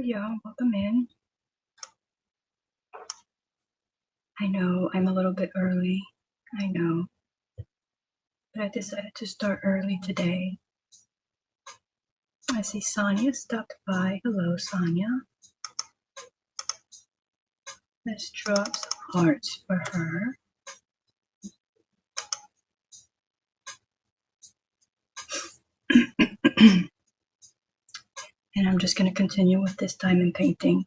y'all, welcome in. I know I'm a little bit early. I know. But I decided to start early today. I see Sonia stopped by. Hello, Sonia. Let's drop some hearts for her. And I'm just going to continue with this diamond painting.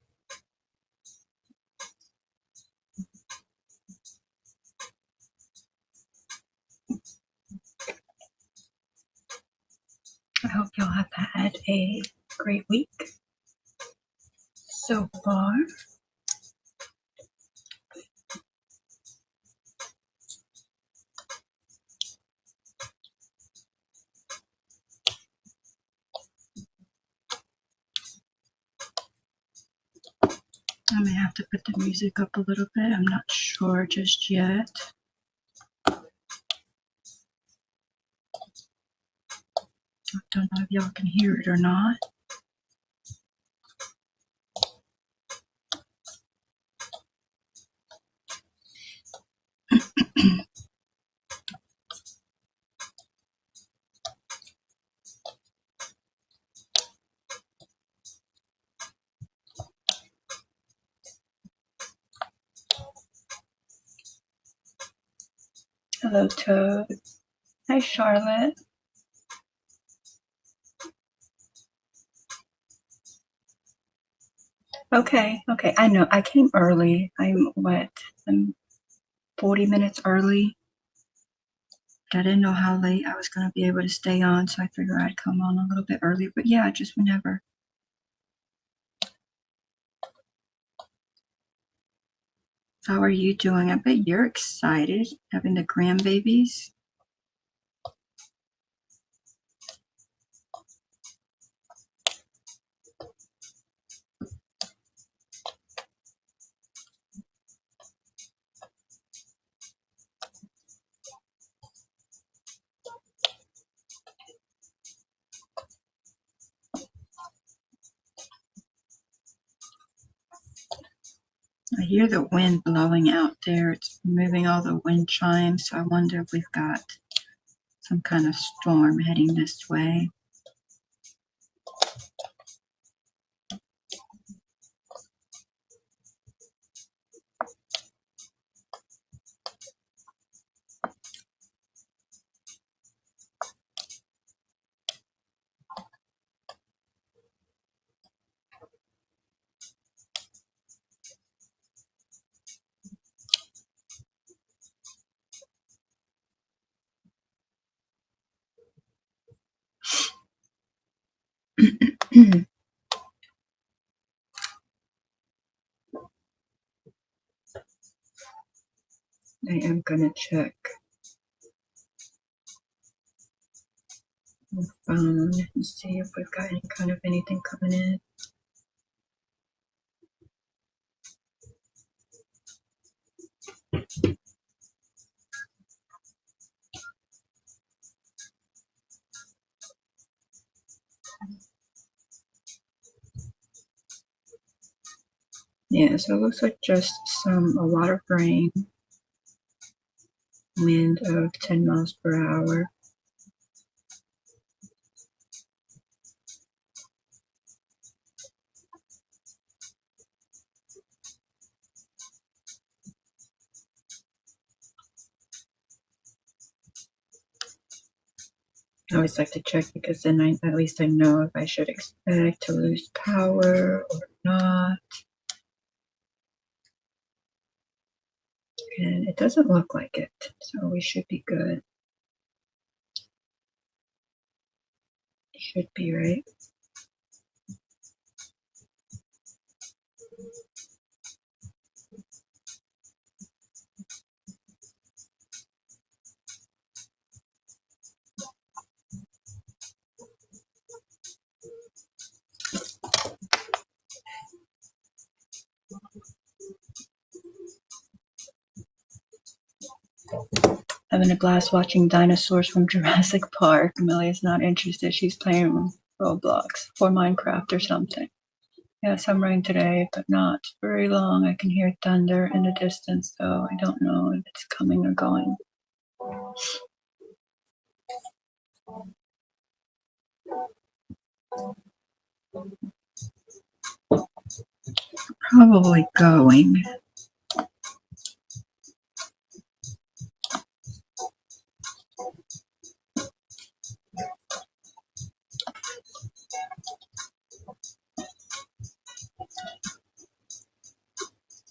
I hope y'all have had a great week so far. I may have to put the music up a little bit. I'm not sure just yet. I don't know if y'all can hear it or not. Hello, Toad. Hi, Charlotte. Okay, I know. I came early. I'm 40 minutes early. I didn't know how late I was going to be able to stay on, so I figured I'd come on a little bit early. But yeah, just whenever. How are you doing? I bet you're excited having the grandbabies. I hear the wind blowing out there. It's moving all the wind chimes, so I wonder if we've got some kind of storm heading this way. I am gonna check the phone and see if we've got any kind of anything coming in. Yeah, so it looks like just a lot of rain, wind of 10 miles per hour. I always like to check because then at least I know if I should expect to lose power or not. And it doesn't look like it, so we should be good. Should be, right? Having a blast watching dinosaurs from Jurassic Park. Amelia's not interested. She's playing Roblox or Minecraft or something. Yeah, some rain today, but not very long. I can hear thunder in the distance, though. I don't know if it's coming or going. Probably going.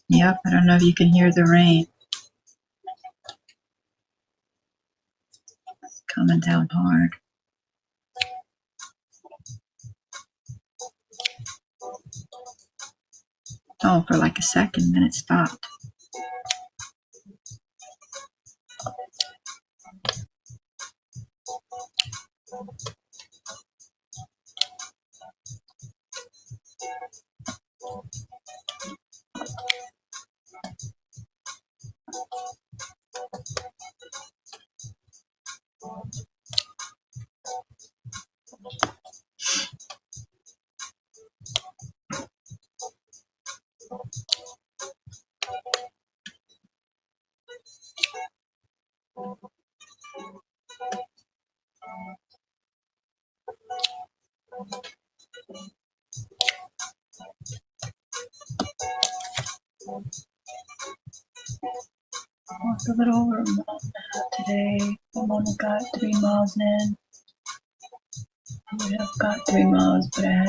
Yep, I don't know if you can hear the rain. It's coming down hard. Oh, for like a second, then it stopped. Walked a little over a mile and a half today. I've only got 3 miles in. I would have got 3 miles, but I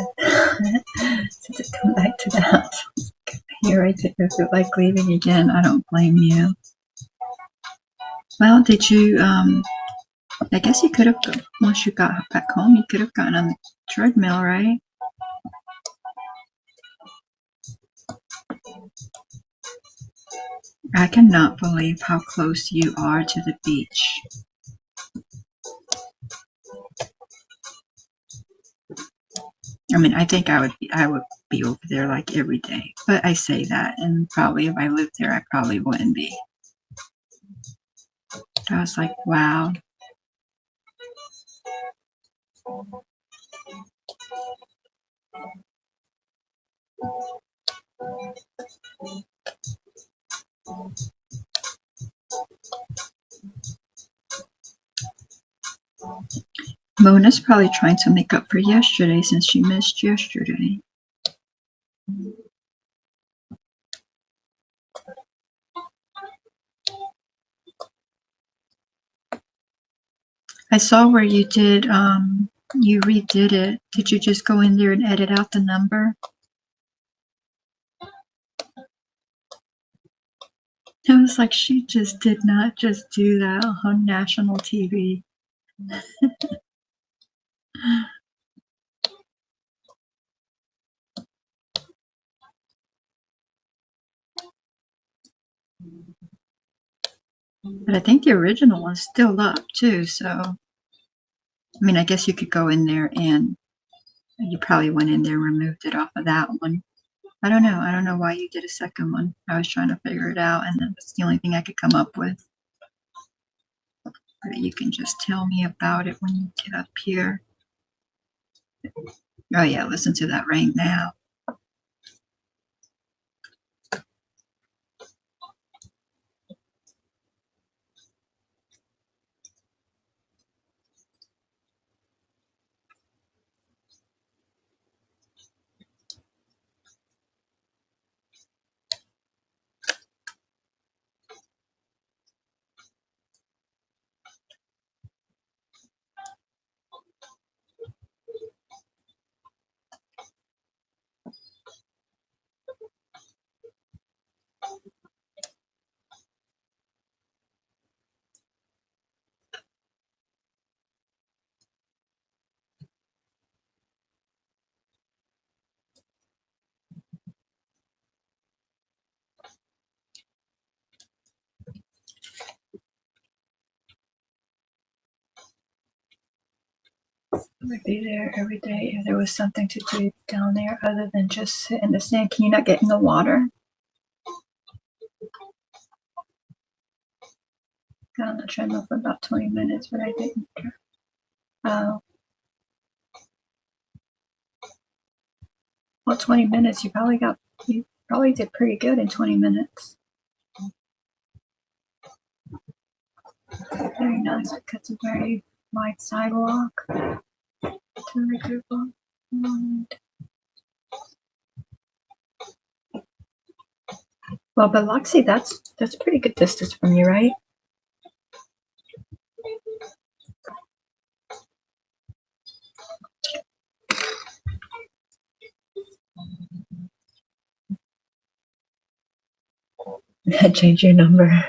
had to come back to that. Here I did feel like leaving again. I don't blame you. Well, did you, I guess you could have, once you got back home, you could have gotten on the treadmill, right? I cannot believe how close you are to the beach. I mean, I think I would be over there like every day, but I say that, and probably if I lived there, I probably wouldn't be. I was like, wow. Mona's probably trying to make up for yesterday since she missed yesterday. I saw where you did, you redid it. Did you just go in there and edit out the number? It was like she just did not just do that on national TV. But I think the original one's still up too, so I mean, I guess you could go in there and you probably went in there and removed it off of that one. I don't know. I don't know why you did a second one. I was trying to figure it out, and that's the only thing I could come up with. But you can just tell me about it when you get up here. Oh yeah, listen to that rain now. I would be there every day if there was something to do down there other than just sit in the sand. Can you not get in the water? Got on the treadmill for about 20 minutes, but I didn't. Oh. Well, 20 minutes, you probably did pretty good in 20 minutes. Very nice, because it's a very wide sidewalk to the group. Well, Biloxi, that's a pretty good distance from you, right? Change your number.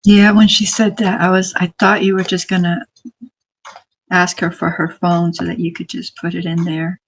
Yeah, when she said that, I thought you were just gonna ask her for her phone so that you could just put it in there.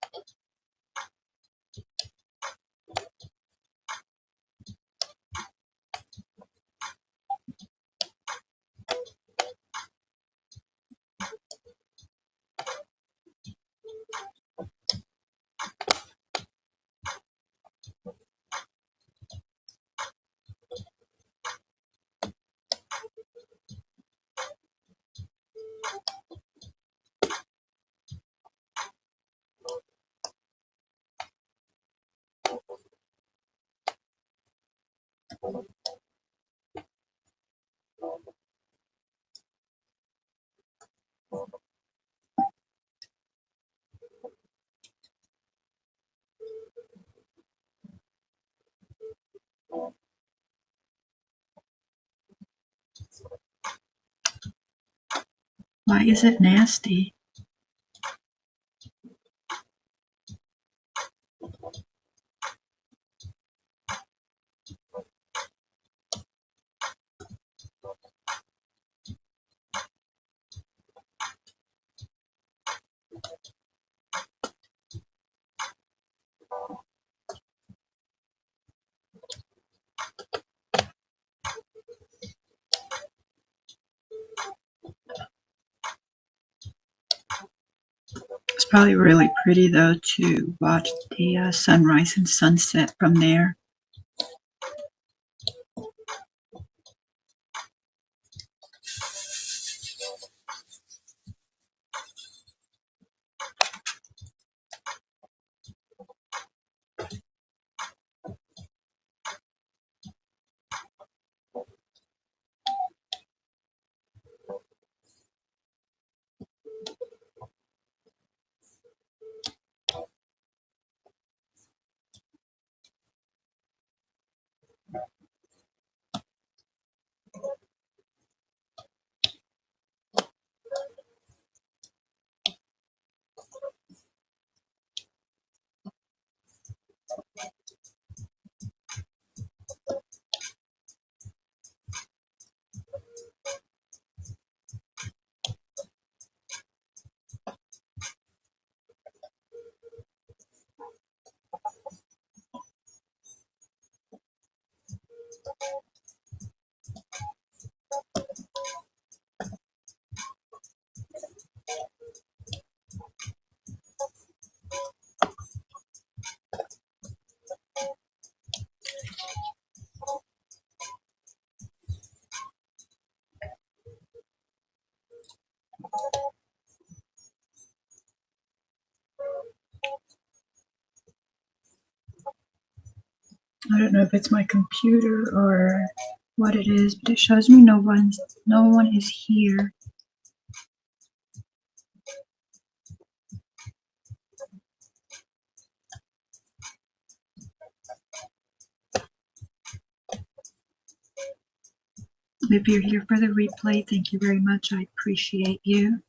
Why is it nasty? It's probably really pretty though to watch the sunrise and sunset from there. I don't know if it's my computer or what it is, but it shows me no one is here. If you're here for the replay, thank you very much. I appreciate you.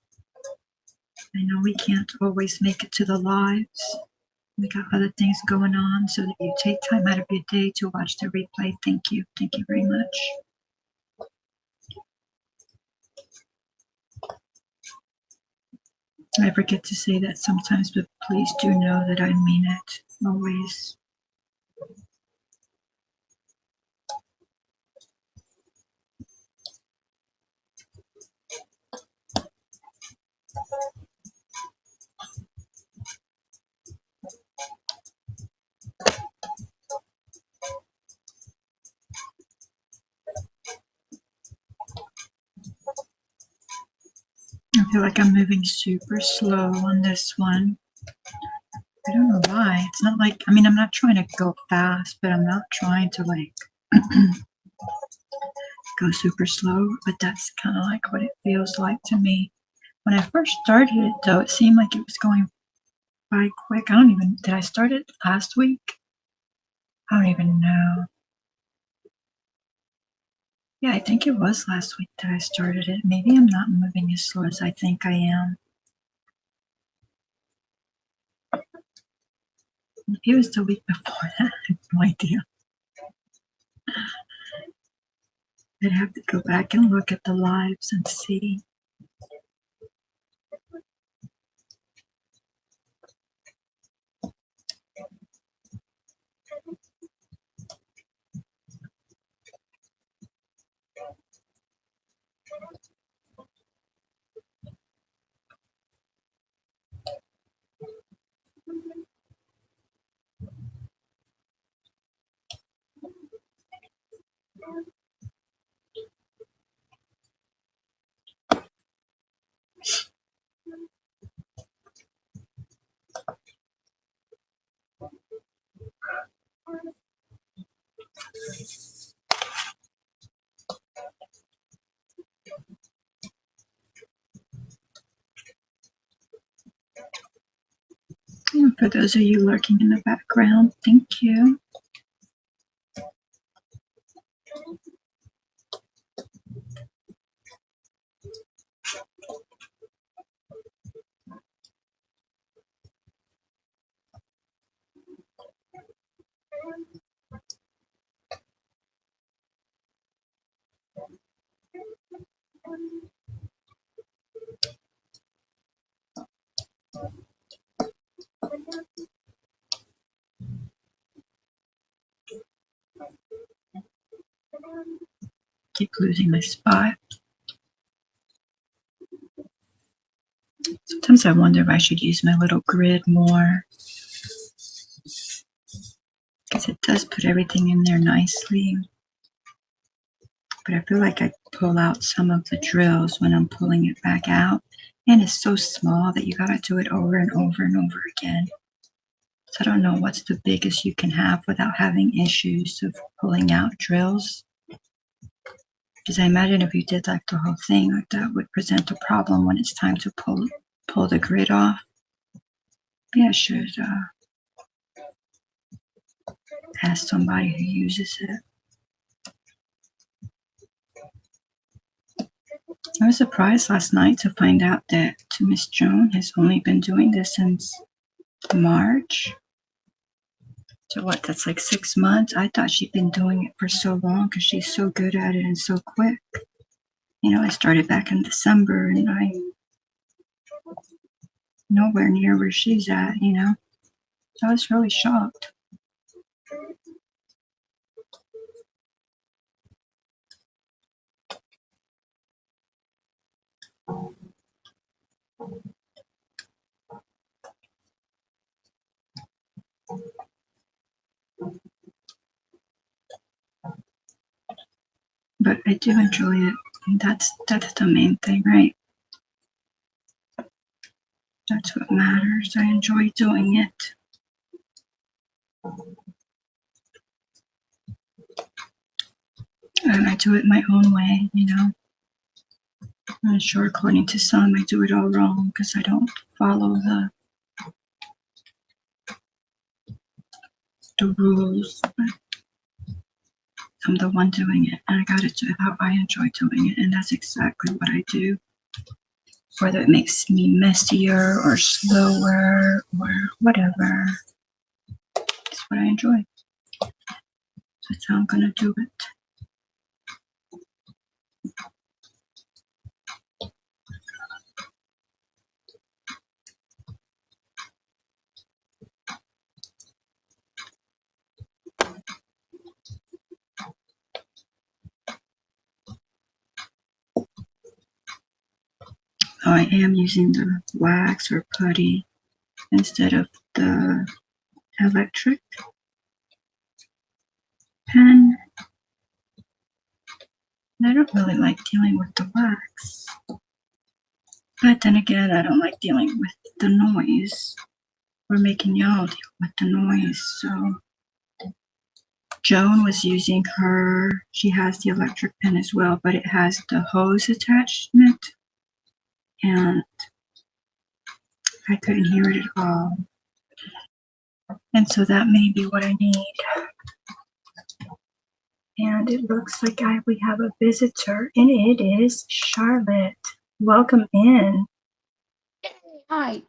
I know we can't always make it to the lives. We got other things going on, so that you take time out of your day to watch the replay. Thank you. Thank you very much. I forget to say that sometimes, but please do know that I mean it always. I feel like I'm moving super slow on this one. I don't know why. It's not like, I mean, I'm not trying to go fast, but I'm not trying to like go super slow, but that's kind of like what it feels like to me. When I first started it, though, it seemed like it was going by quick. I don't even, did I start it last week? I don't even know. Yeah, I think it was last week that I started it. Maybe I'm not moving as slow as I think I am. Maybe it was the week before that. I have no idea. I'd have to go back and look at the lives and see. And for those of you lurking in the background, thank you. Keep losing my spot. Sometimes I wonder if I should use my little grid more, because it does put everything in there nicely. But I feel like I pull out some of the drills when I'm pulling it back out, and it's so small that you gotta do it over and over and over again. So I don't know what's the biggest you can have without having issues of pulling out drills. Because I imagine if you did like the whole thing, like that would present a problem when it's time to pull the grid off. Maybe I should ask somebody who uses it. I was surprised last night to find out that Miss Joan has only been doing this since March. So what, that's like 6 months? I thought she'd been doing it for so long because she's so good at it and so quick. You know, I started back in December and I'm nowhere near where she's at, you know? So I was really shocked. But I do enjoy it. And that's the main thing, right? That's what matters. I enjoy doing it. And I do it my own way, you know? I'm sure according to some, I do it all wrong because I don't follow the rules. But I'm the one doing it, and I gotta do it how I enjoy doing it, and that's exactly what I do. Whether it makes me messier or slower or whatever, it's what I enjoy. So that's how I'm gonna do it. So I am using the wax or putty instead of the electric pen. I don't really like dealing with the wax. But then again, I don't like dealing with the noise. We're making y'all deal with the noise. So Joan was using she has the electric pen as well, but it has the hose attachment. And I couldn't hear it at all. And so that may be what I need. And it looks like we have a visitor, and it is Charlotte. Welcome in. Hi.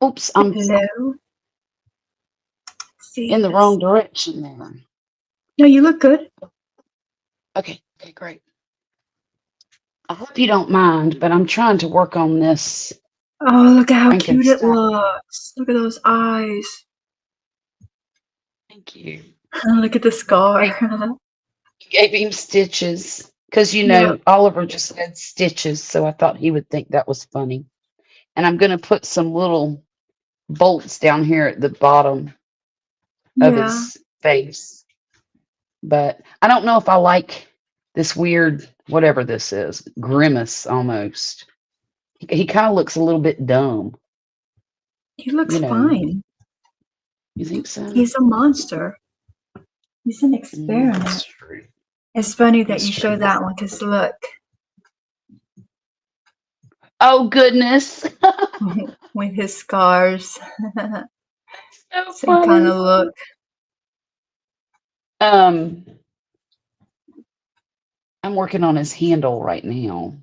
Oops, I'm Hello. See, in the wrong direction there. No, you look good. Okay, great. I hope you don't mind, but I'm trying to work on this. Oh, look at how cute it looks. Look at those eyes. Thank you. Look at the scar. Gave him stitches because, you know, yep. Oliver just had stitches, so I thought he would think that was funny. And I'm going to put some little bolts down here at the bottom of his face. But I don't know if I like this weird, whatever this is, grimace almost. He kind of looks a little bit dumb. He looks fine. You think so? He's a monster. He's an experiment. That's true. It's funny that you show that one because look. Oh, goodness. With his scars. So same kind of look. I'm working on his handle right now.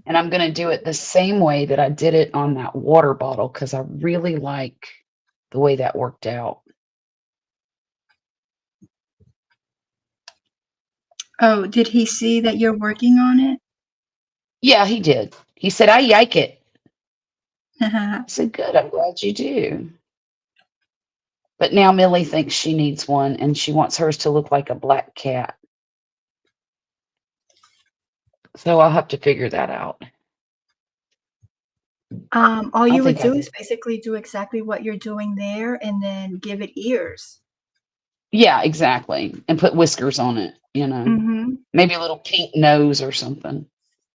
And I'm going to do it the same way that I did it on that water bottle because I really like the way that worked out. Oh, did he see that you're working on it? Yeah, he did. He said, I like it. I said, good, I'm glad you do. But now Millie thinks she needs one and she wants hers to look like a black cat. So I'll have to figure that out. All you would do is basically do exactly what you're doing there and then give it ears. Yeah, exactly. And put whiskers on it, you know. Maybe a little pink nose or something.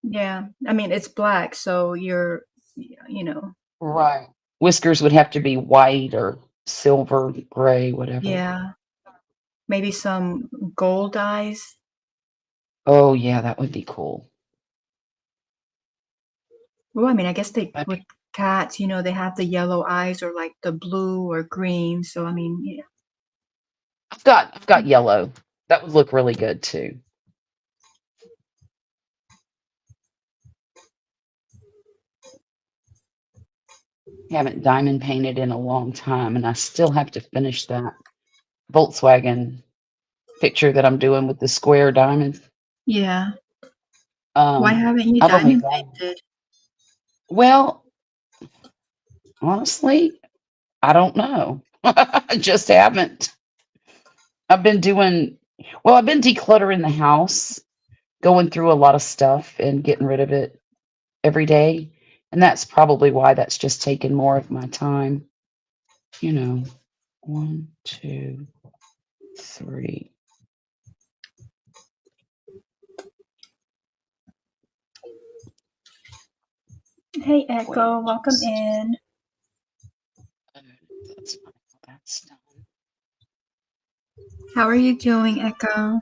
Yeah. I mean, it's black, so you're, you know. Right. Whiskers would have to be white or silver, gray, whatever. Yeah. Maybe some gold eyes. Oh, yeah, that would be cool. Well, I mean, I guess with cats, you know, they have the yellow eyes or like the blue or green. So, I mean, yeah. I've got yellow. That would look really good too. Haven't diamond painted in a long time, and I still have to finish that Volkswagen picture that I'm doing with the square diamond. Yeah. Why haven't you I've diamond painted? Well, honestly, I don't know. I just haven't. I've been decluttering the house, going through a lot of stuff and getting rid of it every day. And that's probably why that's just taken more of my time. You know, 1, 2, 3. Hey, Echo, welcome in. That's done. How are you doing, Echo?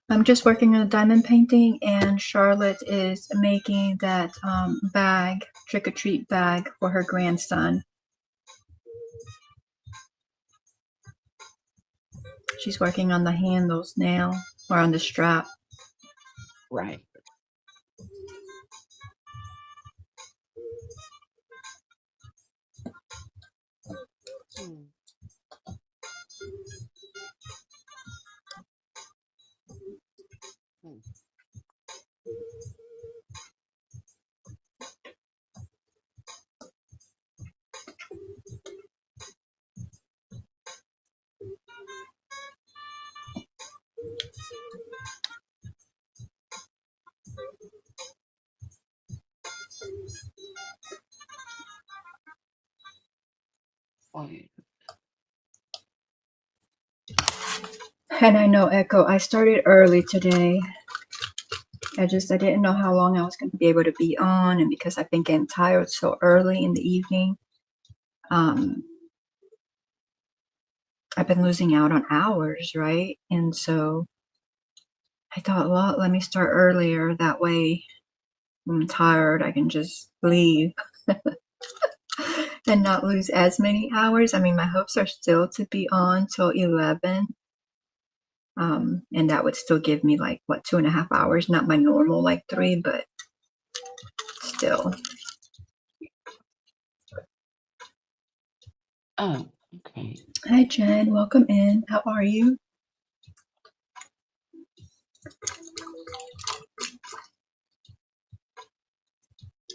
I'm just working on a diamond painting, and Charlotte is making that bag, trick-or-treat bag for her grandson. She's working on the handles now, or on the strap. Right. Why? And I know, Echo, I started early today. I didn't know how long I was going to be able to be on, and because I've been getting tired so early in the evening, I've been losing out on hours, right? And so I thought, well, let me start earlier. That way, when I'm tired, I can just leave and not lose as many hours. I mean, my hopes are still to be on till 11. And that would still give me like, what, 2.5 hours? Not my normal, like 3, but still. Oh, okay. Hi, Jen. Welcome in. How are you?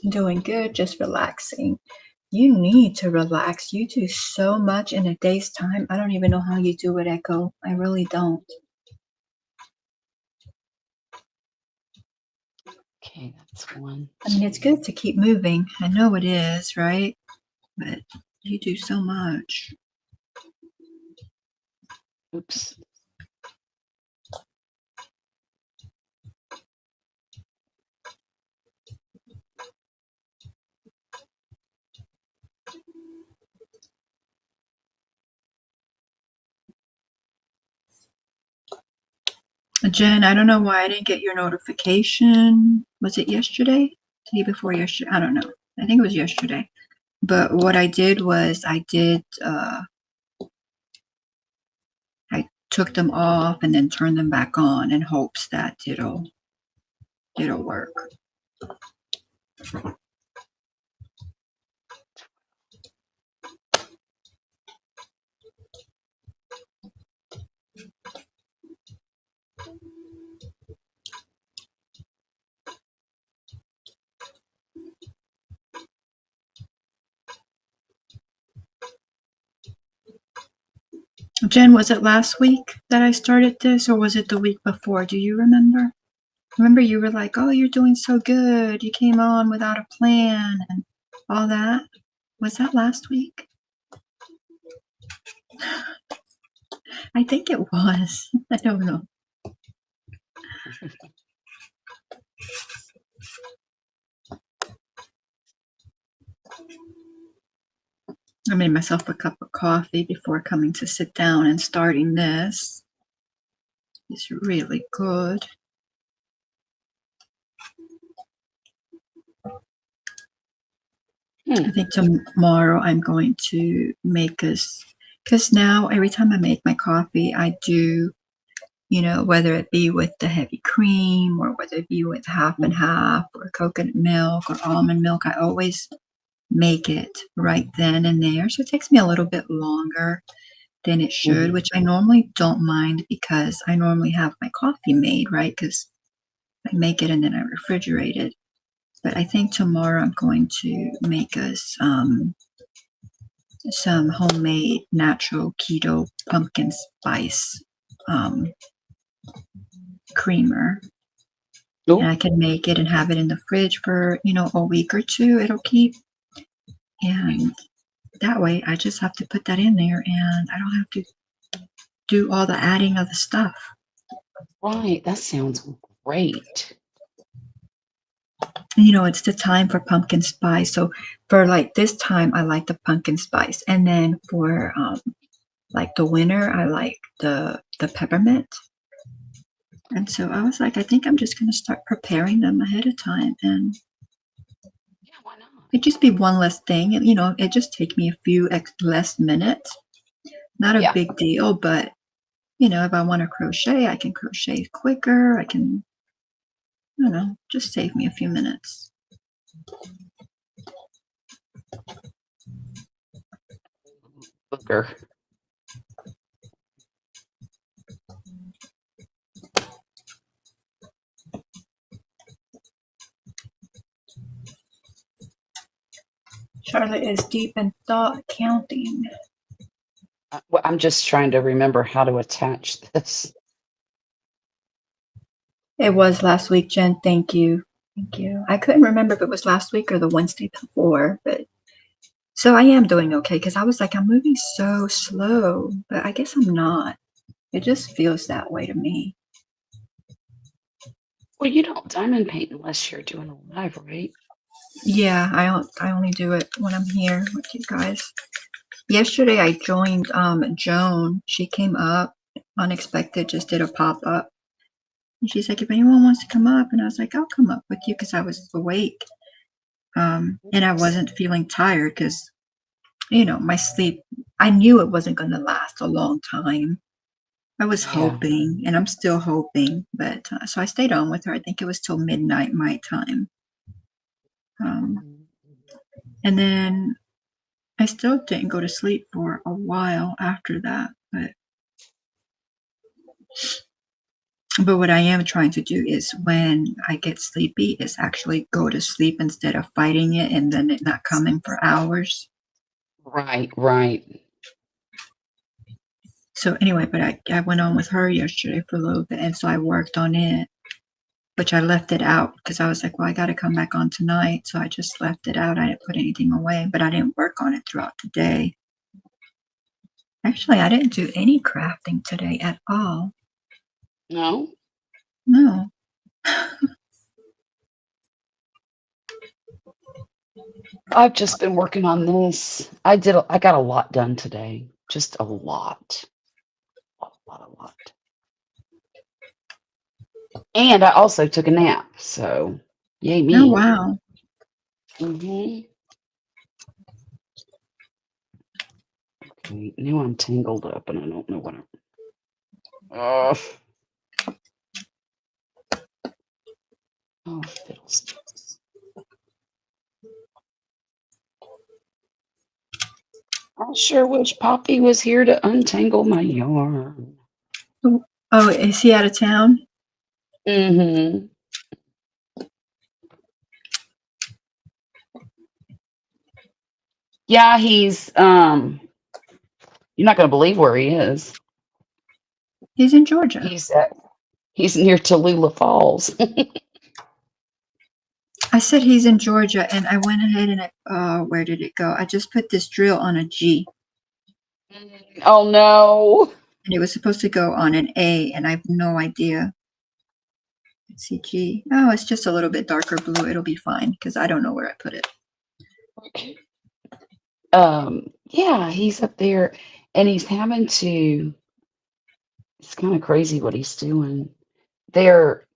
Doing good, just relaxing. You need to relax. You do so much in a day's time. I don't even know how you do it, Echo. I really don't. Okay, that's one. I mean, it's good to keep moving. I know it is, right? But you do so much. Oops. Jen, I don't know why I didn't get your notification. Was it yesterday? Day before yesterday? I don't know. I think it was yesterday. But what I did was I took them off and then turned them back on in hopes that it'll work. Jen, was it last week that I started this, or was it the week before? Do you remember? Remember you were like, oh, you're doing so good. You came on without a plan and all that. Was that last week? I think it was. I don't know. I made myself a cup of coffee before coming to sit down and starting this. It's really good. I think tomorrow I'm going to make us, because now every time I make my coffee, I do, whether it be with the heavy cream or whether it be with half and half or coconut milk or almond milk, I always make it right then and there. So it takes me a little bit longer than it should, which I normally don't mind because I normally have my coffee made, right? Because I make it and then I refrigerate it. But I think tomorrow I'm going to make us some homemade natural keto pumpkin spice creamer. Nope. And I can make it and have it in the fridge for, a week or two. It'll keep. And that way I just have to put that in there and I don't have to do all the adding of the stuff. Right. That sounds great. It's the time for pumpkin spice. So for like this time, I like the pumpkin spice. And then for like the winter, I like the peppermint. And so I was like, I think I'm just going to start preparing them ahead of time. And yeah, why not? It'd just be one less thing. And, it just take me a few less minutes. Not a big deal, but, if I want to crochet, I can crochet quicker. I can, just save me a few minutes. Booger. Charlotte is deep in thought counting. Well, I'm just trying to remember how to attach this. It was last week, Jen. Thank you. Thank you. I couldn't remember if it was last week or the Wednesday before, but So I am doing okay because I was like, I'm moving so slow, but I guess I'm not. It just feels that way to me. Well, you don't diamond paint unless you're doing a live, right? Yeah, I only do it when I'm here with you guys. Yesterday I joined Joan. She came up unexpected, just did a pop-up. And she's like, if anyone wants to come up, and I was like, I'll come up with you because I was awake. And I wasn't feeling tired because, my sleep, I knew it wasn't going to last a long time. I was Yeah. hoping, and I'm still hoping, but so I stayed on with her. I think it was till midnight my time. And then I still didn't go to sleep for a while after that, but what I am trying to do is when I get sleepy is actually go to sleep instead of fighting it and then it not coming for hours. Right, right. So anyway, but I went on with her yesterday for a little bit, and so I worked on it, which I left it out because I was like, well, I got to come back on tonight. So I just left it out. I didn't put anything away, but I didn't work on it throughout the day. Actually, I didn't do any crafting today at all. No? No. I've just been working on this. I got a lot done today. Just a lot. A lot. And I also took a nap, so yay Oh, me. wow. Okay, now I'm tangled up and I don't know what I'm. Oh, fiddlesticks. I sure wish Poppy was here to untangle my yarn. Oh, is he out of town? Mm-hmm. Yeah, he's you're not gonna believe where he is. He's in Georgia. He's near Tallulah Falls. I said he's in Georgia, and I went ahead and where did it go? I just put this drill on a G, Oh no. and it was supposed to go on an A, and I have no idea. Let's see, G. Oh, it's just a little bit darker blue. It'll be fine because I don't know where I put it. Okay. Yeah, he's up there and he's having to, it's kind of crazy what he's doing. They're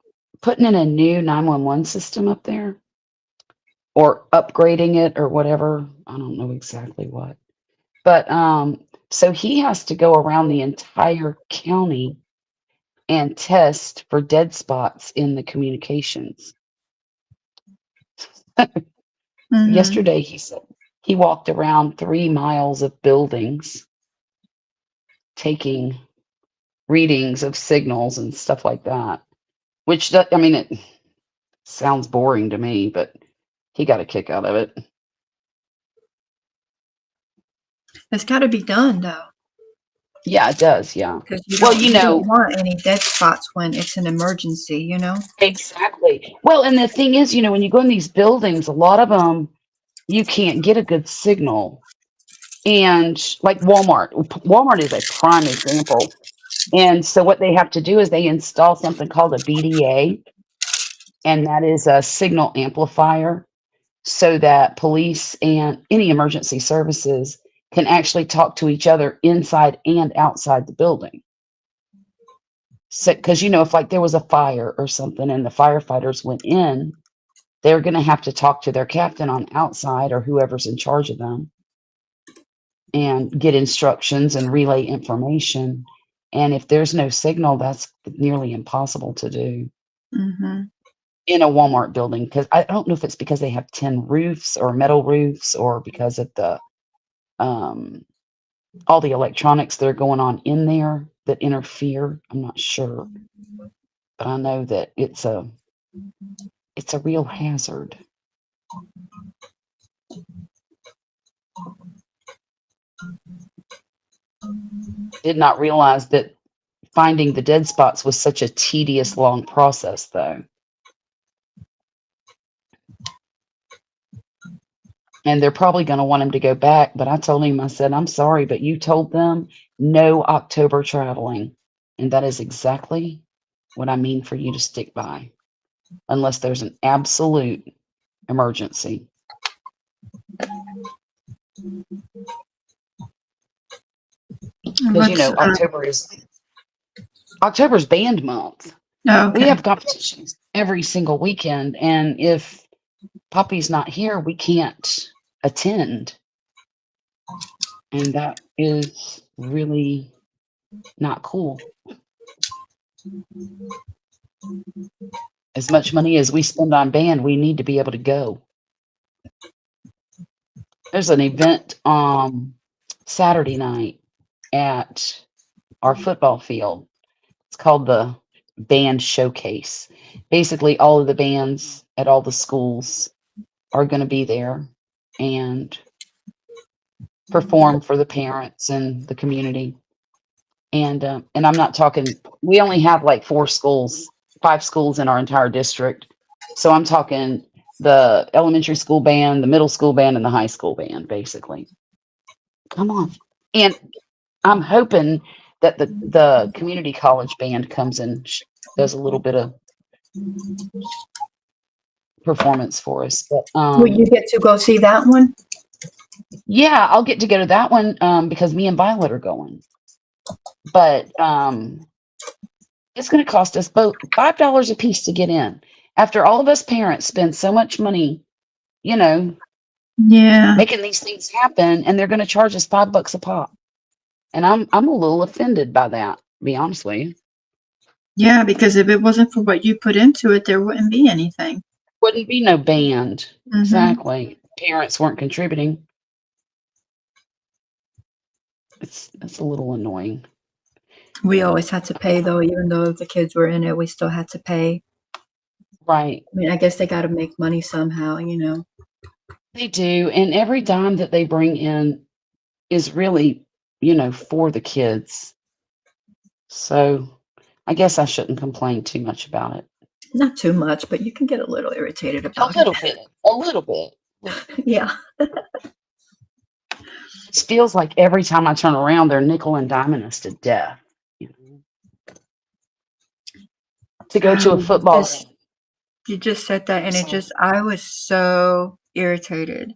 putting in a new 911 system up there or upgrading it or whatever. I don't know exactly what. But so he has to go around the entire county and test for dead spots in the communications. Yesterday he said he walked around 3 miles of buildings taking readings of signals and stuff like that. Which I mean, it sounds boring to me, but he got a kick out of it. It's got to be done though, Yeah, it does. Yeah. because Well, you don't want any dead spots when it's an emergency. exactly. Well, and the thing is, when you go in these buildings, a lot of them you can't get a good signal. And like Walmart is a prime example. And so what they have to do is they install something called a BDA, and that is a signal amplifier so that police and any emergency services can actually talk to each other inside and outside the building. So, because if like there was a fire or something and the firefighters went in, they're going to have to talk to their captain on outside or whoever's in charge of them and get instructions and relay information. And if there's no signal, that's nearly impossible to do in a Walmart building, because I don't know if it's because they have tin roofs or metal roofs or because of the all the electronics that are going on in there that interfere. I'm not sure, but I know that it's a real hazard. Did not realize that finding the dead spots was such a tedious, long process, though. and they're probably going to want him to go back. But I told him, I said, I'm sorry, but you told them no October traveling. And that is exactly what I mean for you to stick by, unless there's an absolute emergency. Because October's band month. Oh, okay. We have competitions every single weekend, and if Poppy's not here, we can't attend. And that is really not cool. As much money as we spend on band, we need to be able to go. There's an event Saturday night at our football field. It's called the Band Showcase. Basically, all of the bands at all the schools are going to be there and perform for the parents and the community. And I'm not talking, we only have like 5 schools in our entire district. So I'm talking the elementary school band, the middle school band, and the high school band, basically. Come on. And I'm hoping that the community college band comes and does a little bit of performance for us. But will you get to go see that one? Yeah, I'll get to go to that one because me and Violet are going. But it's going to cost us both $5 a piece to get in. After all of us parents spend so much money, making these things happen, and they're going to charge us $5 a pop. And I'm a little offended by that, to be honest with you. Yeah, because if it wasn't for what you put into it, there wouldn't be anything. Wouldn't be no band. Mm-hmm. Exactly. Parents weren't contributing. It's a little annoying. We always had to pay, though, even though the kids were in it, we still had to pay. Right. I mean, I guess they got to make money somehow, They do. And every dime that they bring in is really, for the kids. So I guess I shouldn't complain too much about it. Not too much, but you can get a little irritated about it. A little bit. Yeah. It feels like every time I turn around, they're nickel and diming us to death. To go to a football game. You just said that, and I was so irritated.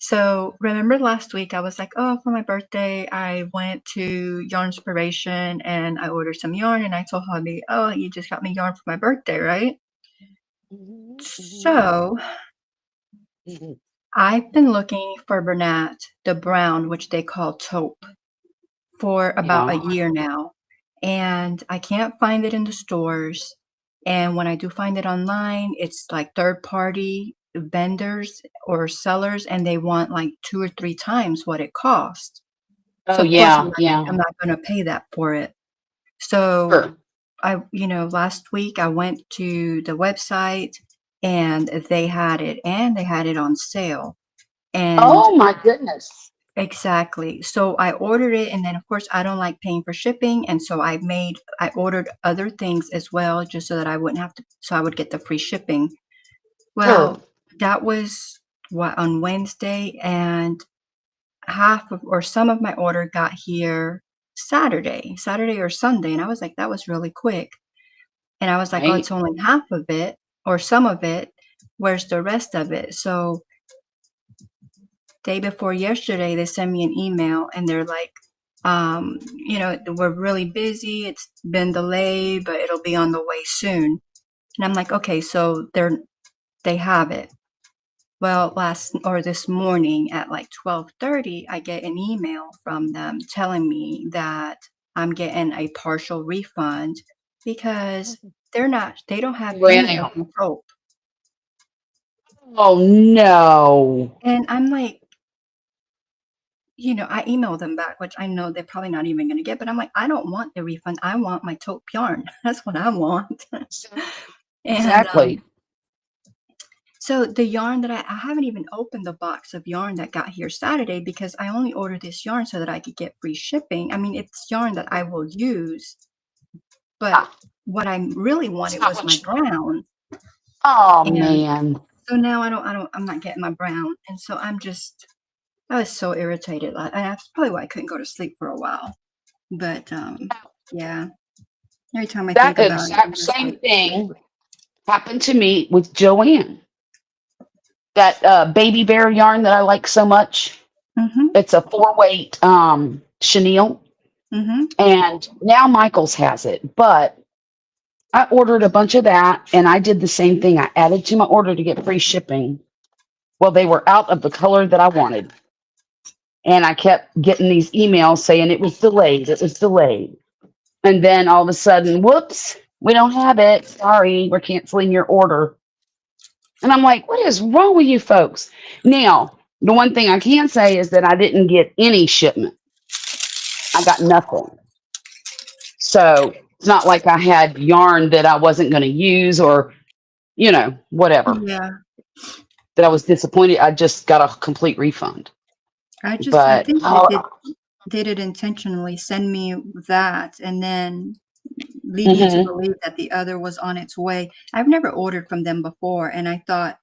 So remember last week, I was like, oh, for my birthday, I went to Yarnspiration and I ordered some yarn, and I told hubby, oh, you just got me yarn for my birthday, right? Mm-hmm. So I've been looking for Bernat, the brown, which they call taupe, for about a year now. And I can't find it in the stores. And when I do find it online, it's like third-party vendors or sellers, and they want like 2 or 3 times what it costs. Oh, so of yeah, course I'm not going to pay that for it. So sure. last week I went to the website and they had it on sale. And oh my goodness. Exactly. So I ordered it, and then of course I don't like paying for shipping, and so I ordered other things as well, just so that I wouldn't have to, so I would get the free shipping. Well, sure. That was on Wednesday, and some of my order got here Saturday or Sunday, and I was like, that was really quick. And I was like, right. Oh, it's only half of it or some of it. Where's the rest of it? So day before yesterday, they sent me an email and they're like, we're really busy. It's been delayed, but it'll be on the way soon. And I'm like, okay, so they have it. Well, this morning at like 12:30, I get an email from them telling me that I'm getting a partial refund because they don't have any of the taupe. Oh no. And I'm like, I emailed them back, which I know they're probably not even going to get, but I'm like, I don't want the refund. I want my taupe yarn. That's what I want. Exactly. So the yarn that I haven't even opened the box of yarn that got here Saturday because I only ordered this yarn so that I could get free shipping. I mean, it's yarn that I will use, but what I really wanted was my brown. Oh, man. So now I'm not getting my brown, and so I was so irritated. Like, and that's probably why I couldn't go to sleep for a while. But yeah, every time I That think about it, I'm exact just same like, thing happened to me with Joanne. That baby bear yarn that I like so much. mm-hmm, It's a 4 weight chenille, mm-hmm. and now Michaels has it. But I ordered a bunch of that, and I did the same thing. I added to my order to get free shipping. Well, they were out of the color that I wanted, and I kept getting these emails saying it was delayed. It was delayed, and then all of a sudden, whoops, we don't have it. Sorry, we're canceling your order. And I'm like, what is wrong with you folks? Now, the one thing I can say is that I didn't get any shipment. I got nothing. So it's not like I had yarn that I wasn't going to use or, whatever, Yeah, that I was disappointed. I just got a complete refund. I But think they did it intentionally. Send me that, and then lead you to mhm. believe that the other was on its way. I've never ordered from them before, and I thought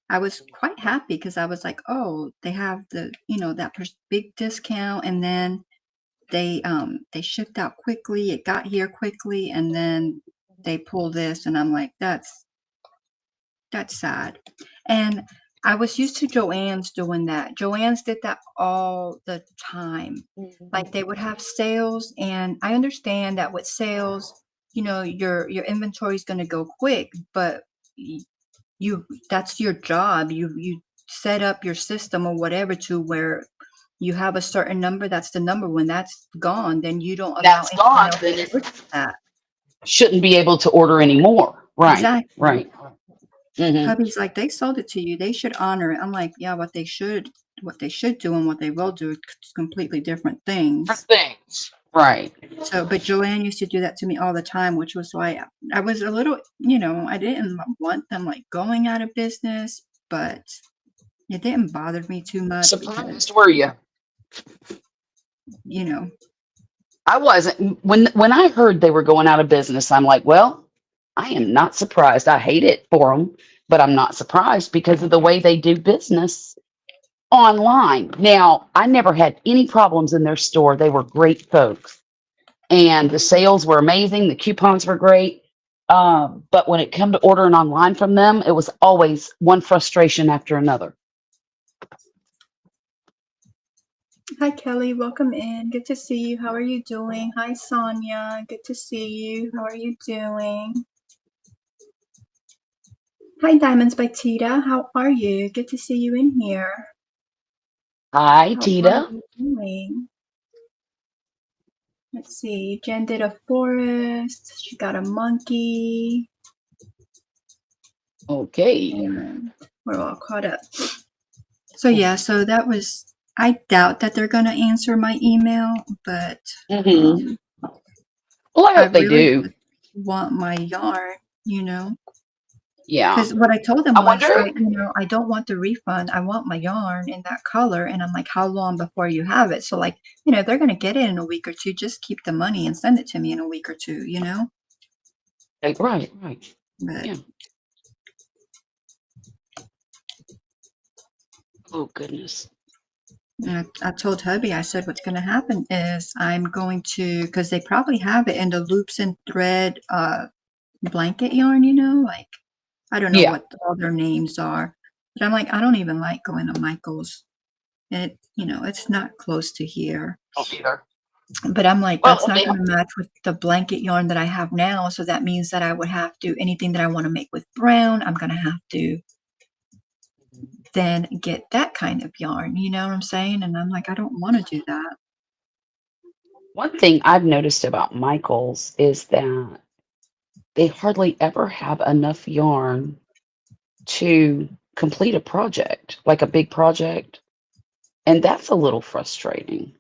I was quite happy because I was like, oh, they have that big discount, and then they shipped out quickly. It got here quickly, and then they pull this, and I'm like, that's sad. And I was used to Joann's doing that. Joann's did that all the time. Like they would have sales, and I understand that with sales, your inventory is going to go quick, but y- you that's your job. You set up your system or whatever to where you have a certain number. That's the number. When that's gone, then you don't allow That's anyone gone. else Then to it purchase that. shouldn't be able to order anymore. Right, Exactly. right. Hmm. Hubby's like, "They sold it to you, they should honor it." I'm like, "Yeah, what they should do and what they will do is completely different For things." things. Right. So, but Joanne used to do that to me all the time, which was why I was a little, I didn't want them like going out of business, but it didn't bother me too much because, Surprised were you? you know, I wasn't. When I heard they were going out of business, I'm like, well, I am not surprised. I hate it for them, but I'm not surprised because of the way they do business online. Now, I never had any problems in their store. They were great folks, and the sales were amazing. The coupons were great. But when it came to ordering online from them, it was always one frustration after another. hi Kelly, welcome in. Good to see you. How are you doing? Hi Sonia, good to see you. How are you doing? Hi Diamonds by Tita, how are you? Good to see you in here. Hi, How are Tita. you doing? Let's see. Jen did a forest. She got a monkey. Okay. And we're all caught up. So yeah, so that was. I doubt that they're gonna answer my email, but Hmm. Well, I I hope they really do. just want my yarn, Yeah. because what I told them I was, wonder. I don't want the refund. I want my yarn in that color. And I'm like, how long before you have it? So like, they're gonna get it in a week or two. Just keep the money and send it to me in a week or two. Right, right. But Yeah. Oh, goodness. and I told hubby, I said, what's gonna happen is I'm going to, because they probably have it in the loops and thread blanket yarn, like I don't know Yeah. what all their names are. But I'm like, I don't even like going to Michael's. It's not close to here. Don't either. But I'm like, Well, that's and not they going to match with the blanket yarn that I have now. So that means that I would have to, anything that I want to make with brown, I'm going to have to then get that kind of yarn. You know what I'm saying? And I'm like, I don't want to do that. one thing I've noticed about Michaels is that they hardly ever have enough yarn to complete a project, like a big project. And that's a little frustrating.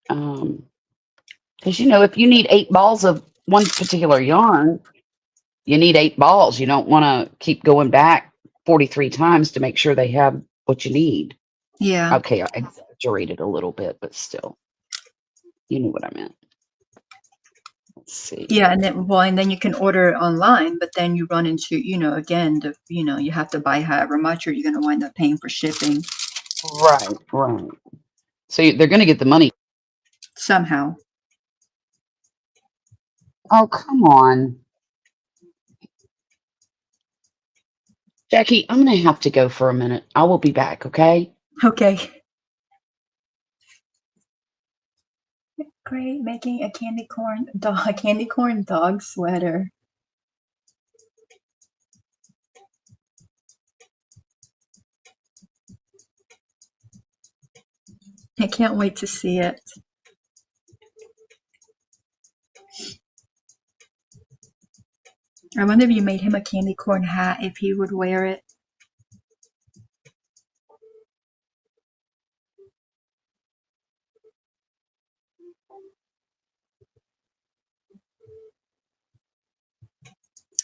Because, if you need 8 balls of one particular yarn, you need 8 balls. You don't want to keep going back 43 times to make sure they have what you need. Yeah. Okay, I exaggerated a little bit, but still, you knew what I meant. Let's see. Yeah, and then you can order it online, but then you run into, again, you have to buy however much, or you're going to wind up paying for shipping Right, right. So they're going to get the money. somehow. Oh, come on. Jackie, I'm going to have to go for a minute. I will be back, okay? Okay. Great, making a candy corn dog sweater. I can't wait to see it. I wonder if you made him a candy corn hat, if he would wear it.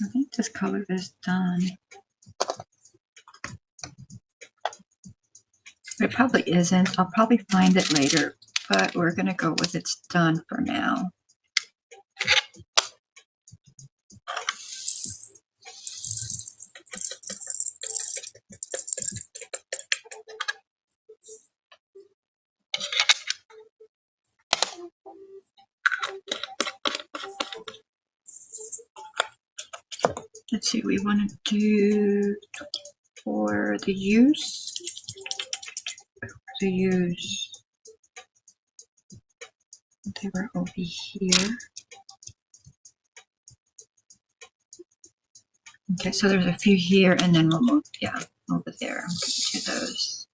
I think this color is done. It probably isn't. I'll probably find it later, but we're going to go with it's done for now. Let's see, we want to do for the use. They were over here. Okay, so there's a few here, and then we'll move, over there. I'm going to do those.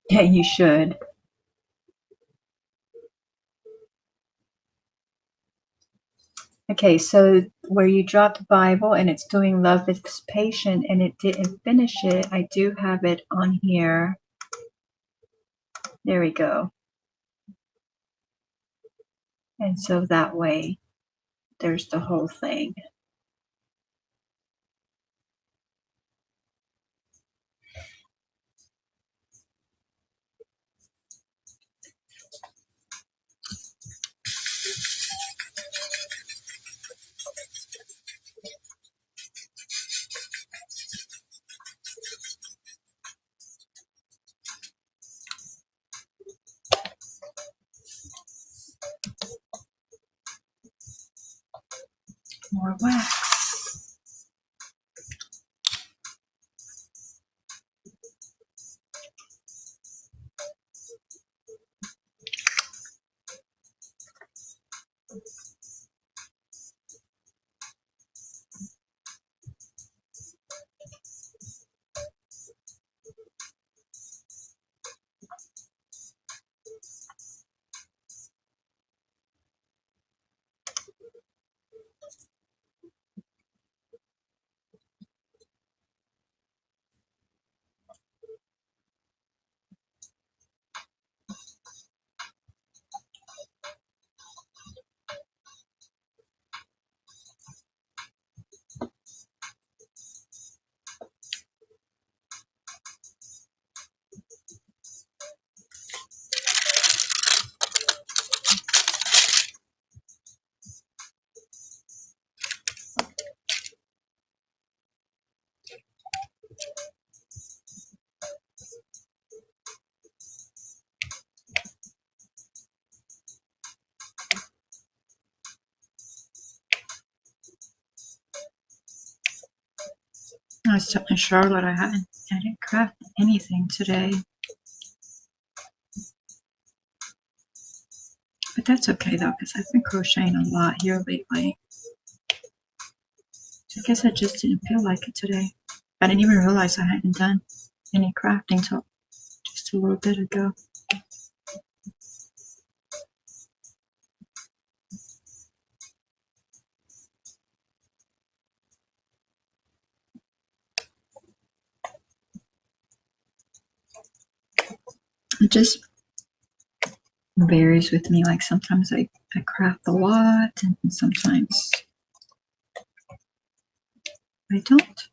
Yeah, you should. Okay, so where you dropped the Bible and it's doing love is patient and it didn't finish it, I do have it on here. There we go. And so that way, there's the whole thing. More wax. I was telling Charlotte I didn't craft anything today. But that's okay though, because I've been crocheting a lot here lately. I guess I just didn't feel like it today. I didn't even realize I hadn't done any crafting till just a little bit ago. It just varies with me. Like sometimes I craft a lot and sometimes I don't.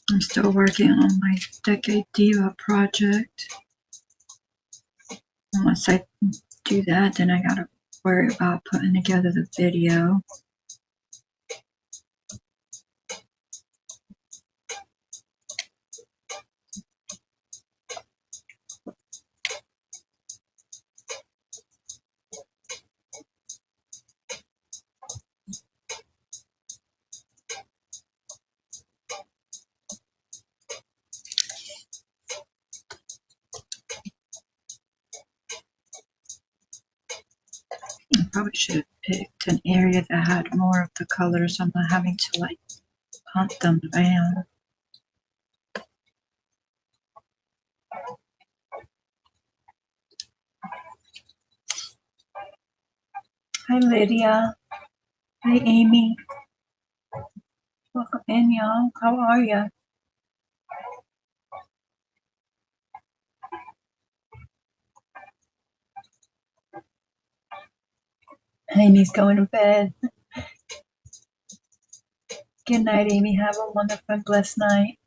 I'm still working on my Decade Diva project. And once I do that, then I gotta worry about putting together the video. I probably should have picked an area that had more of the colors. I'm not having to like hunt them down. Hi Lydia. Hi Amy. Welcome in, y'all. How are you? Amy's going to bed. Good night, Amy. Have a wonderful and blessed night.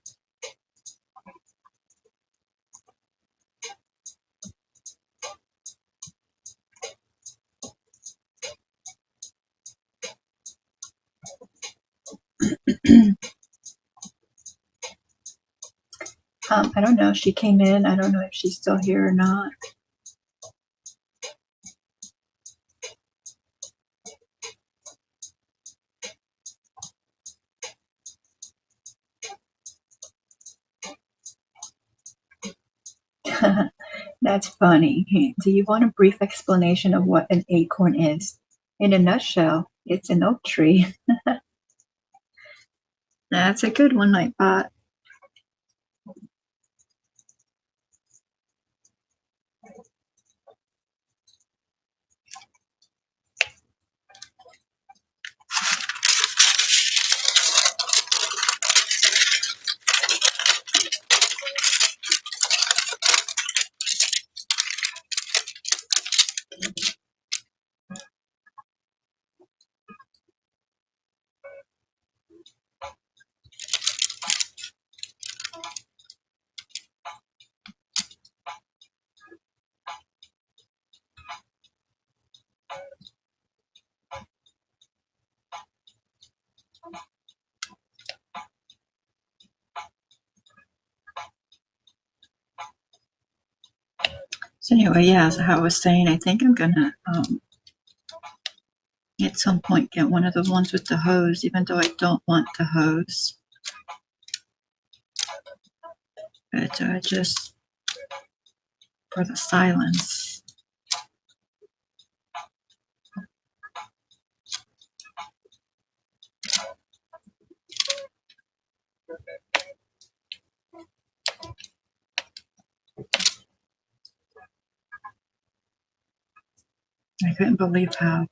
I don't know. She came in. I don't know if she's still here or not. That's funny. Do you want a brief explanation of what an acorn is? In a nutshell, it's an oak tree. That's a good one, Nightbot. So anyway, yeah, as I was saying, I think I'm gonna at some point get one of the ones with the hose, even though I don't want the hose. But just for the silence. I couldn't believe how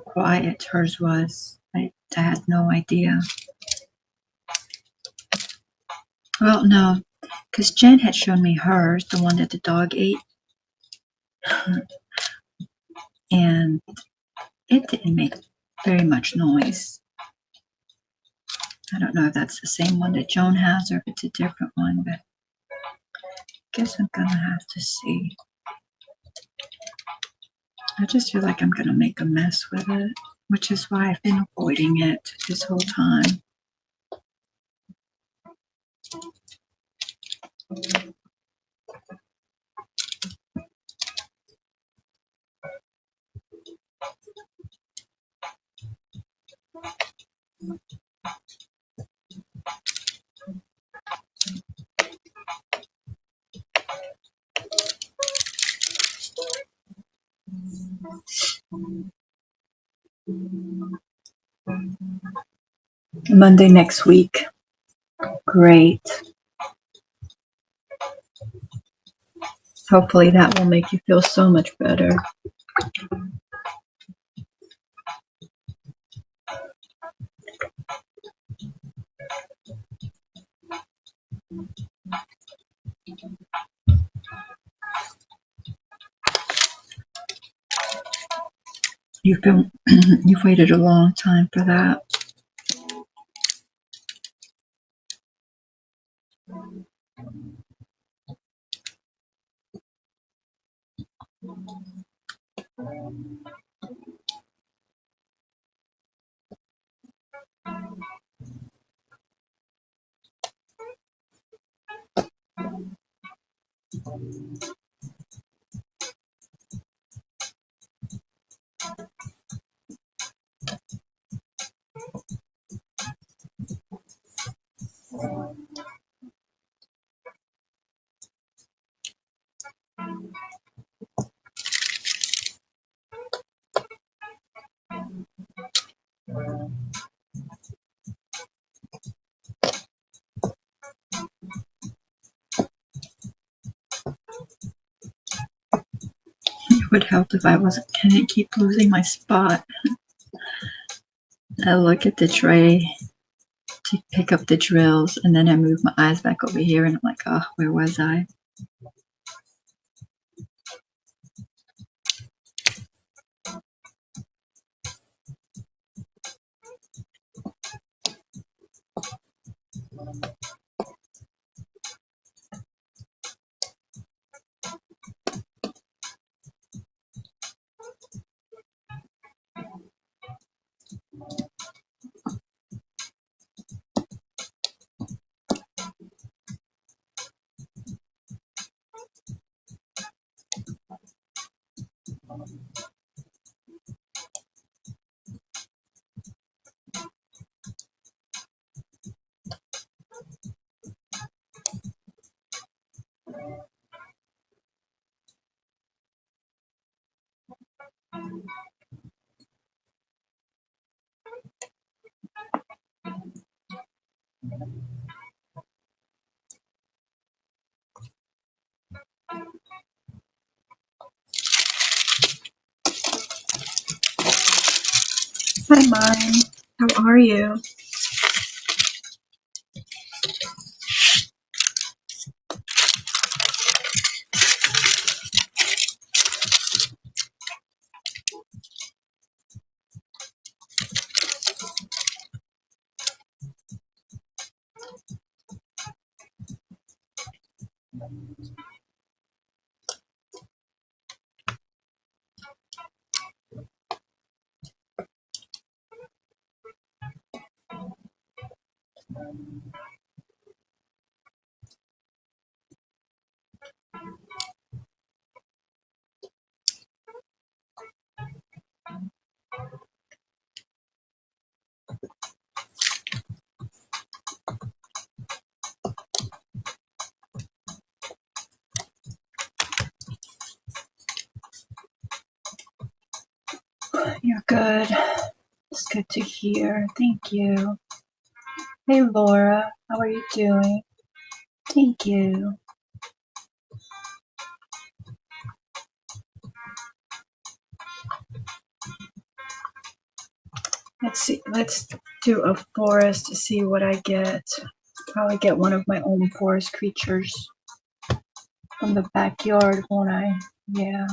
quiet hers was. I had no idea. Well, no, because Jen had shown me hers, the one that the dog ate. And it didn't make very much noise. I don't know if that's the same one that Joan has or if it's a different one, but I guess I'm gonna have to see. I just feel like I'm gonna make a mess with it, which is why I've been avoiding it this whole time. Monday next week. Great. Hopefully that will make you feel so much better. You've waited a long time for that. It would help if I didn't keep losing my spot. I look at the tray to pick up the drills, and then I move my eyes back over here, and I'm like, oh, where was I? Hi, Mine. How are you? You're good. It's good to hear. Thank you. Hey, Laura. How are you doing? Thank you. Let's see. Let's do a forest to see what I get. Probably get one of my own forest creatures from the backyard, won't I? Yeah.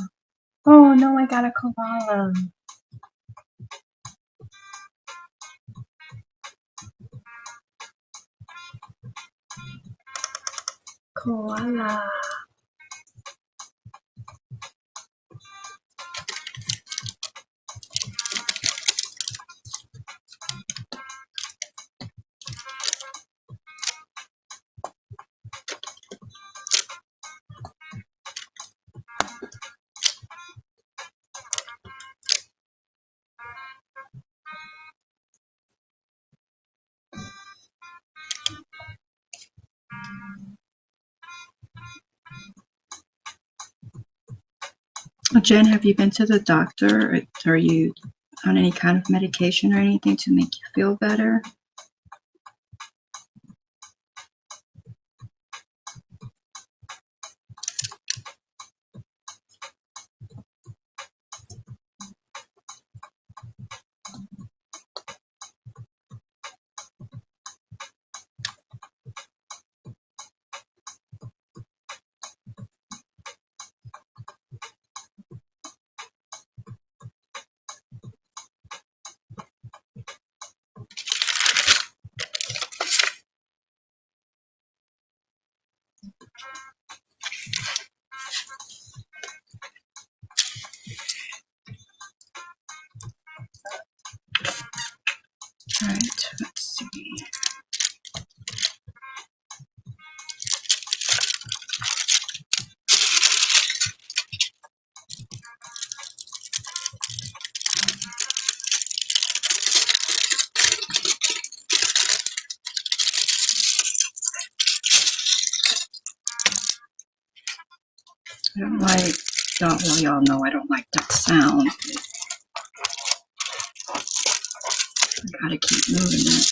Oh no, I got a koala. Koala. Jen, have you been to the doctor? Or are you on any kind of medication or anything to make you feel better? Alright, let's see. I don't like, well, y'all know I don't like that sound. I gotta keep moving it.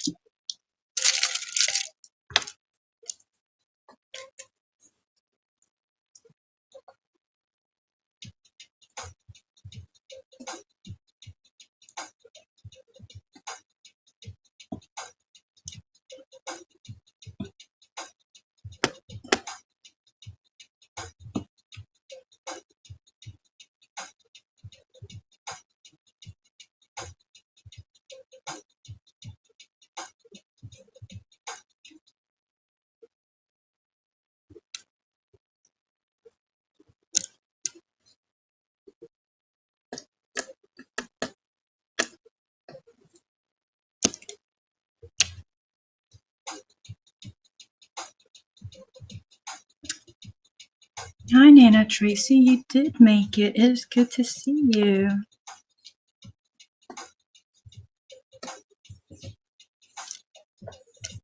Hi, Nana Tracy. You did make it. It is good to see you.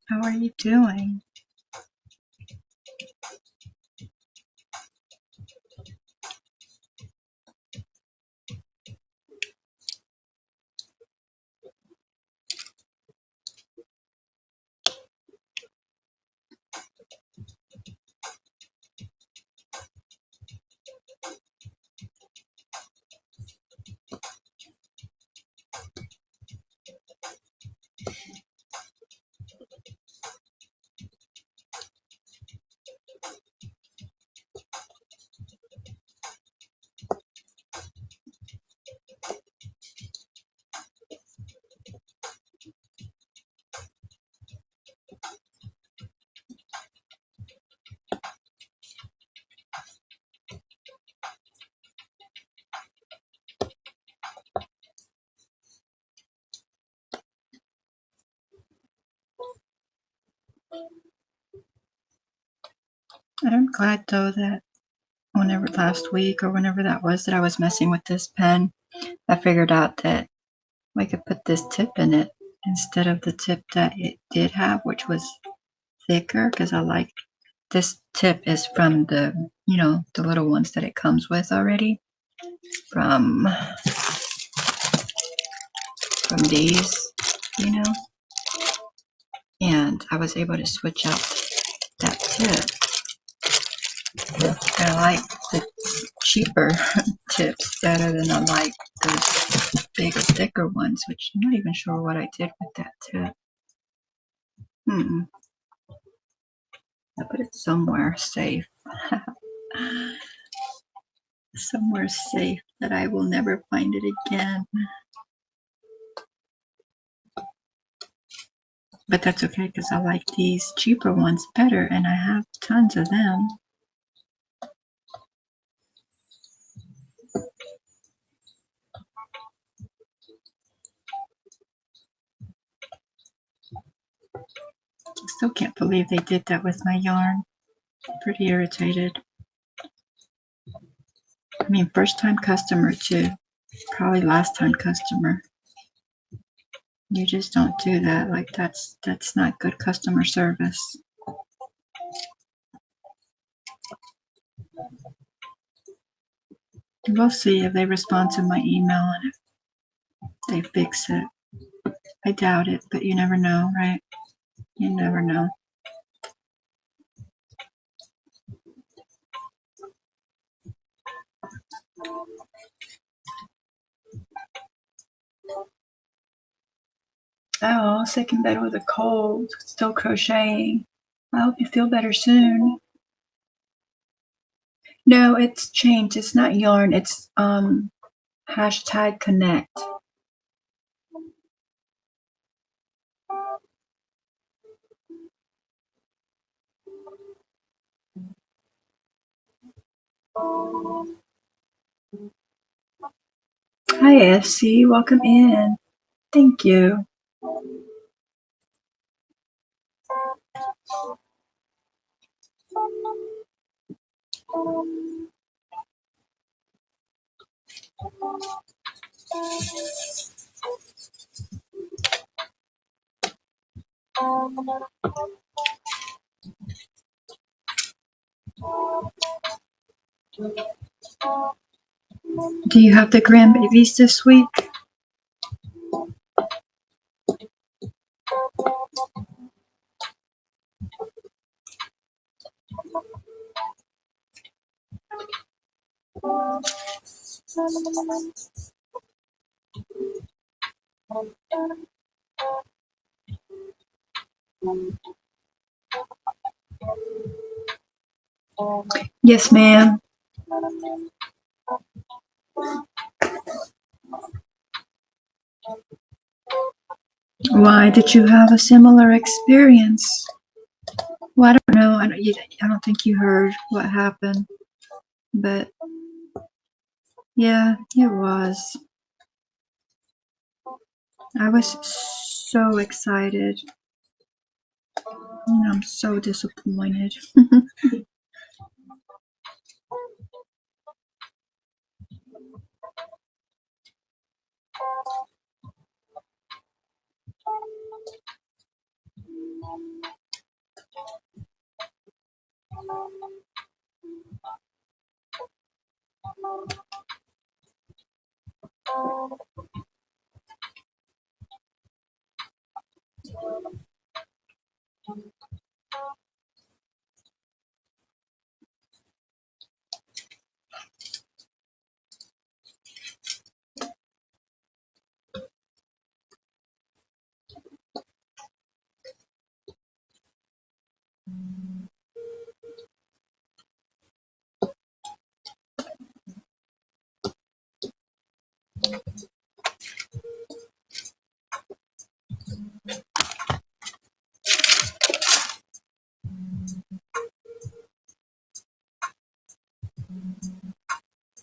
How are you doing? I'm glad though that whenever last week or whenever that was that I was messing with this pen, I figured out that I could put this tip in it instead of the tip that it did have, which was thicker, because I like this tip is from the, you know, the little ones that it comes with already from these, you know, and I was able to switch out that tip. I like the cheaper tips better than I like those bigger, thicker ones, which I'm not even sure what I did with that tip. I put it somewhere safe. Somewhere safe that I will never find it again. But that's okay because I like these cheaper ones better and I have tons of them. I still can't believe they did that with my yarn. Pretty irritated. I mean, first time customer too. Probably last time customer. You just don't do that. Like that's not good customer service. We'll see if they respond to my email and if they fix it. I doubt it, but you never know, right? You never know. Oh, sick in bed with a cold, still crocheting. I hope you feel better soon. No, it's changed. It's not yarn. It's #connect. Hi, FC. Welcome in. Thank you. Do you have the grandbabies this week? Yes, ma'am. Why did you have a similar experience? Well, I don't know. I don't think you heard what happened, but yeah, it was. I was so excited, and I'm so disappointed.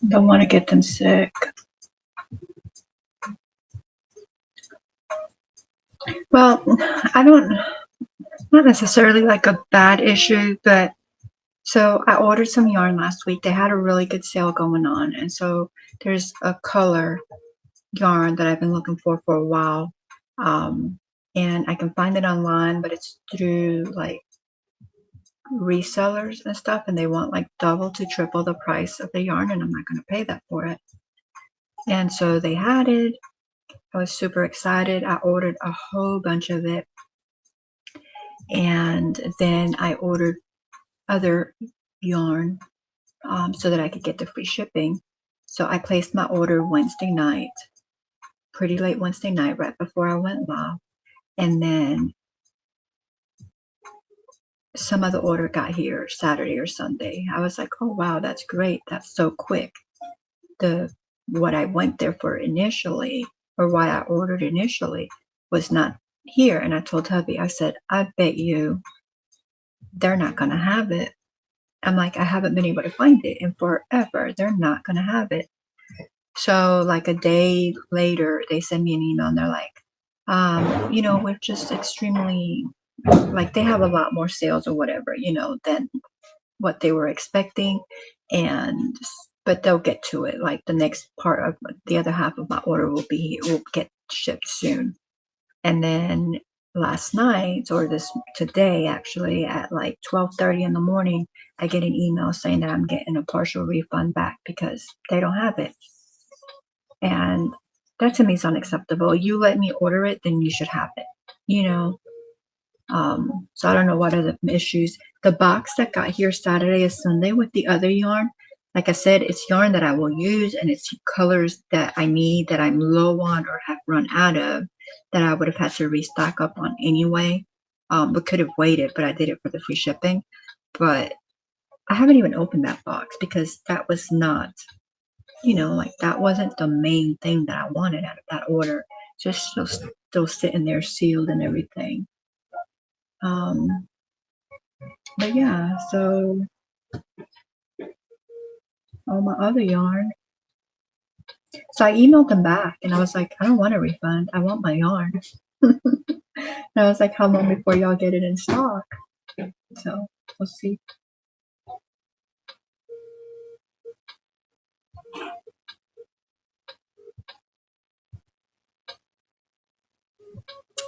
Don't want to get them sick. Well, not necessarily like a bad issue, but so I ordered some yarn last week. They had a really good sale going on. And so there's a color yarn that I've been looking for a while. And I can find it online, but it's through like resellers and stuff, and they want like double to triple the price of the yarn, and I'm not going to pay that for it. And so they had it. I was super excited. I ordered a whole bunch of it. And then I ordered other yarn so that I could get the free shipping. So I placed my order Wednesday night, pretty late Wednesday night, right before I went live. And then some other order got here Saturday or Sunday. I was like, oh, wow, that's great. That's so quick. What I went there for initially, or what I ordered initially, was not here. And I told hubby, I said, I bet you they're not going to have it. I'm like, I haven't been able to find it in forever. They're not going to have it. So like a day later, they send me an email and they're like, we're just extremely, like they have a lot more sales or whatever, than what they were expecting. But they'll get to it. Like the next part of the other half of my order will get shipped soon. And then last night, or today actually, at like 12:30 in the morning, I get an email saying that I'm getting a partial refund back because they don't have it. And that to me is unacceptable. You let me order it, then you should have it, So I don't know what are the issues. The box that got here Saturday or Sunday with the other yarn, like I said, it's yarn that I will use, and it's colors that I need, that I'm low on or have run out of, that I would have had to restock up on anyway. But could have waited, but I did it for the free shipping. But I haven't even opened that box because that was not, that wasn't the main thing that I wanted out of that order. Just still sitting there sealed and everything. But yeah, so all my other yarn. So I emailed them back and I was like, I don't want a refund. I want my yarn. And I was like, how long before y'all get it in stock? So we'll see.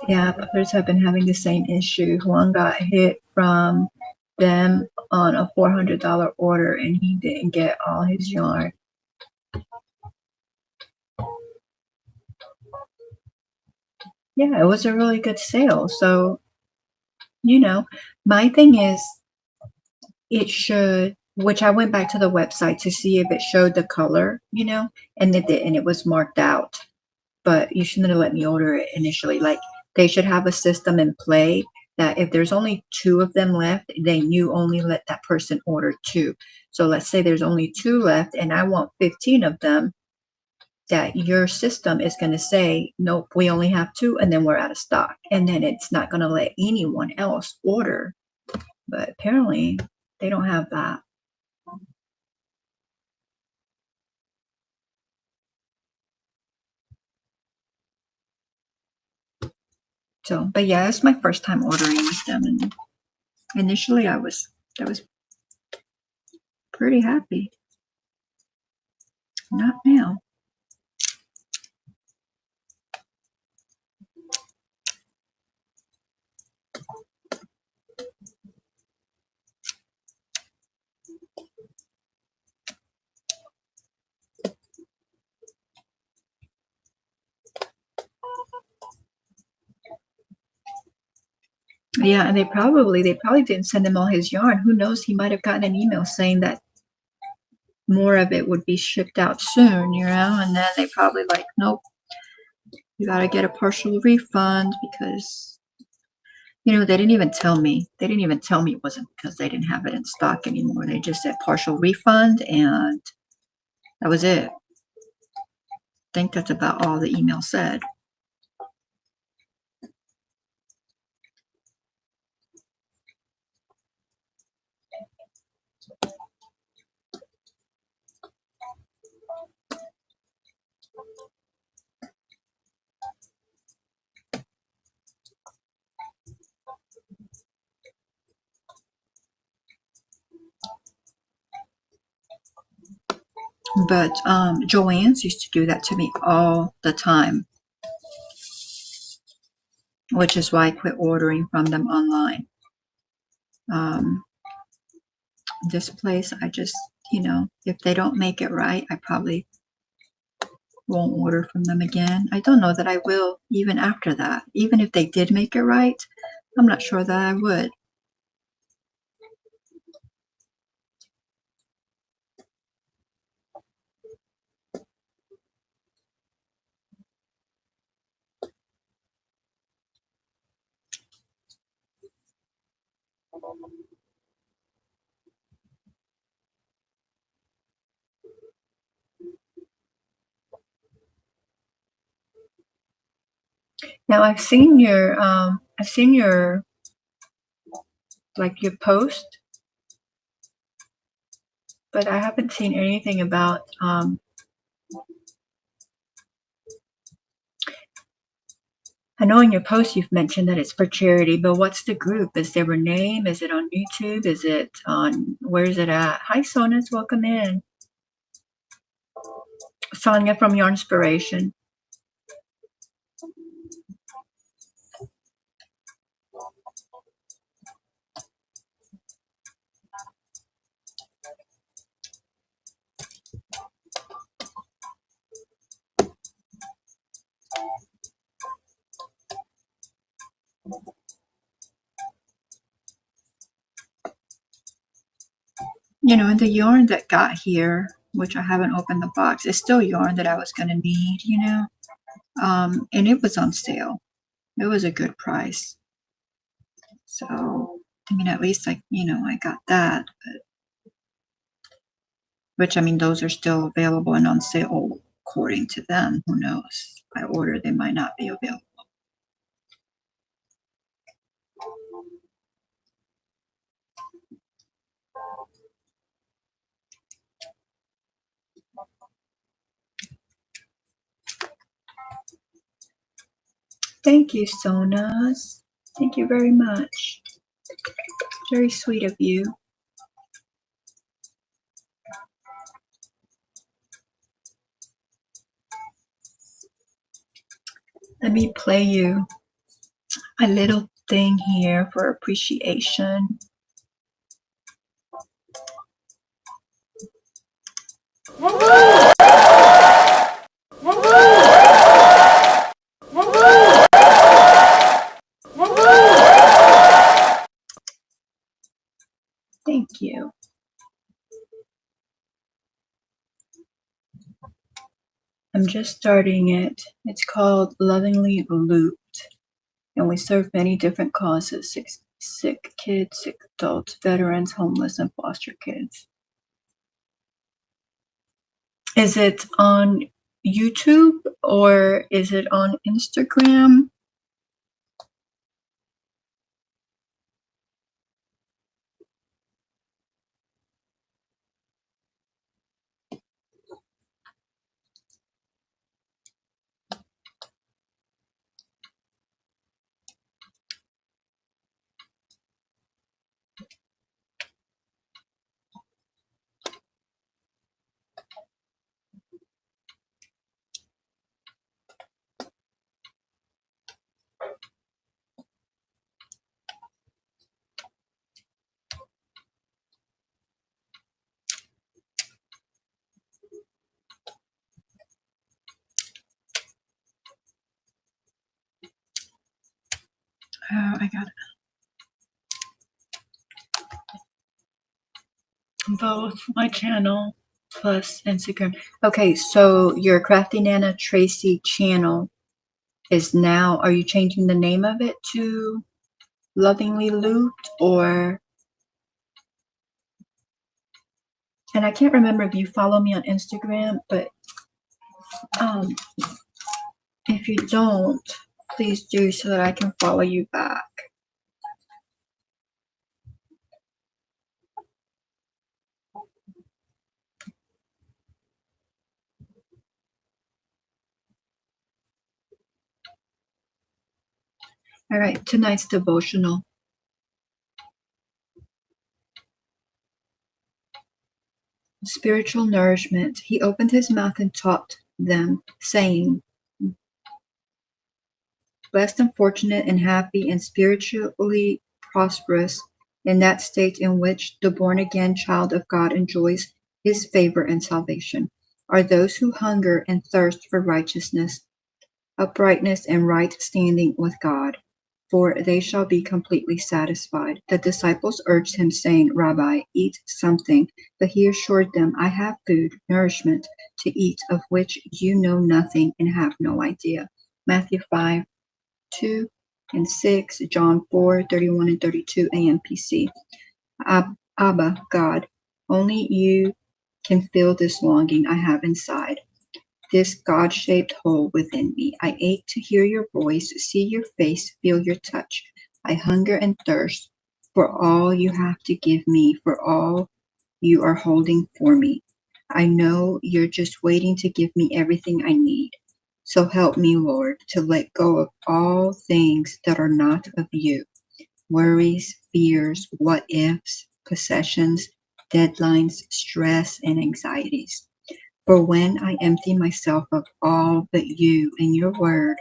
Yeah, others have been having the same issue. One got hit from them on a $400 order and he didn't get all his yarn. Yeah, it was a really good sale. So, you know, my thing is it should, which I went back to the website to see if it showed the color, and it did, and it was marked out. But you shouldn't have let me order it initially. Like, they should have a system in play that if there's only 2 of them left, then you only let that person order 2. So let's say there's only 2 left and I want 15 of them, that your system is going to say, nope, we only have 2 and then we're out of stock. And then it's not going to let anyone else order. But apparently they don't have that. So, but yeah, it's my first time ordering with them. And initially I was pretty happy. Not now. Yeah, and they probably didn't send him all his yarn. Who knows? He might have gotten an email saying that more of it would be shipped out soon, and then they probably like, nope, you got to get a partial refund because, they didn't even tell me. They didn't even tell me it wasn't because they didn't have it in stock anymore. They just said partial refund and that was it. I think that's about all the email said. But Joann's used to do that to me all the time, which is why I quit ordering from them online. This place, I just, if they don't make it right, I probably won't order from them again. I don't know that I will even after that. Even if they did make it right, I'm not sure that I would. Now I've seen your like your post, but I haven't seen anything about I know in your post you've mentioned that it's for charity, but what's the group? Is there a name? Is it on YouTube? Is it on, where is it at? Hi Sonas, welcome in. Sonia from Yarnspiration. And the yarn that got here, which I haven't opened the box, is still yarn that I was going to need, and it was on sale. It was a good price. So, at least I got that. Which, those are still available and on sale according to them. Who knows? By order, they might not be available. Thank you, Sonas. Thank you very much. Very sweet of you. Let me play you a little thing here for appreciation. Thank you. I'm just starting it. It's called Lovingly Looped, and we serve many different causes: sick kids, sick adults, veterans, homeless, and foster kids. Is it on YouTube or is it on Instagram? Oh, I got it. Both my channel plus Instagram. Okay, so your Crafty Nana Tracy channel is now, are you changing the name of it to Lovingly Looped, or, and I can't remember if you follow me on Instagram, but if you don't, please do so that I can follow you back. All right, tonight's devotional. Spiritual nourishment. He opened his mouth and taught them, saying, blessed and fortunate and happy and spiritually prosperous in that state in which the born-again child of God enjoys his favor and salvation are those who hunger and thirst for righteousness, uprightness, and right standing with God, for they shall be completely satisfied. The disciples urged him, saying, Rabbi, eat something. But he assured them, I have food, nourishment to eat, of which you know nothing and have no idea. Matthew 5:2 and 6, John 4:31 and 32, AMPC. Abba, God, only you can fill this longing I have inside, this God-shaped hole within me. I ache to hear your voice, see your face, feel your touch. I hunger and thirst for all you have to give me, for all you are holding for me. I know you're just waiting to give me everything I need. So help me, Lord, to let go of all things that are not of you. Worries, fears, what ifs, possessions, deadlines, stress, and anxieties. For when I empty myself of all but you and your word,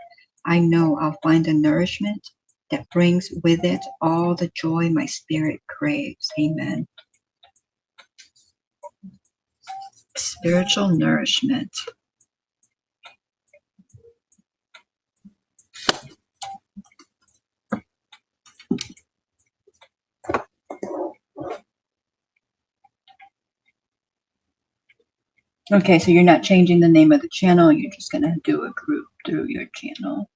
I know I'll find a nourishment that brings with it all the joy my spirit craves. Amen. Spiritual nourishment. Okay, so you're not changing the name of the channel, you're just going to do a group through your channel.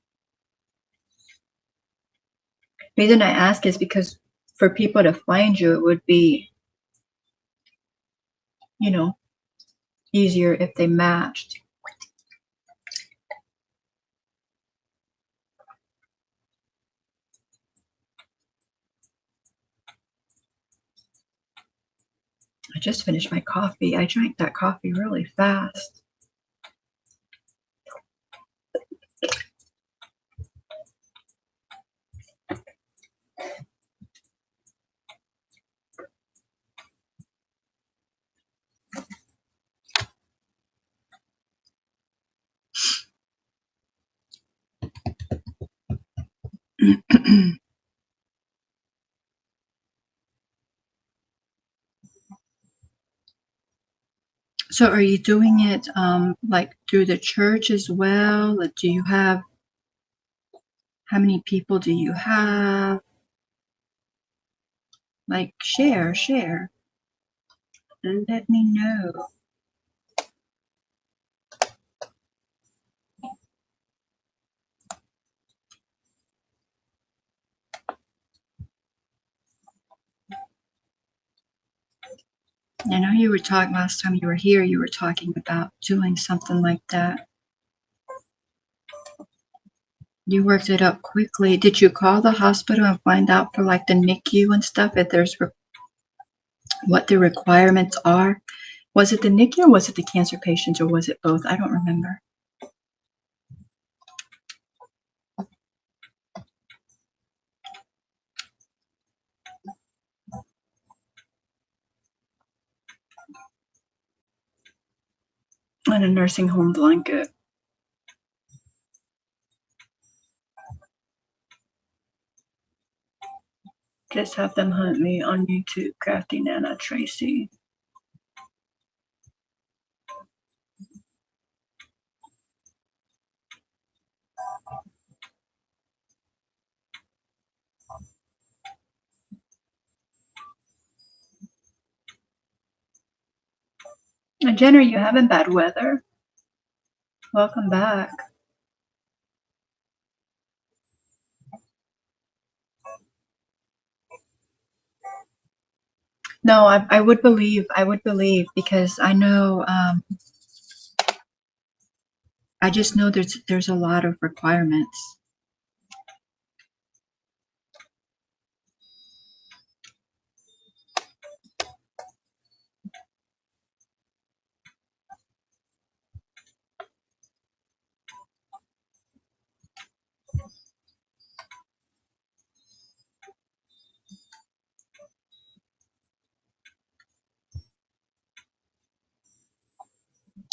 The reason I ask is because for people to find you, it would be, you know, easier if they matched. I just finished my coffee. I drank that coffee really fast. So are you doing it like through the church as well? Like, do you have, how many people do you have? Like, share. Let me know. I know you were talking last time you were here, you were talking about doing something like that. You worked it up quickly. Did you call the hospital and find out for like the NICU and stuff if there's what the requirements are? Was it the NICU or was it the cancer patients or was it both? I don't remember. And a nursing home blanket. Just have them hunt me on YouTube, Crafty Nana Tracy. And Jen, are you having bad weather? Welcome back. No, I would believe because I know, I just know there's a lot of requirements.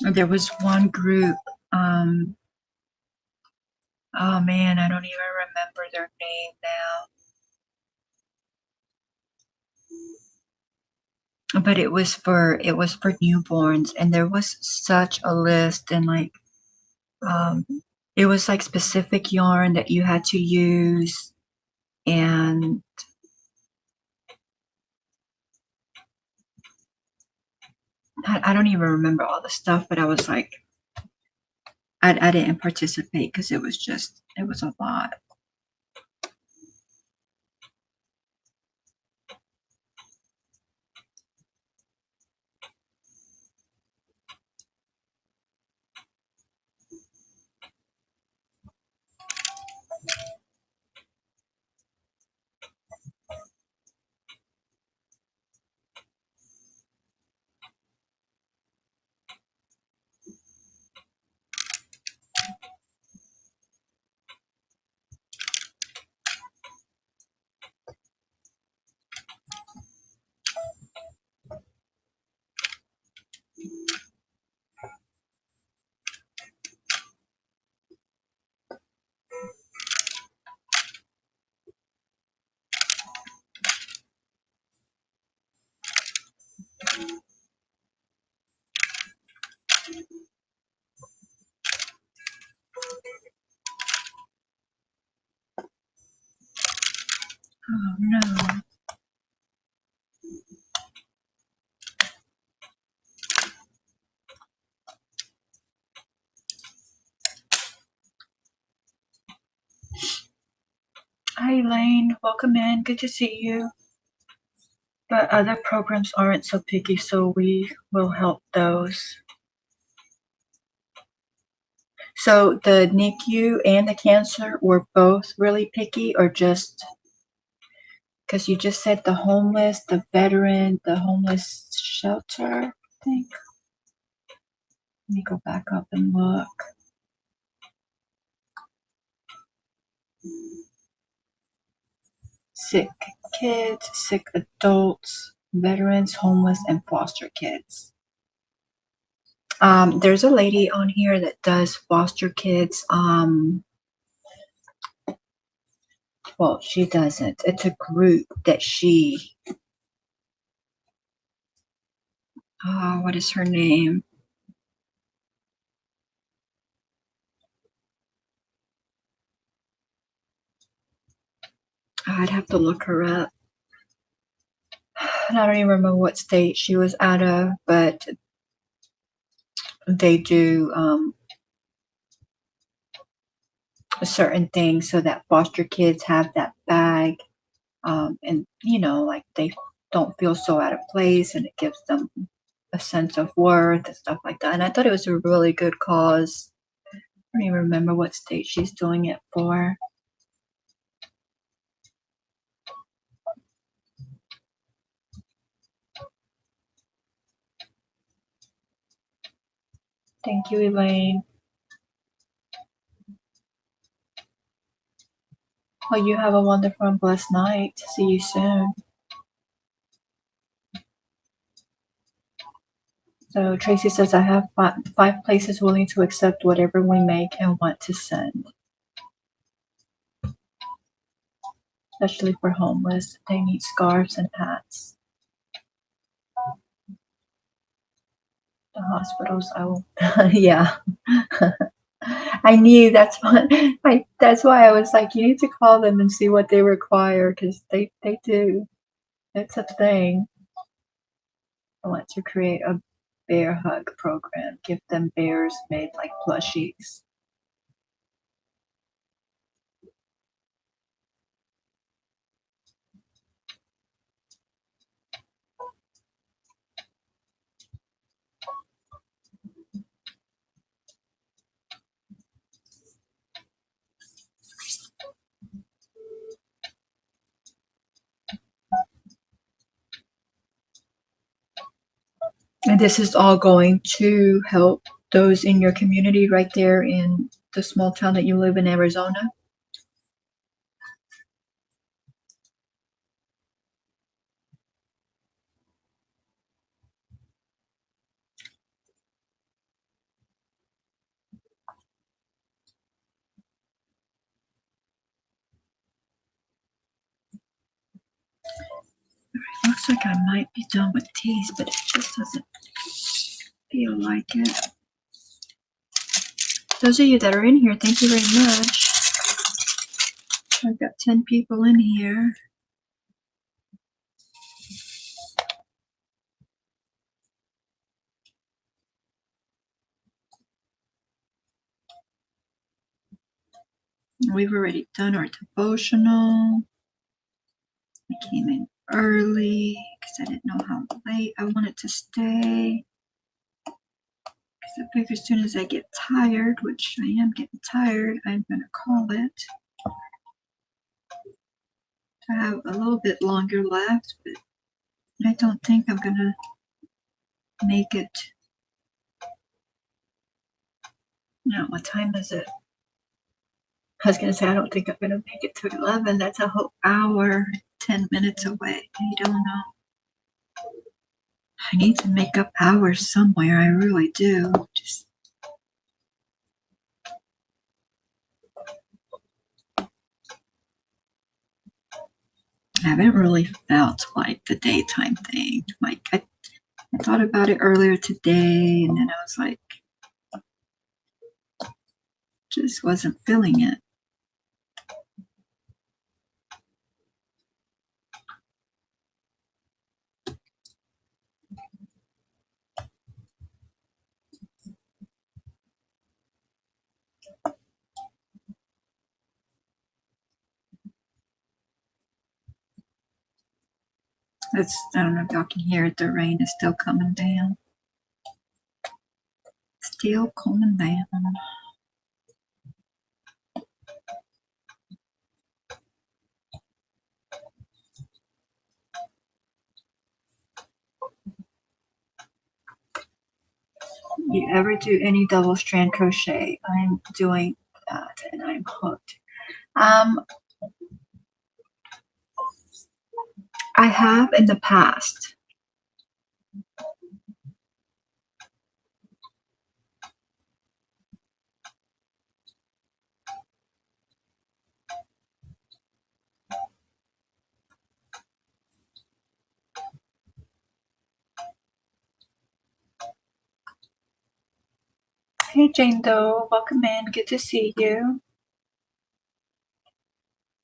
There was one group, oh man, I don't even remember their name now. But it was for newborns, and there was such a list, and like, it was like specific yarn that you had to use, and I don't even remember all the stuff, but I was like, I didn't participate because it was a lot. Oh no. Hi Elaine, welcome in. Good to see you. But other programs aren't so picky, so we will help those. So the NICU and the cancer were both really picky, or just because you just said the homeless, the veteran, the homeless shelter, I think. Let me go back up and look. Sick kids, sick adults, veterans, homeless, and foster kids. There's a lady on here that does foster kids. well, she doesn't. It's a group that what is her name? I'd have to look her up. And I don't even remember what state she was out of, but they do certain things so that foster kids have that bag, and like they don't feel so out of place, and it gives them a sense of worth and stuff like that. And I thought it was a really good cause. I don't even remember what state she's doing it for. Thank you, Elaine. Well, you have a wonderful and blessed night. See you soon. So Tracy says, I have 5 places willing to accept whatever we make and want to send. Especially for homeless. They need scarves and hats. The hospitals, yeah. I knew that's why I was like, you need to call them and see what they require, because they do. It's a thing. I want to create a bear hug program. Give them bears made like plushies. And this is all going to help those in your community right there in the small town that you live in, Arizona. Looks like I might be done with teas, but it just doesn't feel like it. Those of you that are in here, thank you very much. I've got 10 people in here. We've already done our devotional. I came in early because I didn't know how late I wanted to stay. Because I figure as soon as I get tired, which I am getting tired, I'm going to call it. I have a little bit longer left, but I don't think I'm going to make it. No, what time is it? I was going to say, I don't think I'm going to make it to 11. That's a whole hour, 10 minutes away. I don't know. I need to make up hours somewhere. I really do. Just I haven't really felt like the daytime thing. Like I thought about it earlier today, and then I was like, just wasn't feeling it. I don't know if y'all can hear it. The rain is still coming down. Still coming down. You ever do any double strand crochet? I'm doing that and I'm hooked. I have in the past. Hey Jane Doe, welcome in. Good to see you.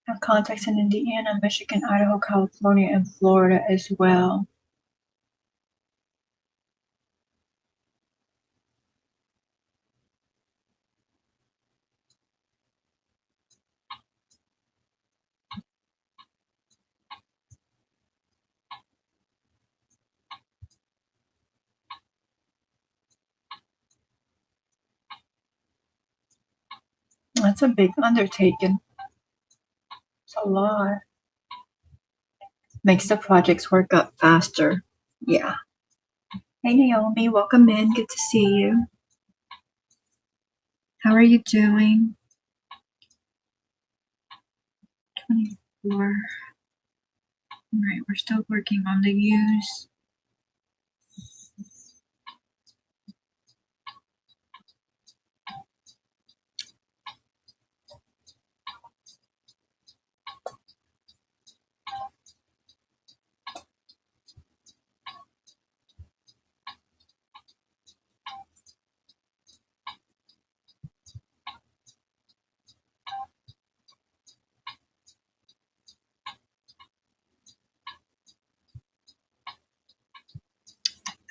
I have contacts in Indiana, Michigan, Idaho, California, and Florida as well. That's a big undertaking. It's a lot. Makes the projects work up faster. Yeah. Hey Naomi, welcome in. Good to see you. How are you doing? 24. All right, we're still working on the use.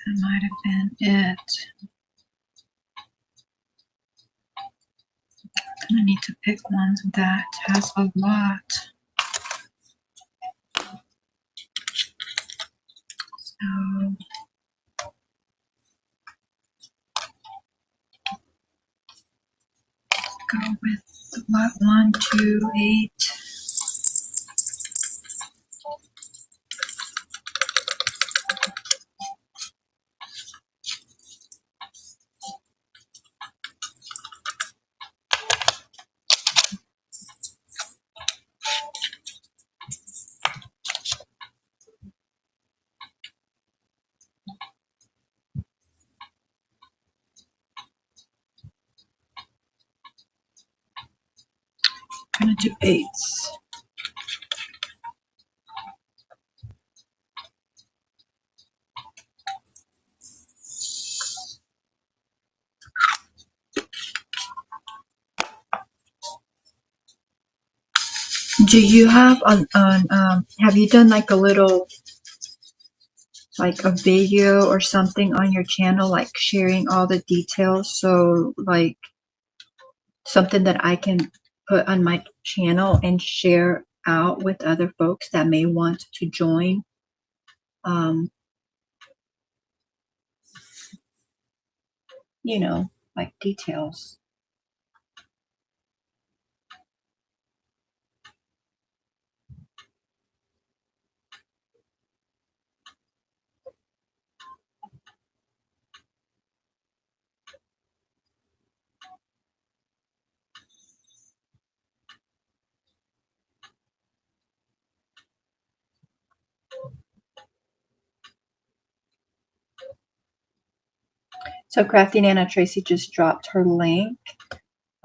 That might have been it. I'm gonna need to pick one that has a lot. So go with lot 1, 2, 8. I'm gonna do 8s. Do you have have you done like a little, like a video or something on your channel, like sharing all the details? So like something that I can put on my channel and share out with other folks that may want to join. You know, like details. So Crafty Nana Tracy just dropped her link.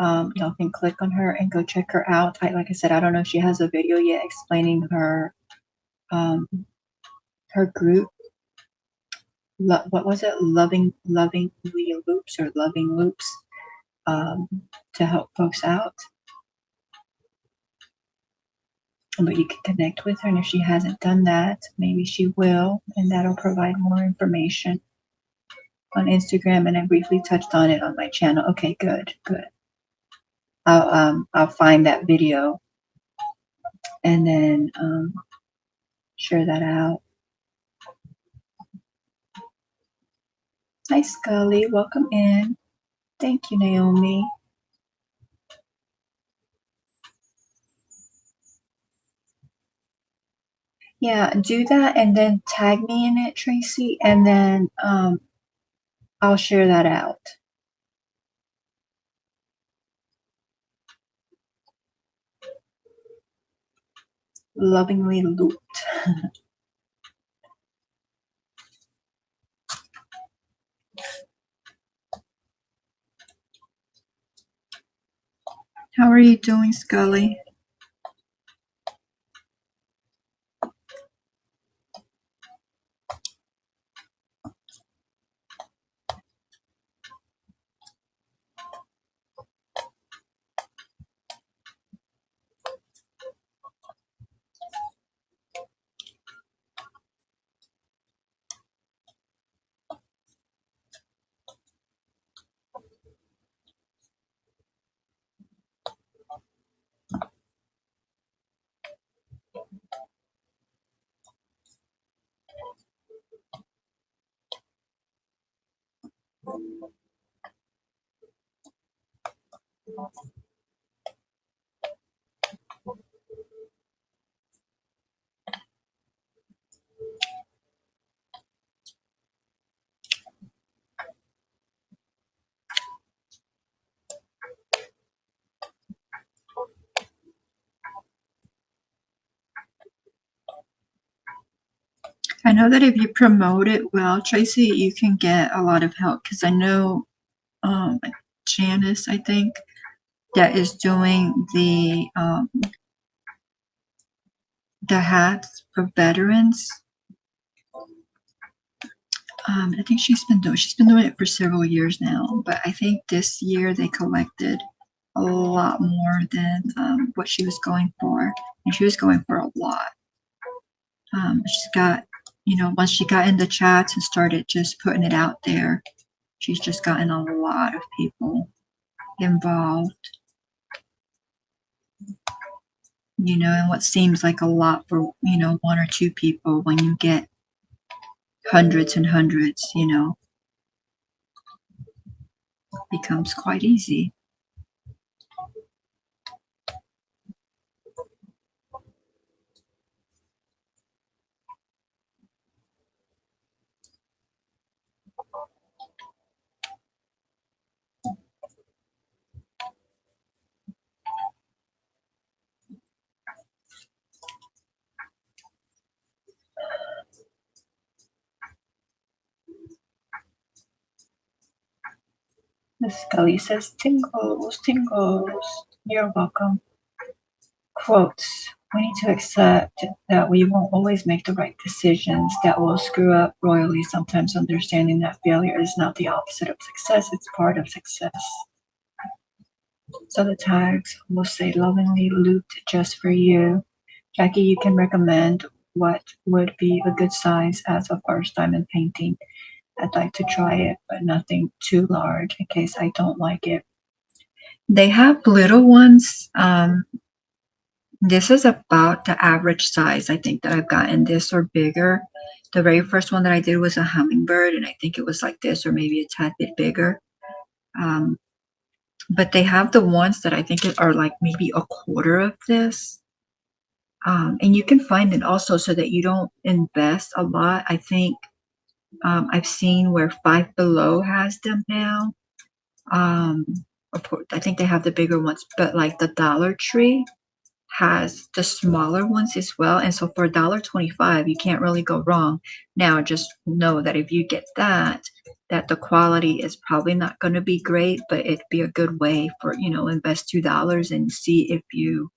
Y'all can click on her and go check her out. Like I said, I don't know if she has a video yet explaining her her group. What was it? Loving Loops or Loving Loops, to help folks out. But you can connect with her, and if she hasn't done that, maybe she will, and that'll provide more information on Instagram. And I briefly touched on it on my channel. Okay, good. I'll find that video and then share that out. Hi Scully, welcome in. Thank you, Naomi. Yeah, do that and then tag me in it, Tracy, and then I'll share that out. Lovingly Looped. How are you doing, Scully? I know that if you promote it well, Tracy, you can get a lot of help, because I know Janice, I think, that is doing the hats for veterans. I think she's been doing it for several years now, but I think this year they collected a lot more than what she was going for, and she was going for a lot. She's got, once she got in the chats and started just putting it out there, she's just gotten a lot of people involved. And what seems like a lot for, one or two people, when you get hundreds and hundreds, becomes quite easy. Miss Scully says, tingles, tingles. You're welcome. Quotes. We need to accept that we won't always make the right decisions, that we'll screw up royally, sometimes understanding that failure is not the opposite of success, it's part of success. So the tags will say lovingly looped just for you. Jackie, you can recommend what would be a good size as a first diamond painting. I'd like to try it, but nothing too large in case I don't like it. They have little ones. This is about the average size, I think, that I've gotten, this or bigger. The very first one that I did was a hummingbird, and I think it was like this or maybe a tad bit bigger. But they have the ones that I think are like maybe a quarter of this. And you can find it also so that you don't invest a lot. I think I've seen where Five Below has them now. Of course, I think they have the bigger ones, but like the Dollar Tree has the smaller ones as well. And so for $1.25, you can't really go wrong. Now, just know that if you get that the quality is probably not going to be great, but it'd be a good way for, invest $2 and see if you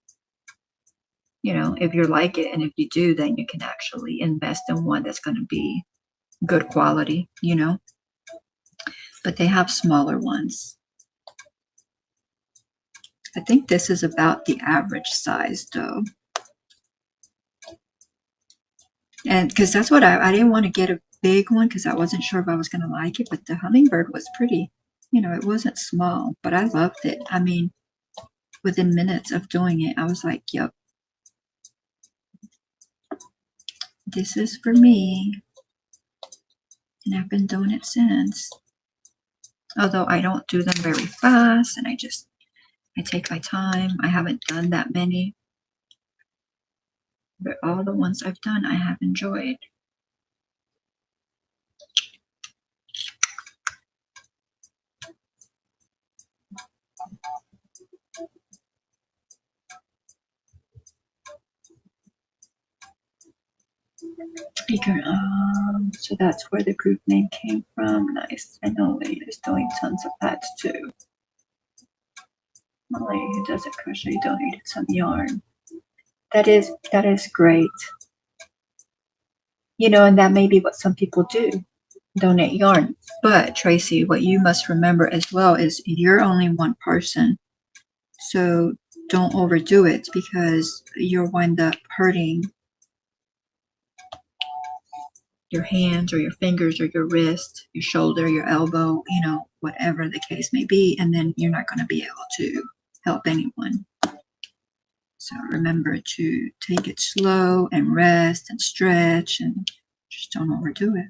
like it. And if you do, then you can actually invest in one that's going to be good quality, but they have smaller ones. I think this is about the average size though. And because that's what I didn't want to get a big one because I wasn't sure if I was going to like it, but the hummingbird was pretty, it wasn't small, but I loved it. I mean, within minutes of doing it, I was like, yep, this is for me. And I've been doing it since. Although I don't do them very fast, and I take my time. I haven't done that many. But all the ones I've done, I have enjoyed. So that's where the group name came from. Nice. I know Lee is doing tons of hats too. Molly, who does it crochet, donated some yarn. That is great. And that may be what some people do, donate yarn. But Tracy, what you must remember as well is you're only one person. So don't overdo it because you'll wind up hurting your hands or your fingers or your wrist, your shoulder, your elbow, whatever the case may be. And then you're not going to be able to help anyone. So remember to take it slow and rest and stretch and just don't overdo it.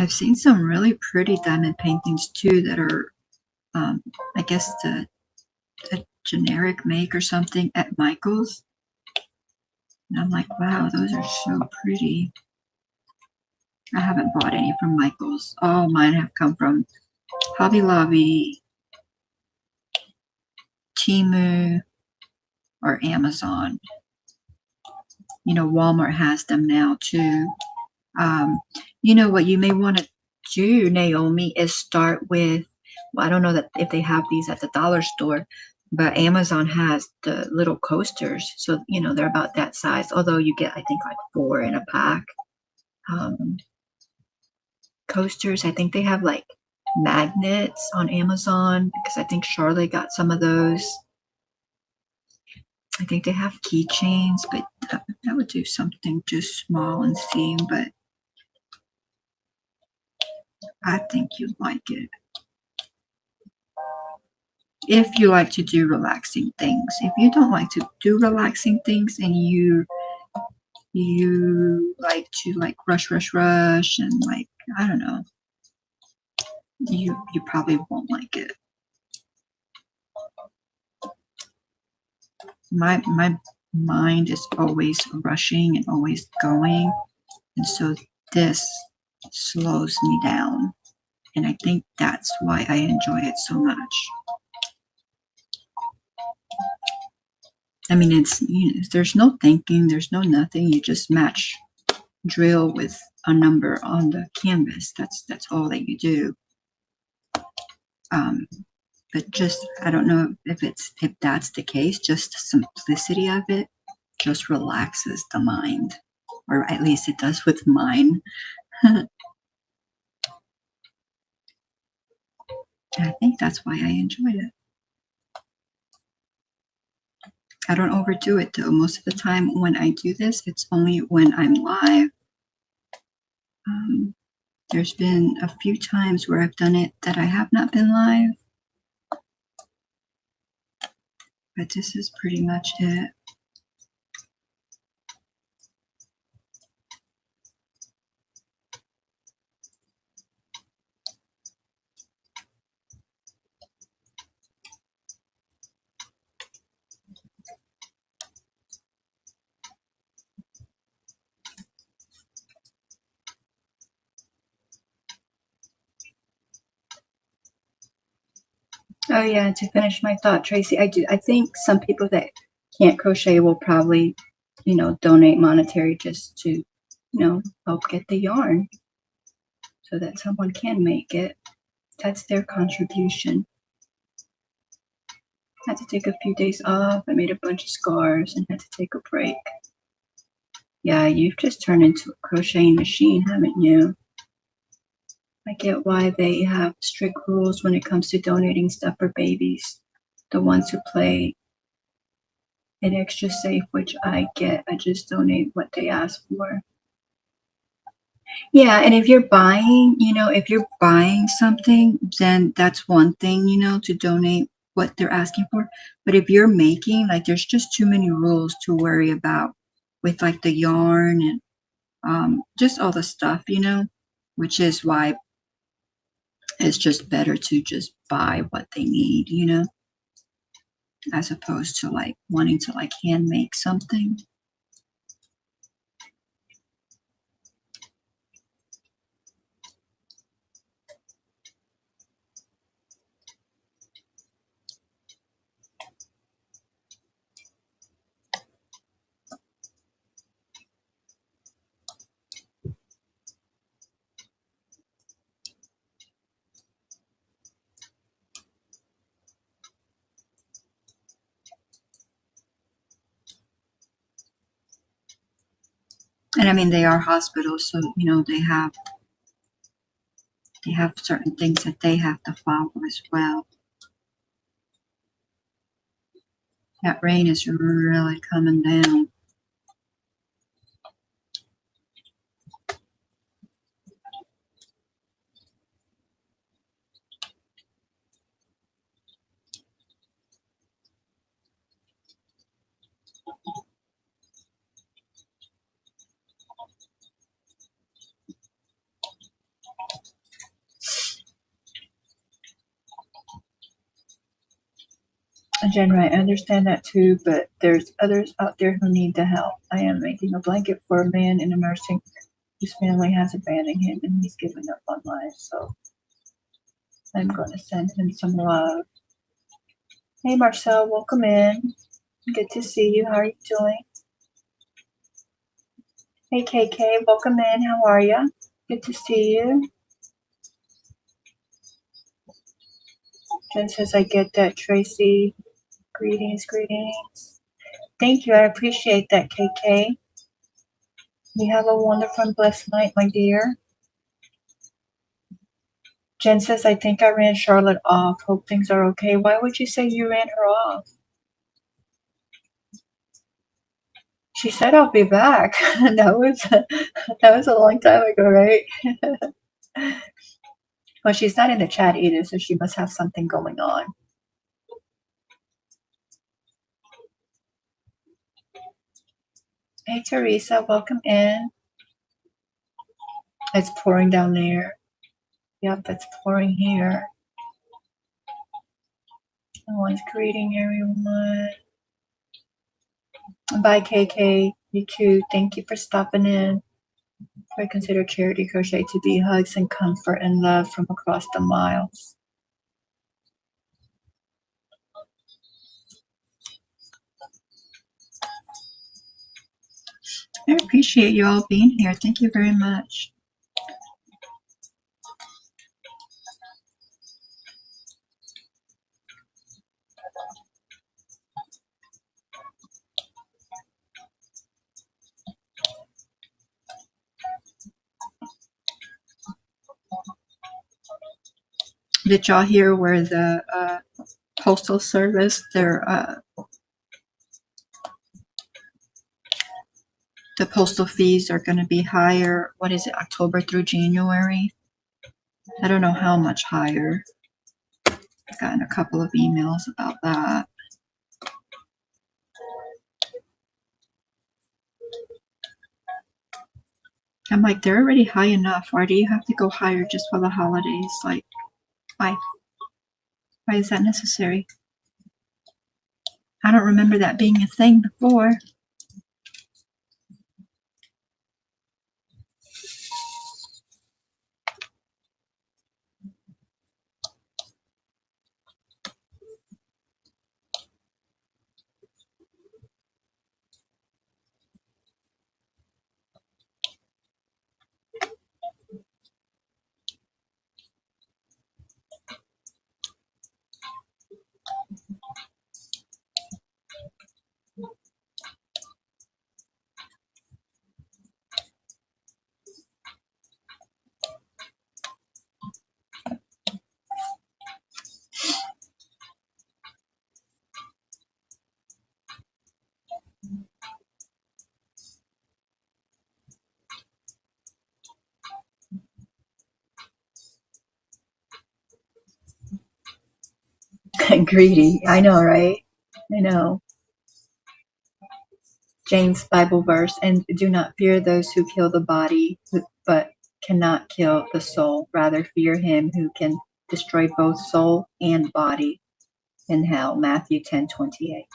I've seen some really pretty diamond paintings too that are, I guess the generic make or something at Michael's. And I'm like, wow, those are so pretty. I haven't bought any from Michael's. All mine have come from Hobby Lobby, Temu, or Amazon. You know, Walmart has them now too. You know what you may want to do, Naomi, is start with, well, I don't know that if they have these at the dollar store, but Amazon has the little coasters. So, you know, they're about that size, although you get, I think, like 4 in a pack. Coasters, I think they have like magnets on Amazon because I think Charlotte got some of those. I think they have keychains, but that would do something just small and see, but I think you'd like it. If you like to do relaxing things. If you don't like to do relaxing things and you like to like rush and like, I don't know, you probably won't like it. My mind is always rushing and always going, and so this slows me down, and I think that's why I enjoy it so much. I mean, it's, you know, there's no thinking, there's no nothing. You just match drill with a number on the canvas. That's all that you do. But just, I don't know if that's the case. Just the simplicity of it just relaxes the mind, or at least it does with mine. I think that's why I enjoyed it. I don't overdo it though. Most of the time when I do this, it's only when I'm live. There's been a few times where I've done it that I have not been live. But this is pretty much it. Oh yeah, to finish my thought, Tracy, I think some people that can't crochet will probably, you know, donate monetary just to, you know, help get the yarn so that someone can make it. That's their contribution. I had to take a few days off. I made a bunch of scarves and had to take a break. Yeah, you've just turned into a crocheting machine, haven't you? I get why they have strict rules when it comes to donating stuff for babies. The ones who play it extra safe, which I get. I just donate what they ask for. Yeah, and if you're buying, you know, if you're buying something, then that's one thing, you know, to donate what they're asking for. But if you're making, like, there's just too many rules to worry about with like the yarn and just all the stuff, you know, which is why it's just better to just buy what they need, you know, as opposed to like wanting to like hand make something. And I mean, they are hospitals, so, you know, they have certain things that they have to follow as well. That rain is really coming down. Jen, right, I understand that too, but there's others out there who need the help. I am making a blanket for a man in a nursing whose family has abandoned him and he's given up on life, so I'm going to send him some love. Hey, Marcel, welcome in. Good to see you. How are you doing? Hey, KK, welcome in. How are you? Good to see you. Jen says, I get that, Tracy. Greetings, greetings. Thank you. I appreciate that, KK. You have a wonderful and blessed night, my dear. Jen says, I think I ran Charlotte off. Hope things are okay. Why would you say you ran her off? She said, I'll be back. that was a long time ago, right? Well, she's not in the chat either, so she must have something going on. Hey, Teresa, welcome in. It's pouring down there. Yep, it's pouring here. Someone's greeting everyone. Bye, KK. You too. Thank you for stopping in. I consider Charity Crochet to be hugs and comfort and love from across the miles. I appreciate you all being here. Thank you very much. Did y'all hear where the Postal Service, the postal fees are going to be higher? What is it, October through January? I don't know how much higher. I've gotten a couple of emails about that. I'm like, they're already high enough. Why do you have to go higher just for the holidays? Like, why? Why is that necessary? I don't remember that being a thing before. Greedy. I know, right? I know. James Bible verse, and do not fear those who kill the body, but cannot kill the soul. Rather fear him who can destroy both soul and body in hell. Matthew 10:28.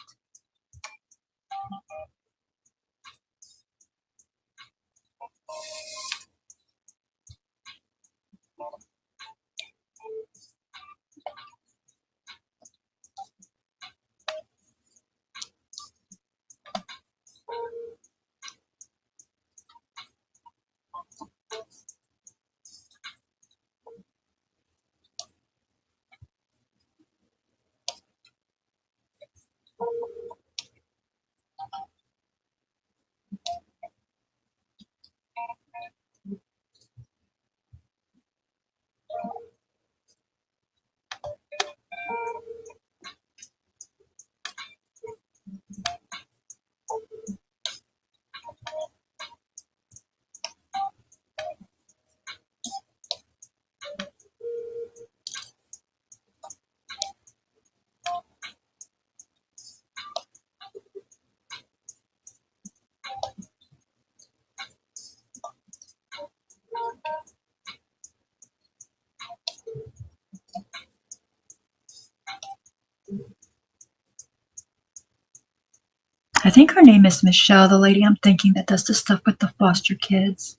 I think her name is Michelle, the lady I'm thinking that does the stuff with the foster kids.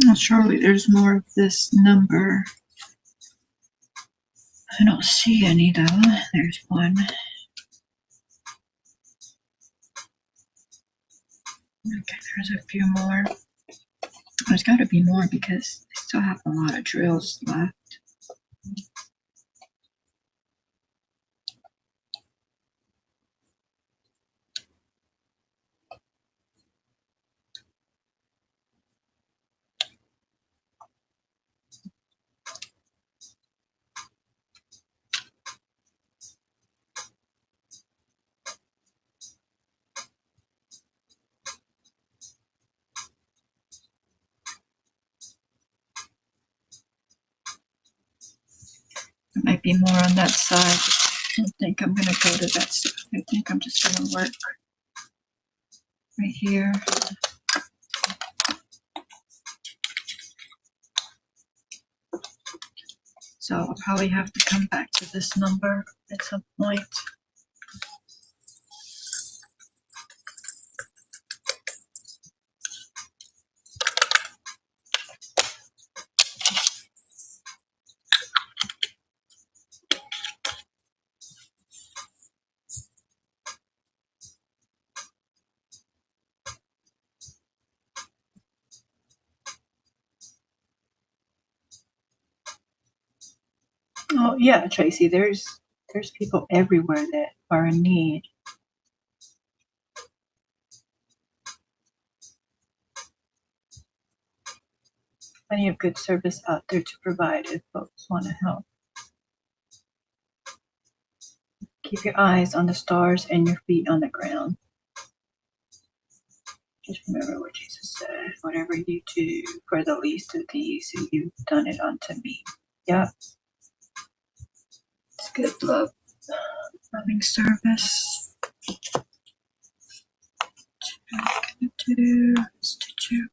Well, surely there's more of this number. I don't see any though. There's one. Okay, there's a few more. There's got to be more because they still have a lot of drills left. There might be more on that side. I don't think I'm going to go to that side. I think I'm just going to work right here. So I'll probably have to come back to this number at some point. Oh yeah, Tracy, there's people everywhere that are in need. Plenty of good service out there to provide if folks want to help. Keep your eyes on the stars and your feet on the ground. Just remember what Jesus said, whatever you do for the least of these, you've done it unto me. Yep. It's good love, loving service. Institute.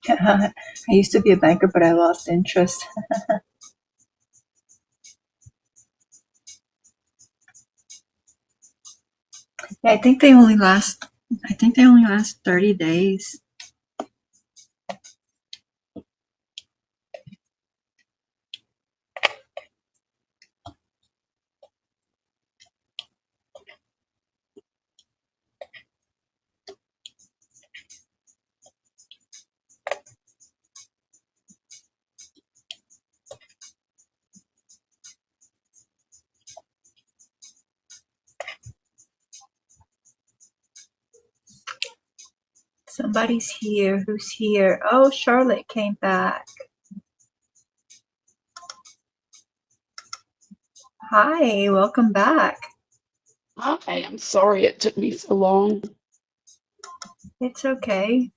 I used to be a banker, but I lost interest. Yeah, I think they only last. I think they only last 30 days. Somebody's here. Who's here? Oh, Charlotte came back. Hi, welcome back. Hi, I'm sorry it took me so long. It's okay.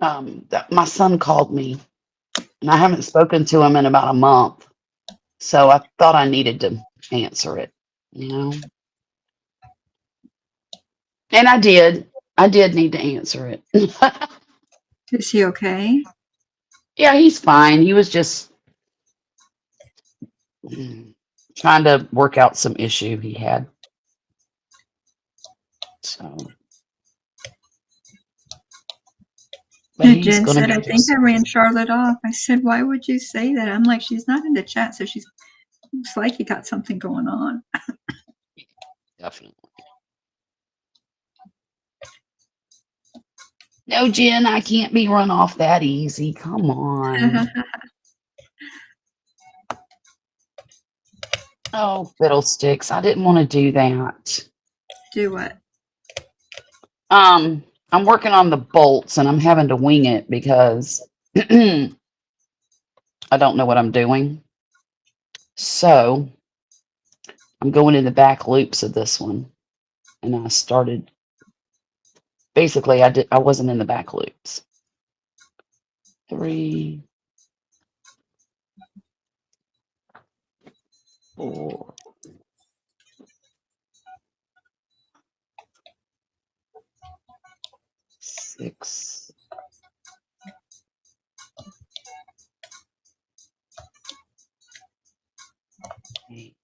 My son called me, and I haven't spoken to him in about a month, so I thought I needed to answer it, you know. And I did. I did need to answer it. Is he okay? Yeah, he's fine. He was just trying to work out some issue he had. So, but And he's Jen going to said, be I think just I ran Charlotte off. I said, why would you say that? I'm like, she's not in the chat, so she's looks like you got something going on. definitely. No, Jen, I can't be run off that easy. Come on. Oh, fiddlesticks. I didn't want to do that. Do what? I'm working on the bolts and I'm having to wing it because I don't know what I'm doing. So I'm going in the back loops of this one. And I started basically I wasn't in the back loops. 3, 4, 6. Eight.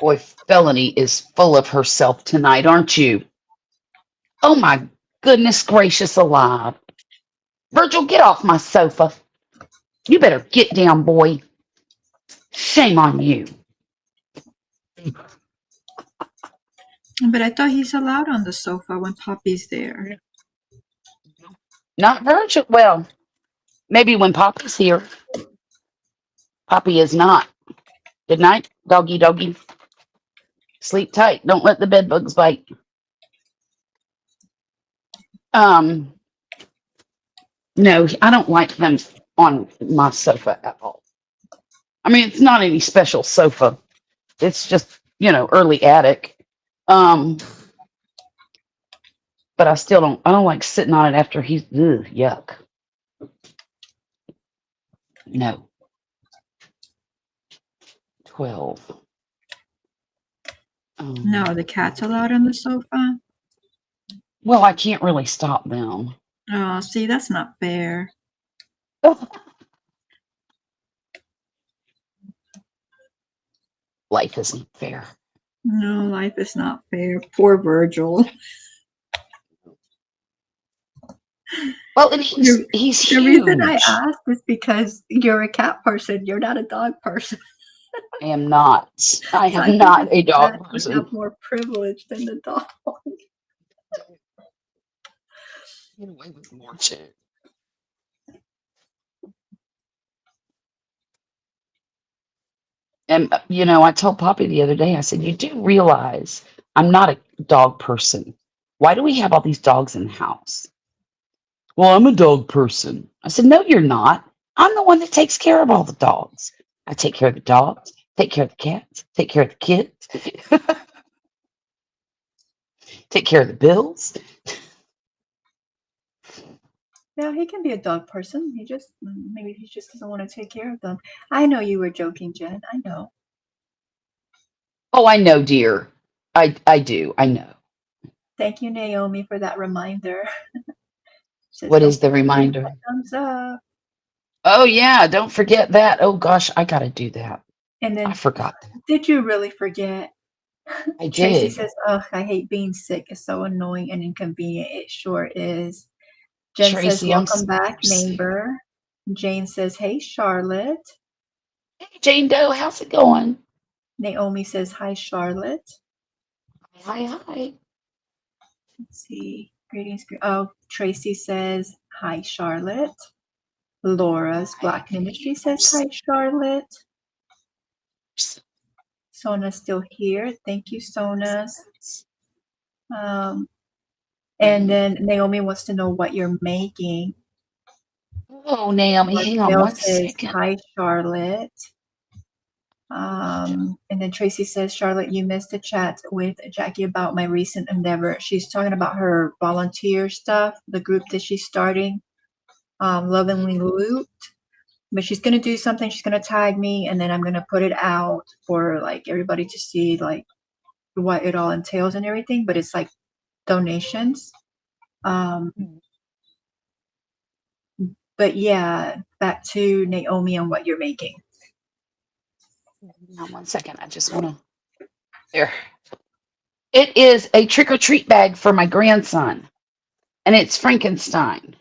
Boy, Felony is full of herself tonight, aren't you? Oh my goodness gracious alive. Virgil, get off my sofa. You better get down, boy. Shame on you. But I thought he's allowed on the sofa when Poppy's there. Not Virgil. Well, maybe when Poppy's here. Poppy is not. Good night, doggy doggy. Sleep tight. Don't let the bed bugs bite. Um, no, I don't like them on my sofa at all. I mean, it's not any special sofa. It's just, early attic. But I still I don't like sitting on it after he's, yuck. No. 12. No, the cat's allowed on the sofa? Well, I can't really stop them. Oh, see, that's not fair. Life isn't fair. No, life is not fair. Poor Virgil. Well, and he's The reason I huge. asked is because you're a cat person. You're not a dog person. I am not. I So I am think not a the cat dog would person. have more privilege than the dog. Get away with more shit. And I told Poppy the other day, I said, you do realize I'm not a dog person. Why do we have all these dogs in the house? Well, I'm a dog person. I said, no, you're not. I'm the one that takes care of all the dogs. I take care of the dogs, take care of the cats, take care of the kids, take care of the bills. Yeah, he can be a dog person. Maybe he just doesn't want to take care of them. I know you were joking, Jen. I know. Oh, I know, dear. I do. I know. Thank you, Naomi, for that reminder. Says What don't is the forget to hit reminder? that thumbs up. Oh yeah, don't forget that. Oh gosh, I gotta do that. And I then, forgot that. did you really forget? I Tracy did. says, "Ugh, I hate being sick. It's so annoying and inconvenient. It sure is." Jen says, Tracy, I'm "Welcome so back, sick. neighbor." Jane says, "Hey, Charlotte." Hey Jane Doe, how's it going? Naomi says, "Hi, Charlotte." Hi, hi. Let's see. Greetings. Oh, Tracy says, "Hi, Charlotte." Laura's Hi, Black Ministry says, "Hi, Charlotte." Sona's still here. Thank you, Sonas. And then Naomi wants to know what you're making. Oh, Naomi, hang on Marcel one says, second. "Hi, Charlotte." And then Tracy says, "Charlotte, you missed a chat with Jackie about my recent endeavor." She's talking about her volunteer stuff, the group that she's starting, Lovingly Looped. But she's gonna do something. She's gonna tag me, and then I'm gonna put it out for like everybody to see, like what it all entails and everything. But it's like donations. Um, but yeah, back to Naomi and what you're making. Hang on one second. I just want to. There. It is a trick or treat bag for my grandson, and it's Frankenstein.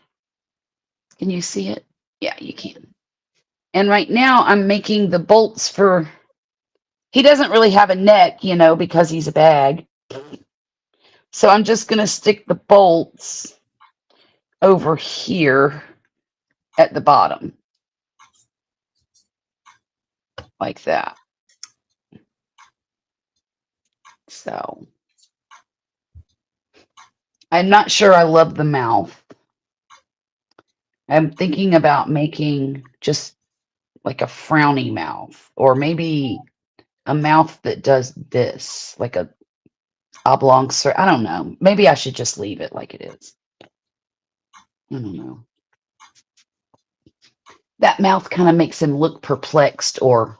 Can you see it? Yeah, you can. And right now I'm making the bolts for. He doesn't really have a neck, because he's a bag. So I'm just going to stick the bolts over here at the bottom, like that. So I'm not sure I love the mouth. I'm thinking about making just like a frowny mouth, or maybe a mouth that does this, like a oblong I don't know. Maybe I should just leave it like it is. I don't know. That mouth kind of makes him look perplexed or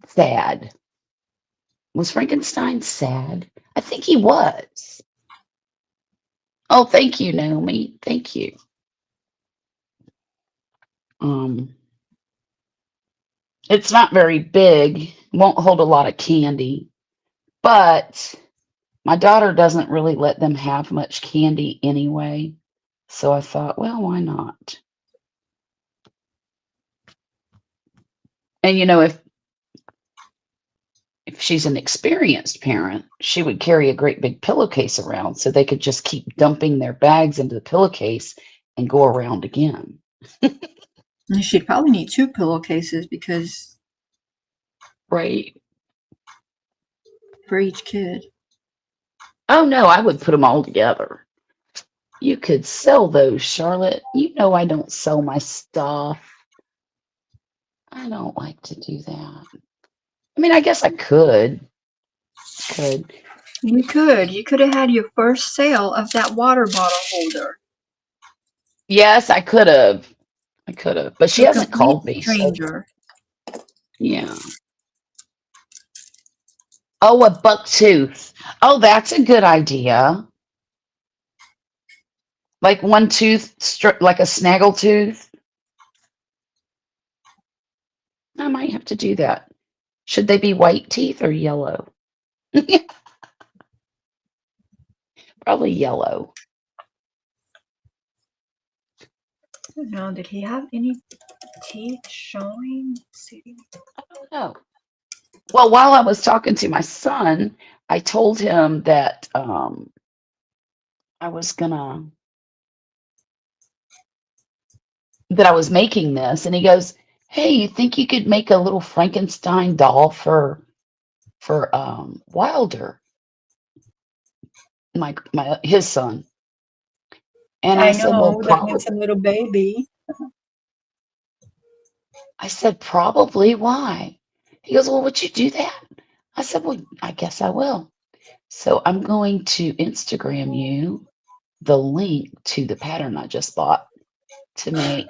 sad. Was Frankenstein sad? I think he was. Oh, thank you, Naomi. Thank you. Um, it's not very big. Won't hold a lot of candy, but my daughter doesn't really let them have much candy anyway. So I thought, well, why not? And if she's an experienced parent, she would carry a great big pillowcase around so they could just keep dumping their bags into the pillowcase and go around again. And she'd probably need 2 pillowcases because Right. for each kid. Oh no, I would put them all together. You could sell those, Charlotte. You know I don't sell my stuff. I don't like to do that. I mean, I guess I could. Could. You could. You could have had your first sale of that water bottle holder Yes, I could have. I could have. But she to a hasn't complete called me, so stranger. yeah. Oh, a buck tooth. Oh, that's a good idea. Like one tooth, like a snaggle tooth. I might have to do that. Should they be white teeth or yellow? Probably yellow. I don't know. Did he have any teeth showing? Let's see. I don't know. Well, while I was talking to my son, I told him that I was gonna that I was making this, and he goes, "Hey, you think you could make a little Frankenstein doll for Wilder, my his son?" And I I said, "Well, know that probably." handsome little baby. I said, "Probably. Why?" He goes, "Well, would you do that?" I said, "Well, I guess I will." So I'm going to Instagram you the link to the pattern I just bought to make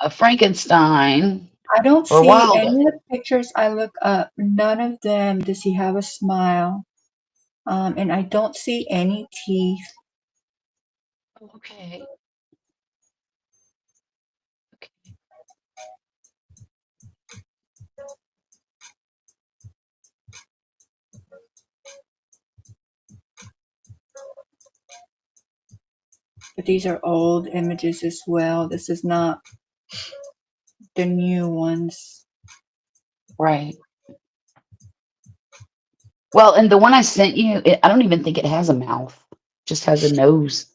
a Frankenstein I don't or see Wilder. any of the pictures I look up. None of them does he have a smile. And I don't see any teeth. Okay. Okay. But these are old images as well. This is not the new ones. Right. Well, and the one I sent you, I don't even think it has a mouth, just has a nose.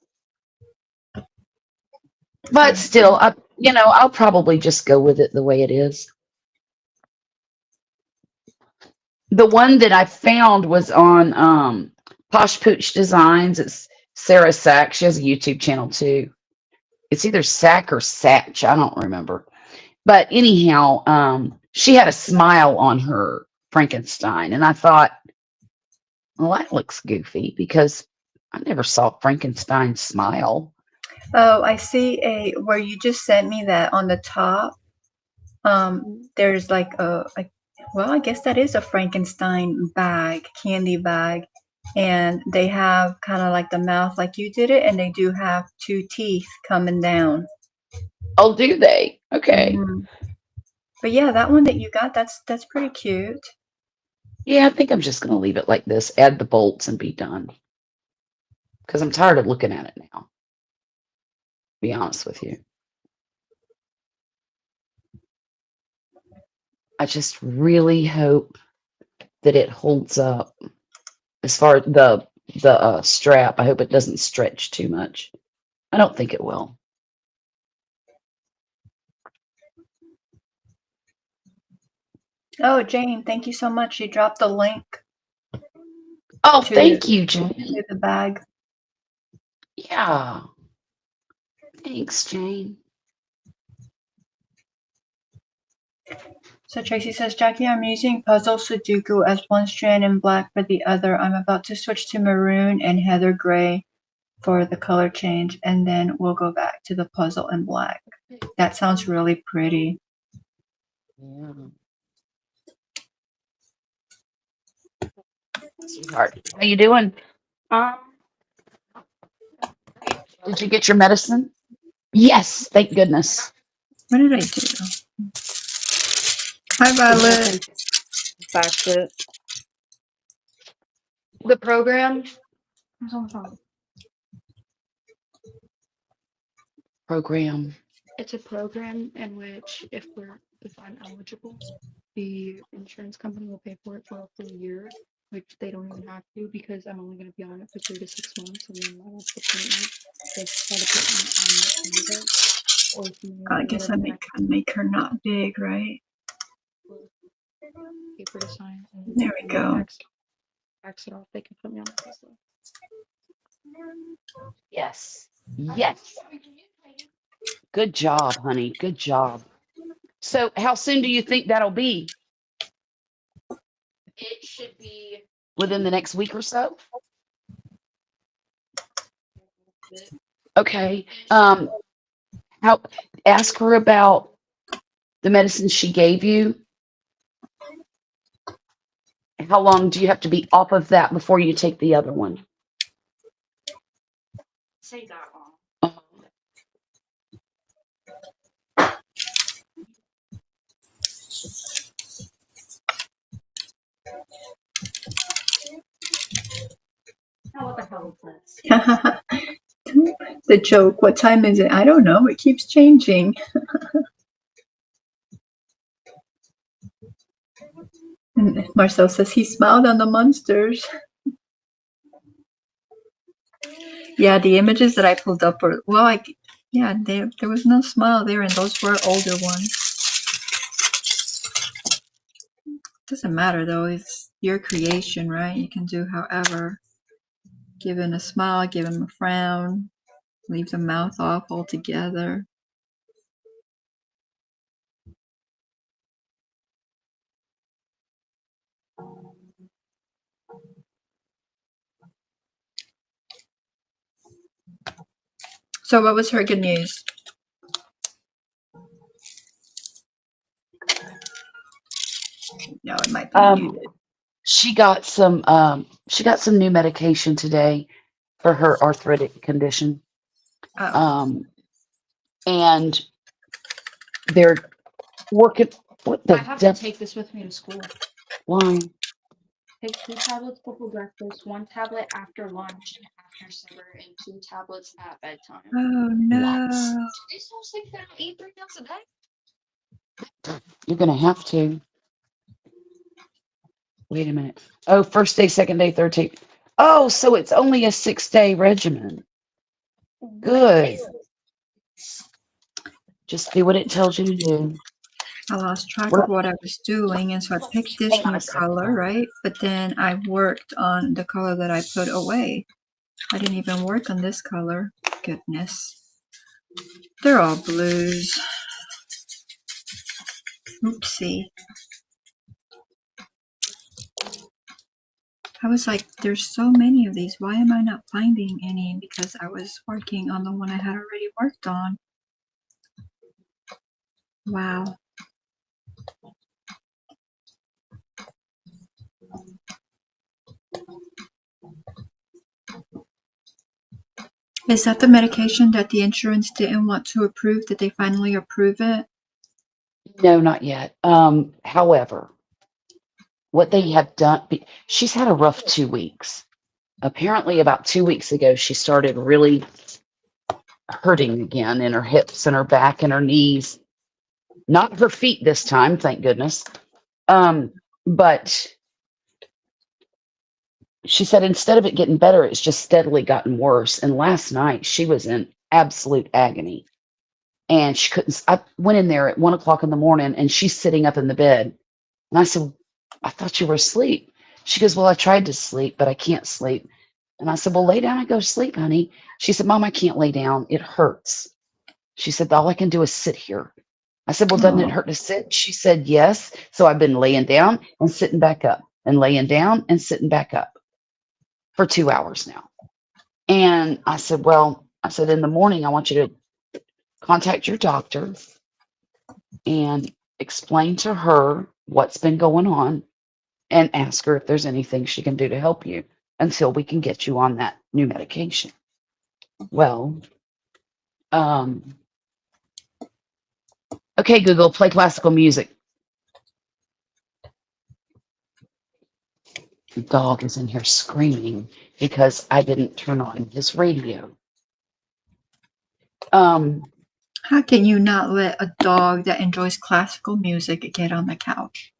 But still, I'll probably just go with it the way it is. The one that I found was on Posh Pooch Designs. It's Sarah Sack. She has a YouTube channel too. It's either Sack or Satch. I don't remember. But anyhow, she had a smile on her Frankenstein, and I thought, well, that looks goofy because I never saw Frankenstein smile. Oh, I see where you just sent me that on the top. There's like well, I guess that is a Frankenstein bag, candy bag. And they have kind of like the mouth like you did it, and they do have two teeth coming down. Oh, do they? Okay. Mhm. But yeah, that one that you got, that's pretty cute. Yeah, I think I'm just going to leave it like this, add the bolts, and be done. Because I'm tired of looking at it now, to be honest with you. I just really hope that it holds up. As far as the strap, I hope it doesn't stretch too much. I don't think it will. Oh, Jane, thank you so much. You dropped the link Oh, to thank you, Jane. the bag. Yeah. Thanks, Jane. So Tracy says, Jackie, I'm using Puzzle Sudoku as one strand and black for the other. I'm about to switch to maroon and heather gray for the color change, and then we'll go back to the puzzle in black. That sounds really pretty. Yeah. Sweetheart, how you doing? Did you get your medicine? Yes, thank goodness. What did I do? Hi, Violet. Fax it. The program? Who's on the phone? Program. It's a program in which if I'm eligible, the insurance company will pay for it for a full year, which they don't even have to because I'm only going to be on it for 3 to 6 months, and then that's the point. They try to put me on the end of it, or if you I guess I make her not big, right? paper to sign. And There we go. Fax it off. They can put me on the list. Yes. Yes. Good job, honey. Good job. So, how soon do you think that'll be? It should be within the next week or so. Okay. How ask her about the medicine she gave you. How long do you have to be off of that before you take the other one? Say that long. Now what the hell is this? The joke. What time is it? I don't know. It keeps changing. And Marcel says he smiled on the monsters. Yeah, the images that I pulled up were, well, yeah, there was no smile there, and those were older ones. Doesn't matter though, it's your creation, right? You can do however. Give him a smile, give him a frown, leave the mouth off altogether. So what was her good news? No, it might be muted. She got some new medication today for her arthritic condition. Oh, And they're working. What I the have to take this with me to school. Why? Take 2 tablets before breakfast, 1 tablet after lunch and after supper, and 2 tablets at bedtime. oh What? no. These folks think that I eat 3 meals a day? You're gonna have to. Wait a minute. Oh, first day, second day, third day. Oh, so it's only a 6-day regimen. Good. Just do what it tells you to do. I lost track We're- of what I was doing, and so I picked this Hang on new a second. color, right? But then I worked on the color that I put away. I didn't even work on this color. Goodness. They're all blues. Oopsie. I was like, there's so many of these. Why am I not finding any? Because I was working on the one I had already worked on. Wow. Is that the medication that the insurance didn't want to approve? Did they finally approve it? No, not yet. However, what they have done, she's had a rough 2 weeks. Apparently, about 2 weeks ago, she started really hurting again in her hips and her back and her knees. Not her feet this time, thank goodness. But she said instead of it getting better, it's just steadily gotten worse. And last night, she was in absolute agony. And she couldn't. I went in there at 1 o'clock in the morning, and she's sitting up in the bed. And I said, I thought you were asleep. She goes, well, I tried to sleep, but I can't sleep. And I said, well, lay down and go to sleep, honey. She said, Mom, I can't lay down. It hurts. She said, all I can do is sit here. I said, well, doesn't it Oh, hurt to sit? She said, yes. So I've been laying down and sitting back up and laying down and sitting back up for 2 hours now. And I said, well, I said, in the morning, I want you to contact your doctor and explain to her what's been going on and ask her if there's anything she can do to help you until we can get you on that new medication. Well, okay, Google, play classical music. The dog is in here screaming because I didn't turn on his radio. how can you not let a dog that enjoys classical music get on the couch?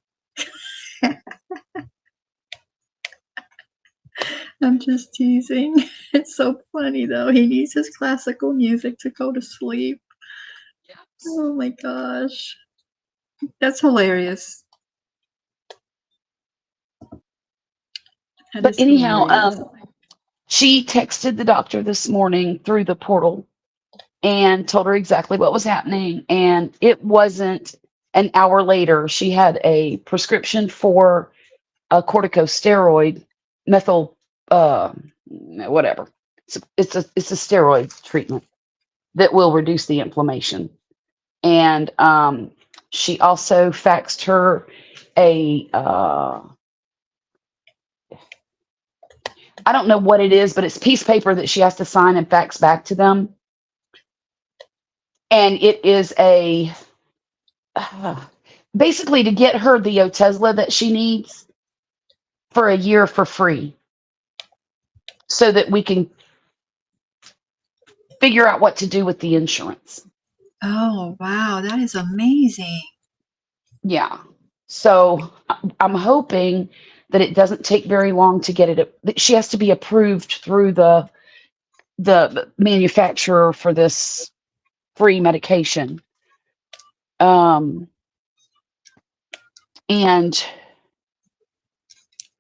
I'm just teasing. It's so funny though. He needs his classical music to go to sleep. Oh my gosh. That's hilarious. That But is anyhow, hilarious. she texted the doctor this morning through the portal and told her exactly what was happening. And it wasn't an hour later, she had a prescription for a corticosteroid, methyl, whatever. It's a steroid treatment that will reduce the inflammation. And she also faxed her a I don't know what it is, but it's piece of paper that she has to sign and fax back to them. And it is a basically to get her the Otezla that she needs for a year for free so that we can figure out what to do with the insurance. Oh, wow. That is amazing. Yeah. So I'm hoping that it doesn't take very long to get it. She has to be approved through the manufacturer for this free medication. And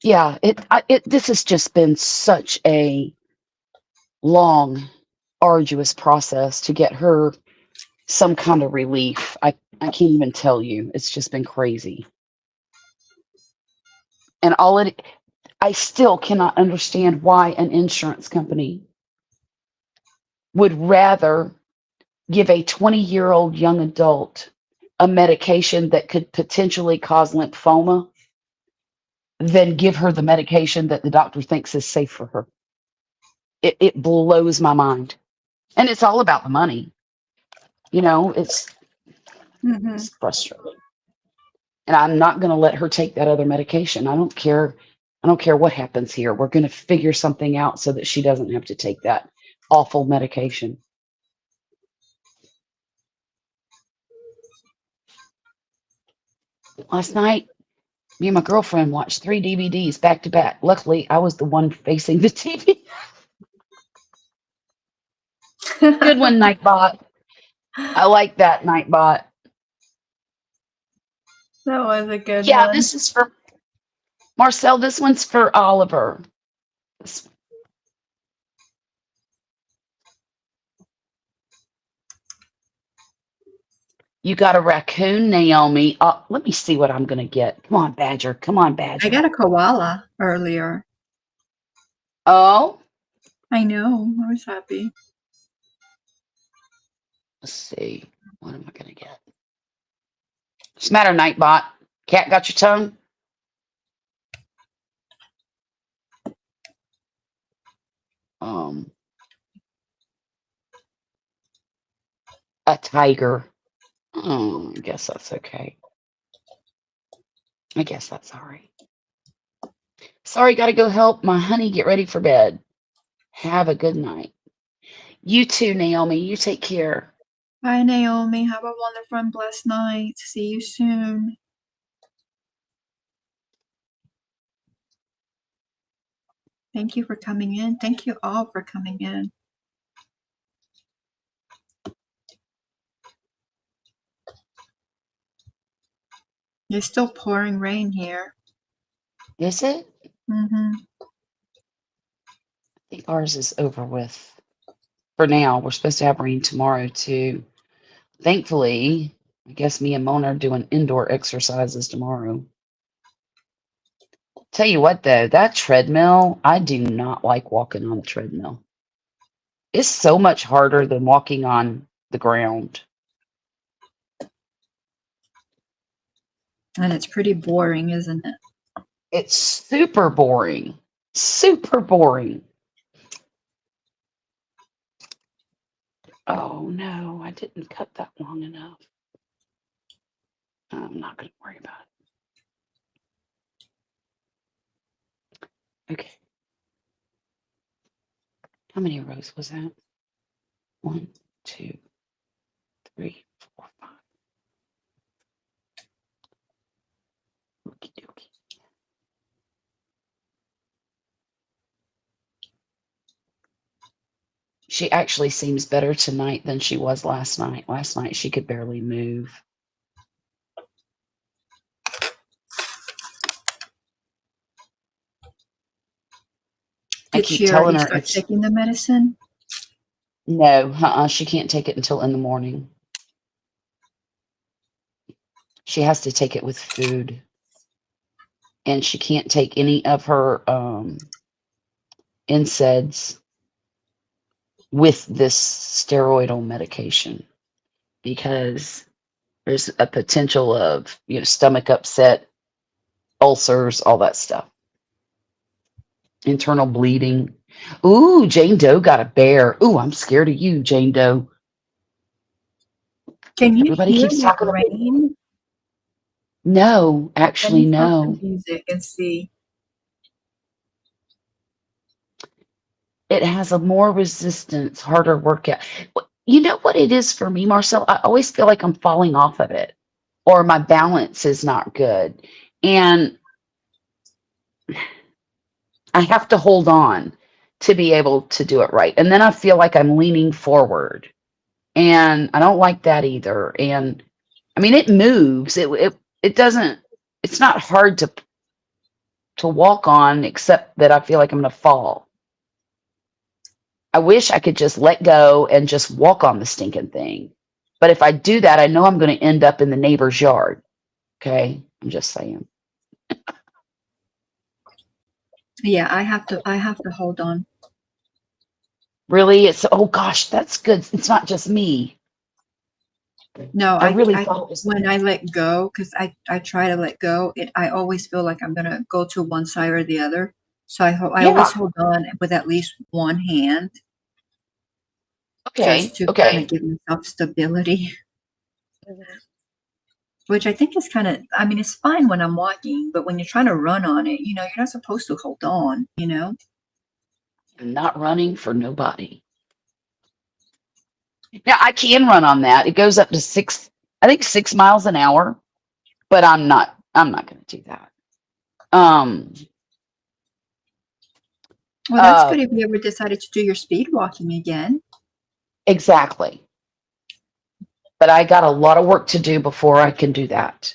yeah, this has just been such a long, arduous process to get her some kind of relief. I can't even tell you. It's just been crazy. And I still cannot understand why an insurance company would rather give a 20-year-old young adult a medication that could potentially cause lymphoma than give her the medication that the doctor thinks is safe for her. It blows my mind. And it's all about the money. You know, it's frustrating. And I'm not going to let her take that other medication. I don't care. I don't care what happens here. We're going to figure something out so that she doesn't have to take that awful medication. Last night, me and my girlfriend watched 3 DVDs back to back. Luckily, I was the one facing the TV. Good one, Nightbot. I like that, Nightbot. That was a good Yeah, one. this is for Marcel. This one's for Oliver. You got a raccoon, Naomi. Let me see what I'm going to get. Come on, Badger. Come on, Badger. I got a koala earlier. Oh, I know. I was happy. let's see. What am I going to get? What's the matter, Nightbot? Cat got your tongue? A tiger. Oh, I guess that's okay. I guess that's all right. Sorry, got to go help my honey get ready for bed. Have a good night. You too, Naomi. You take care. Bye, Naomi. Have a wonderful and blessed night. See you soon. Thank you for coming in. Thank you all for coming in. It's still pouring rain here. Is it? Mm-hmm. I think ours is over with. For now, we're supposed to have rain tomorrow too. Thankfully, I guess me and Mona are doing indoor exercises tomorrow. Tell you what though, that treadmill, I do not like walking on the treadmill. It's so much harder than walking on the ground. And it's pretty boring, isn't it? It's super boring. Super boring. Oh no, I didn't cut that long enough. I'm not going to worry about it. Okay. How many rows was that? 1, 2, 3, 4, 5. Okie dokie. She actually seems better tonight than she was last night. Last night she could barely move. I Did keep she telling already her start it's taking the medicine? no, she can't take it until in the morning. She has to take it with food. And she can't take any of her NSAIDs with this steroidal medication because there's a potential of, stomach upset, ulcers, all that stuff. Internal bleeding. Ooh, Jane Doe got a bear. Ooh, I'm scared of you, Jane Doe. Can you Everybody hear keeps the talking about rain? no, Let actually, me stop the no. music and see. It has a more resistance, harder workout. You know what it is for me, Marcel? I always feel like I'm falling off of it or my balance is not good. And I have to hold on to be able to do it right. And then I feel like I'm leaning forward. And I don't like that either. And I mean, it moves. It doesn't. It's not hard to walk on, except that I feel like I'm going to fall. I wish I could just let go and just walk on the stinking thing. But if I do that, I know I'm going to end up in the neighbor's yard. Okay, I'm just saying. Yeah, I have to hold on. Really? It's oh gosh, that's good. It's not just me. No, I really thought it was when I let go, because I try to let go, I always feel like I'm gonna go to one side or the other. So I always yeah. hold on with at least one hand Okay. just to kind Okay. of give myself stability, which I think is kind of, I mean, it's fine when I'm walking, but when you're trying to run on it, you're not supposed to hold on, I'm not running for nobody. Now I can run on that. It goes up to I think 6 miles an hour, but I'm not gonna do that. Well, that's good if you ever decided to do your speed walking again. Exactly. But I got a lot of work to do before I can do that.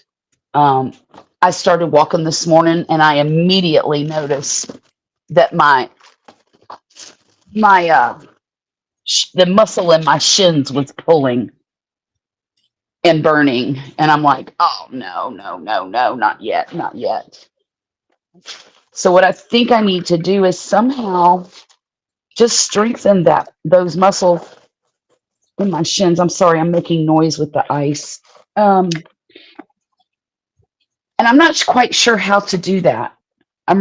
I started walking this morning and I immediately noticed that the muscle in my shins was pulling and burning. And I'm like, oh no, no, no, no, not yet, not yet. So what I think I need to do is somehow just strengthen those muscles in my shins. I'm sorry, I'm making noise with the ice. And I'm not quite sure how to do that. I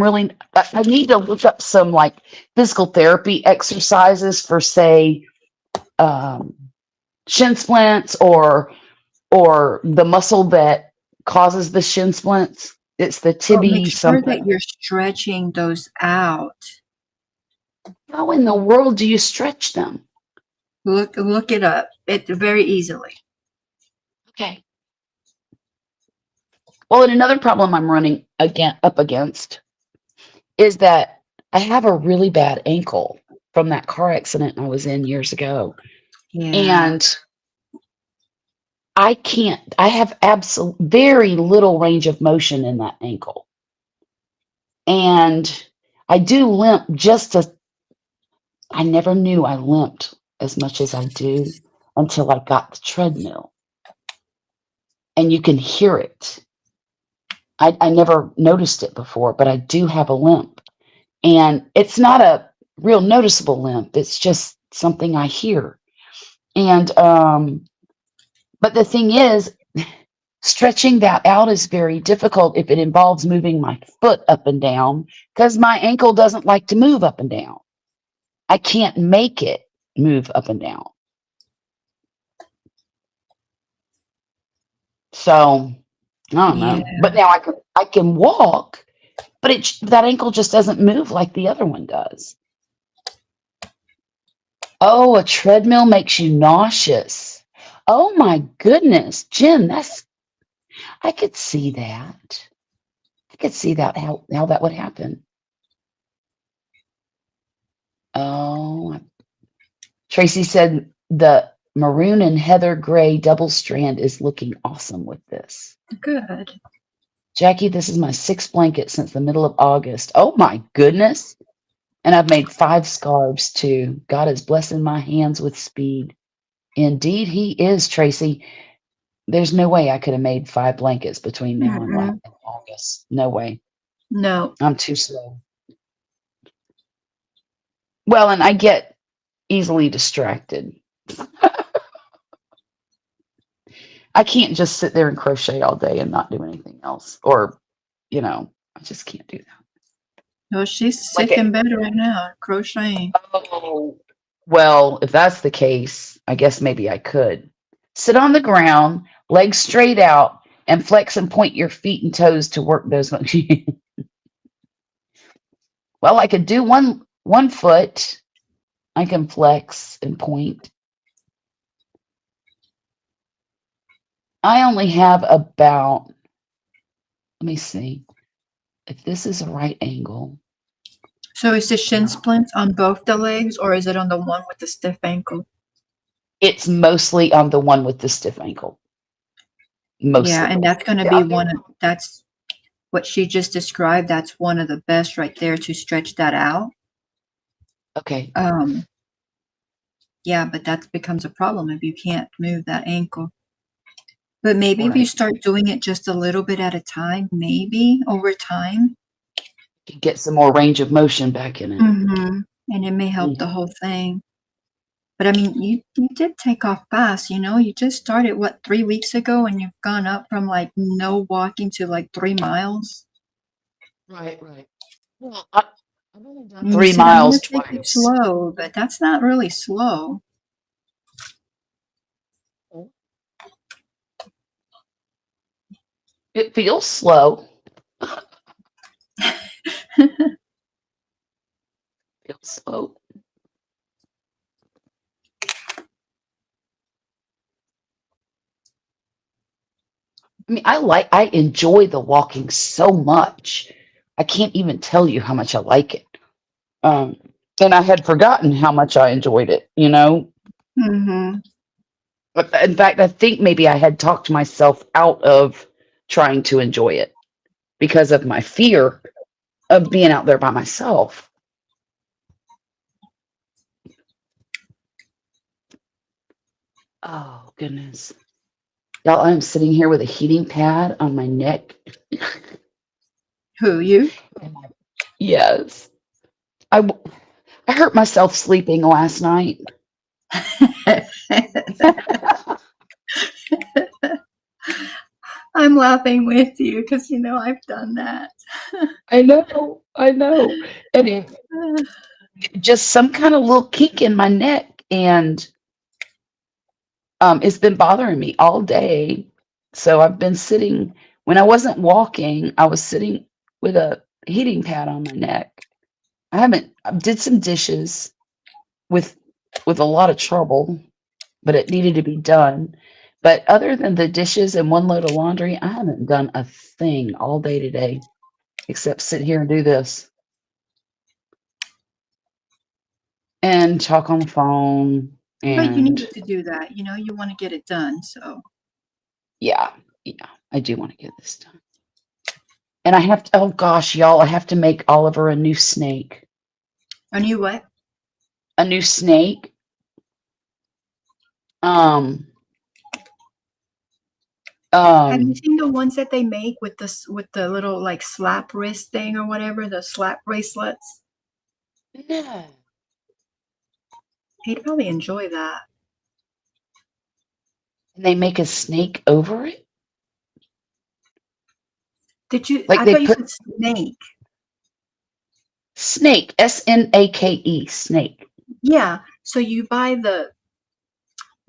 need to look up some like physical therapy exercises for say shin splints or the muscle that causes the shin splints. It's the Well, make tibia sure that something. you're stretching those out. How in the world do you stretch them? Look it up. It very easily. Okay. Well, and another problem I'm running up against is that I have a really bad ankle from that car accident I was in years ago. Yeah. And I have very little range of motion in that ankle. And I do limp I never knew I limped as much as I do until I got the treadmill. And you can hear it. I never noticed it before, but I do have a limp. And it's not a real noticeable limp. It's just something I hear. And but the thing is, stretching that out is very difficult if it involves moving my foot up and down because my ankle doesn't like to move up and down. I can't make it move up and down. So I don't Yeah. know. But now I can walk, but that ankle just doesn't move like the other one does. Oh, a treadmill makes you nauseous. Oh my goodness, Jen, I could see that. I could see that how that would happen. Oh, Tracy said the maroon and heather gray double strand is looking awesome with this. Good. Jackie, this is my 6th blanket since the middle of August. Oh my goodness. And I've made 5 scarves too. God is blessing my hands with speed. Indeed, he is, Tracy. There's no way I could have made 5 blankets between now and August. No way. No. I'm too slow. Well, and I get easily distracted. I can't just sit there and crochet all day and not do anything else. Or, I just can't do that. No, she's sick in bed right now, crocheting. Oh, well, if that's the case, I guess maybe I could. Sit on the ground, legs straight out, and flex and point your feet and toes to work those. Well, I could do one foot. I can flex and point. I only have about, let me see, if this is a right angle. So is the shin splints on both the legs or is it on the one with the stiff ankle? It's mostly on the one with the stiff ankle. Mostly. Yeah, and that's going to be that's what she just described. That's one of the best right there to stretch that out. Okay. Yeah, but that becomes a problem if you can't move that ankle. But maybe if you start doing it just a little bit at a time, maybe over time. Get some more range of motion back in it. And it may help the whole thing. But I mean, you did take off fast, you know? You just started, what, 3 weeks ago, and you've gone up from, like, no walking to, like, 3 miles? Right. Well, I've only done And you 3 said, "I'm gonna miles take it twice. slow," but that's not really slow. It feels slow. Feels slow. I mean, I enjoy the walking so much. I can't even tell you how much I like it. Um, and I had forgotten how much I enjoyed it, you know? Mhm. But in fact, I think maybe I had talked myself out of trying to enjoy it because of my fear of being out there by myself. Oh, goodness. Y'all, I'm sitting here with a heating pad on my neck. Who, you? Yes. I hurt myself sleeping last night. I'm laughing with you because, you know, I've done that. I know. And just some kind of little kink in my neck, and it's been bothering me all day. So I've been sitting, when I wasn't walking, I was sitting with a heating pad on my neck. I did some dishes with a lot of trouble, but it needed to be done. But other than the dishes and one load of laundry, I haven't done a thing all day today except sit here and do this and talk on the phone. But you And needed to do that, you know, you wanna get it done, so. yeah, I do want to get this done. And I have to, oh gosh, y'all, I have to make Oliver a new snake. A new what? A new snake. Um, Have you um, seen the ones that they make with with the little, like, slap wrist thing or whatever, the slap bracelets? no. He'd probably enjoy that. And they make a snake over it. Did you Like I they thought you put said snake. snake, snake, snake. Yeah, so you buy the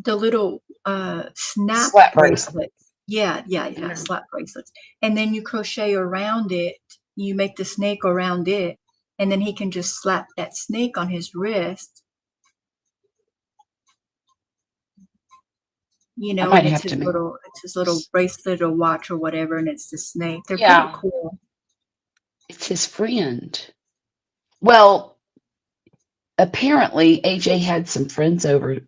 little, snap Slap bracelet. bracelets. Yeah, Mhm. slap bracelets, and then you crochet around it, you make the snake around it, and then he can just slap that snake on his wrist, you I know, might and have to make, it's his little bracelet or watch or whatever, and it's the snake. They're pretty yeah, cool. it's his friend. Well, apparently AJ had some friends over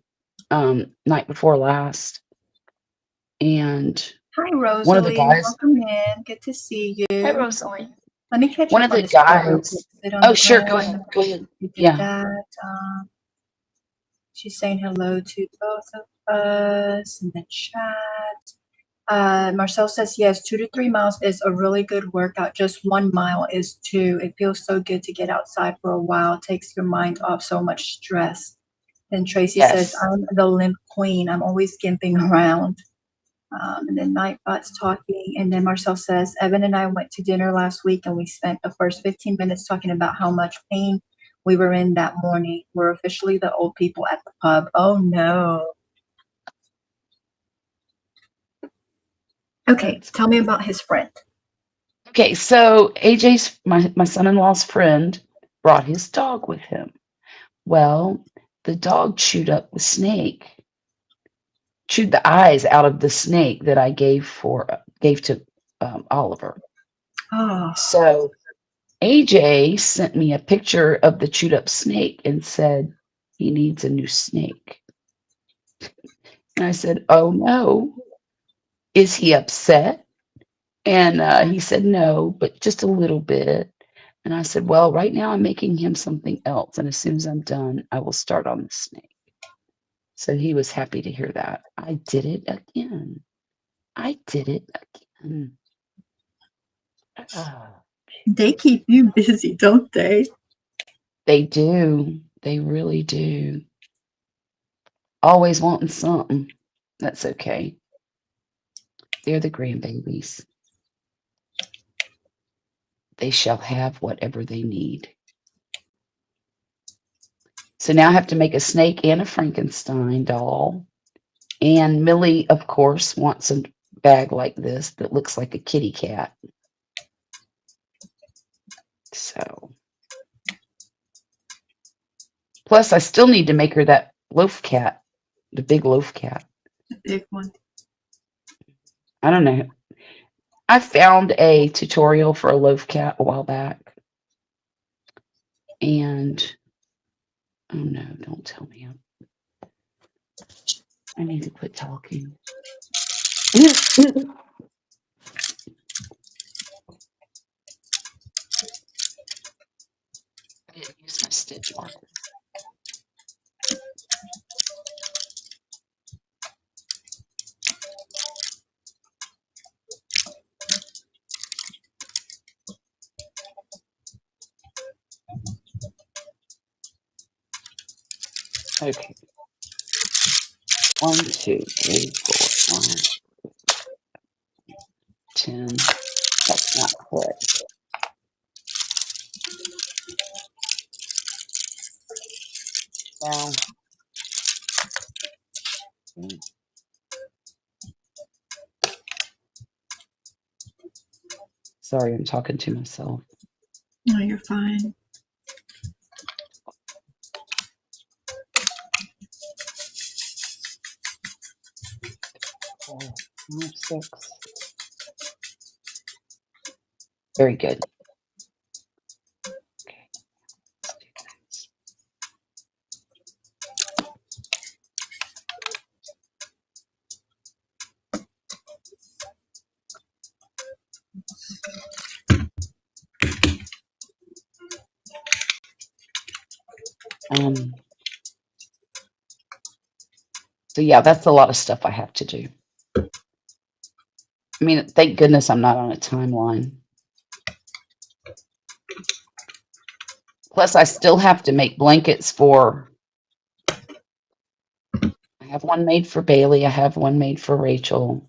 night before last, and Hi, one of the Rosalie, guys, welcome in, good to see hi you. Rosalie. Let me catch One up of on the this call real quick. guys, Sit on oh the sure, ground. go ahead. We did Yeah. that. She's saying hello to both of us in the chat. Marcel says, yes, 2 to 3 miles is a really good workout. Just 1 mile is 2. It feels so good to get outside for a while. It takes your mind off so much stress. Then Tracy says, Yes. I'm the limp queen. I'm always gimping around. And then Nightbot's talking. And then Marcel says, Evan and I went to dinner last week and we spent the first 15 minutes talking about how much pain we were in that morning. We're officially the old people at the pub. Oh no. Okay, tell me about his friend. Okay, so AJ's my son-in-law's friend brought his dog with him. Well, the dog chewed up the snake, chewed the eyes out of the snake that I gave to Oliver. Oh, So AJ sent me a picture of the chewed up snake and said he needs a new snake. And I said, "Oh no, is he upset?" And he said, "No, but just a little bit." And I said, "Well, right now I'm making him something else, and as soon as I'm done, I will start on the snake." So he was happy to hear that. I did it again. I did it again. Ah, they keep you busy, don't they? they do. They really do. Always wanting something. That's okay. They're the grandbabies. They shall have whatever they need. So now I have to make a snake and a Frankenstein doll. And Millie, of course, wants a bag like this that looks like a kitty cat. So, plus I still need to make her that loaf cat, the big loaf cat. The big one. I don't know. I found a tutorial for a loaf cat a while back. And, oh no, don't tell me. I need to quit talking. I didn't use my stitch marker. Okay. 1, 2, 3, 4, 5, 10. That's not correct. Down. Sorry, I'm talking to myself. No, you're fine. Four, 5, 6. Very good. Okay. Let's do this. So yeah, that's a lot of stuff I have to do. I mean, thank goodness I'm not on a timeline. Plus, I still have to make blankets for. I have one made for Bailey. I have one made for Rachel.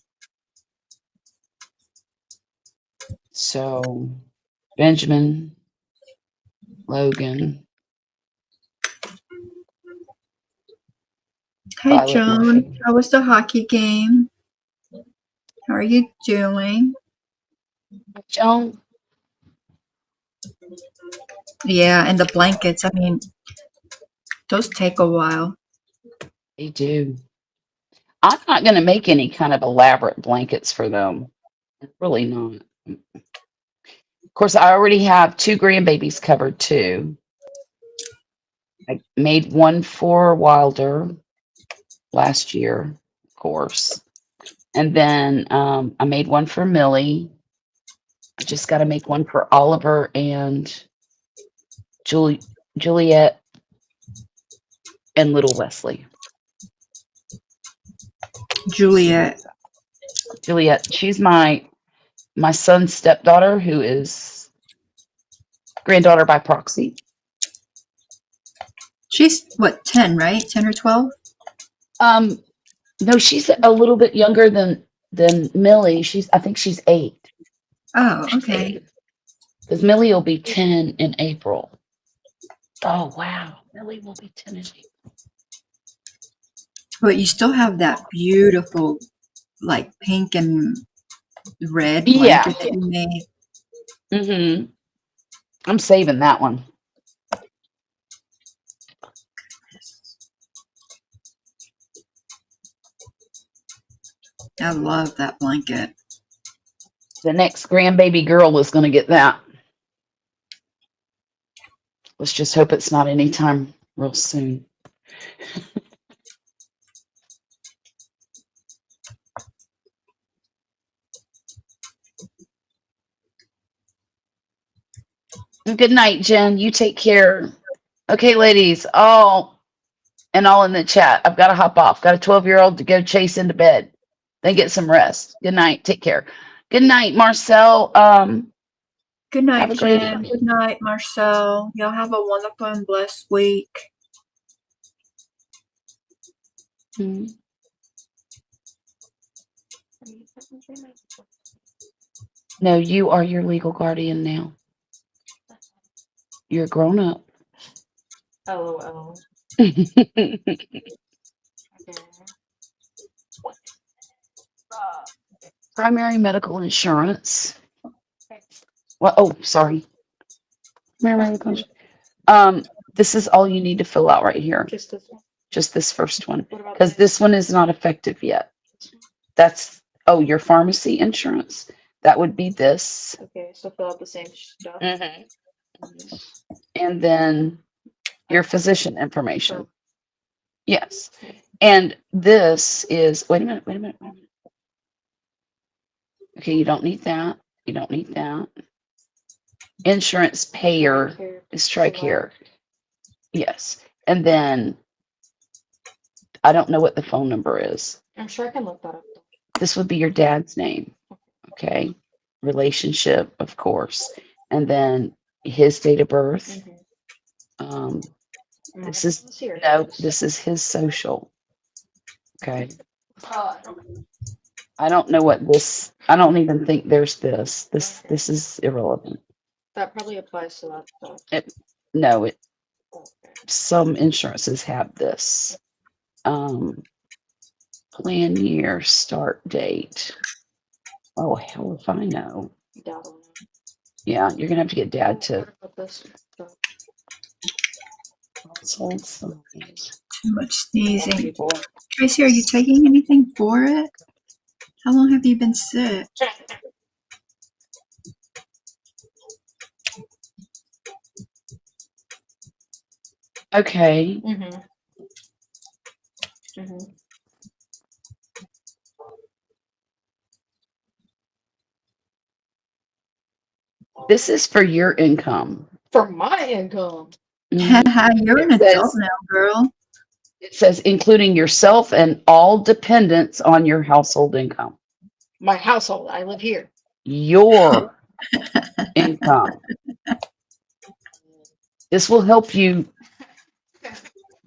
So, Benjamin, Logan. Hey, Violet Joan. Murphy. How was the hockey game? How are you doing? Joan, Yeah, and the blankets. I mean, those take a while. they do. I'm not going to make any kind of elaborate blankets for them. Really not. Of course, I already have 2 grandbabies covered too. I made one for Wilder last year, of course. And then I made one for Millie. I just got to make one for Oliver and Juliet and little Wesley. Juliet. Juliet, she's my son's stepdaughter, who is granddaughter by proxy. She's what, 10, right? 10 or 12? No, she's a little bit younger than Millie. I think she's 8. Oh, okay. Because Millie will be 10 in April. Oh wow, Millie will be 10 in April. But you still have that beautiful, like, pink and red Yeah. blanket that you made. Mm-hmm. I'm saving that one. I love that blanket. The next grandbaby girl is going to get that. Let's just hope it's not anytime real soon. Good night, Jen. You take care. Okay, ladies, all in the chat. I've got to hop off. Got a 12-year-old to go chase into bed. Then get some rest. Good night. Take care. Good night, Marcel. Good night, Have a great Jen. night. Good night, Marcel. Y'all have a wonderful and blessed week. Mm. No, you are your legal guardian now. You're grown up. LOL. Primary medical insurance. Well, oh, sorry. Primary medical insurance. This is all you need to fill out right here. Just this one. Just this first one. What about Because this one is not effective yet. That's, oh, your pharmacy insurance. That would be this. Okay, so fill out the same stuff. And then your physician information. Yes. And this is, wait a minute. Okay, you don't need that. You don't need that. Insurance payer is TRICARE. Yes. And then I don't know what the phone number is. I'm sure I can look that up. This would be your dad's name. Okay. Relationship, of course. And then his date of birth. This is his social. Okay. I don't know what this, I don't even think there's this. This is irrelevant. That probably applies to that stuff. No, some insurances have this. Plan year, start date. Oh, hell if I know. Yeah, you're gonna have to get dad to. Household size. Too much sneezing. Tracy, are you taking anything for it? How long have you been sick? Okay. This is for your income. For my income. You're an adult now, girl. It says including yourself and all dependents on your household income. My household. I live here. Your income. This will help you.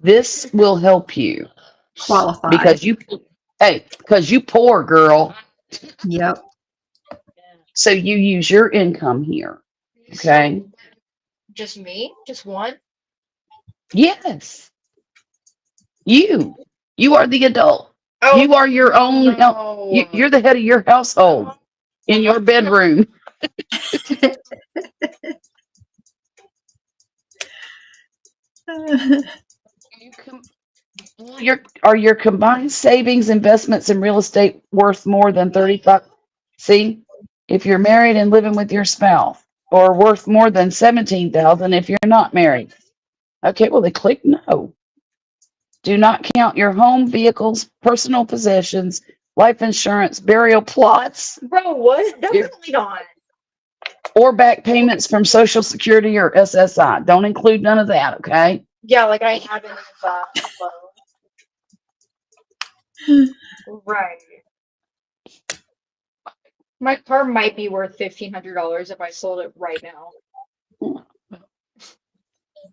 This will help you Qualify. because you poor girl. Yep. So you use your income here. Okay. Just me? Just one? Yes. You are the adult. Oh, You are your own. no. You're the head of your household in your bedroom. Are your combined savings, investments, and real estate worth more than 35? See, if you're married and living with your spouse, or worth more than 17,000 if you're not married. Okay, well, they click no. Do not count your home, vehicles, personal possessions, life insurance, burial plots. Bro, what? Definitely not. Or back payments from Social Security or SSI. Don't include none of that, okay? Yeah, like I have any of that. Right. My car might be worth $1,500 if I sold it right now.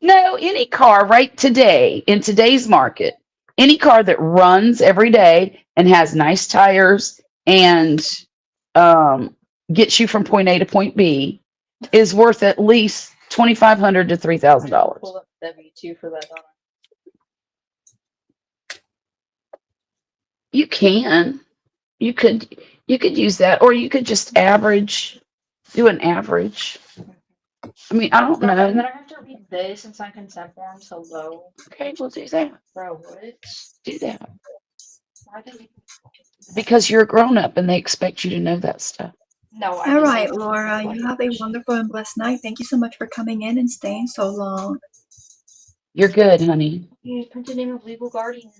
No, any car right today, in today's market, any car that runs every day and has nice tires and gets you from point A to point B is worth at least $2,500 to $3,000. Pull up W2 for that. You can. You could use that, or you could just do an average. I mean, I don't know. And then I have to read this and sign consent forms. Hello. Okay, we'll do that. Bro, what? Do that. Because you're a grown up and they expect you to know that stuff. No, All right, Laura, you have a wonderful and blessed night. Thank you so much for coming in and staying so long. You're good, honey. You printed name of legal guardian.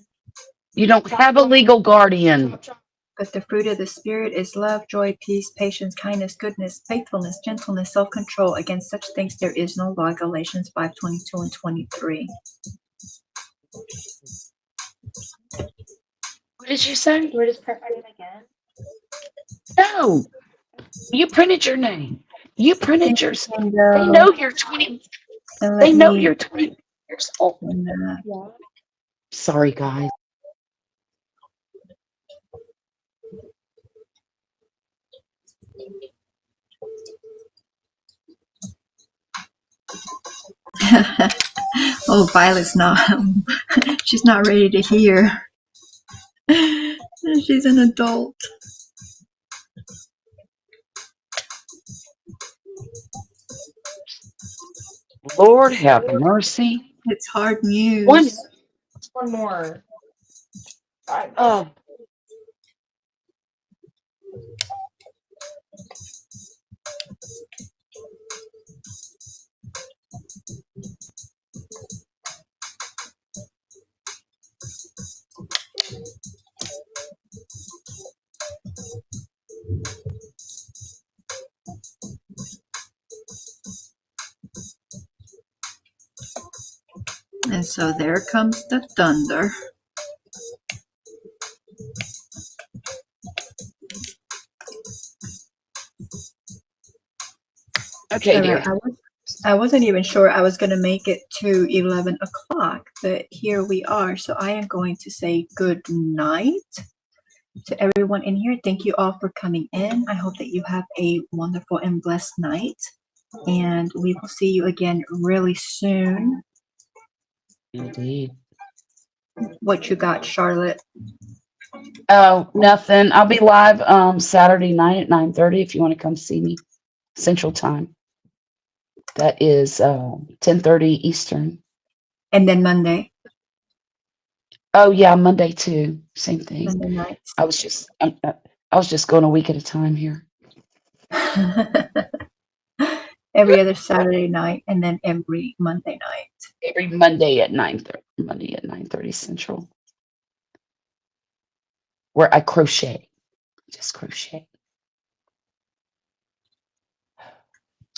You don't have a legal guardian. But the fruit of the Spirit is love, joy, peace, patience, kindness, goodness, faithfulness, gentleness, self-control. Against such things there is no law. Galatians 5:22 and 23. What did you say? Do I just print my name again? No. You printed your name. You printed yours. And, They know you're 20. They know you're 20 years old. Sorry, guys. Oh, Violet's not. She's not ready to hear. She's an adult. Lord have mercy. It's hard news. One more. Oh, And so there comes the thunder. okay, All dear. right, I wasn't even sure I was going to make it to 11 o'clock, but here we are. So I am going to say good night to everyone in here. Thank you all for coming in. I hope that you have a wonderful and blessed night. And we will see you again really soon. Indeed. What you got, Charlotte? Oh, nothing. I'll be live Saturday night at 9:30 if you want to come see me. Central Time. That is 10:30 Eastern. And then Monday. Oh yeah, Monday too. Same thing. Monday nights. I was just going a week at a time here. Every other Saturday night and then every Monday night. Every Monday at 9:30. Monday at 9:30 Central. Where I crochet. Just crochet.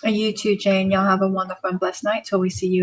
And you too, Jane. Y'all have a wonderful and blessed night till we see you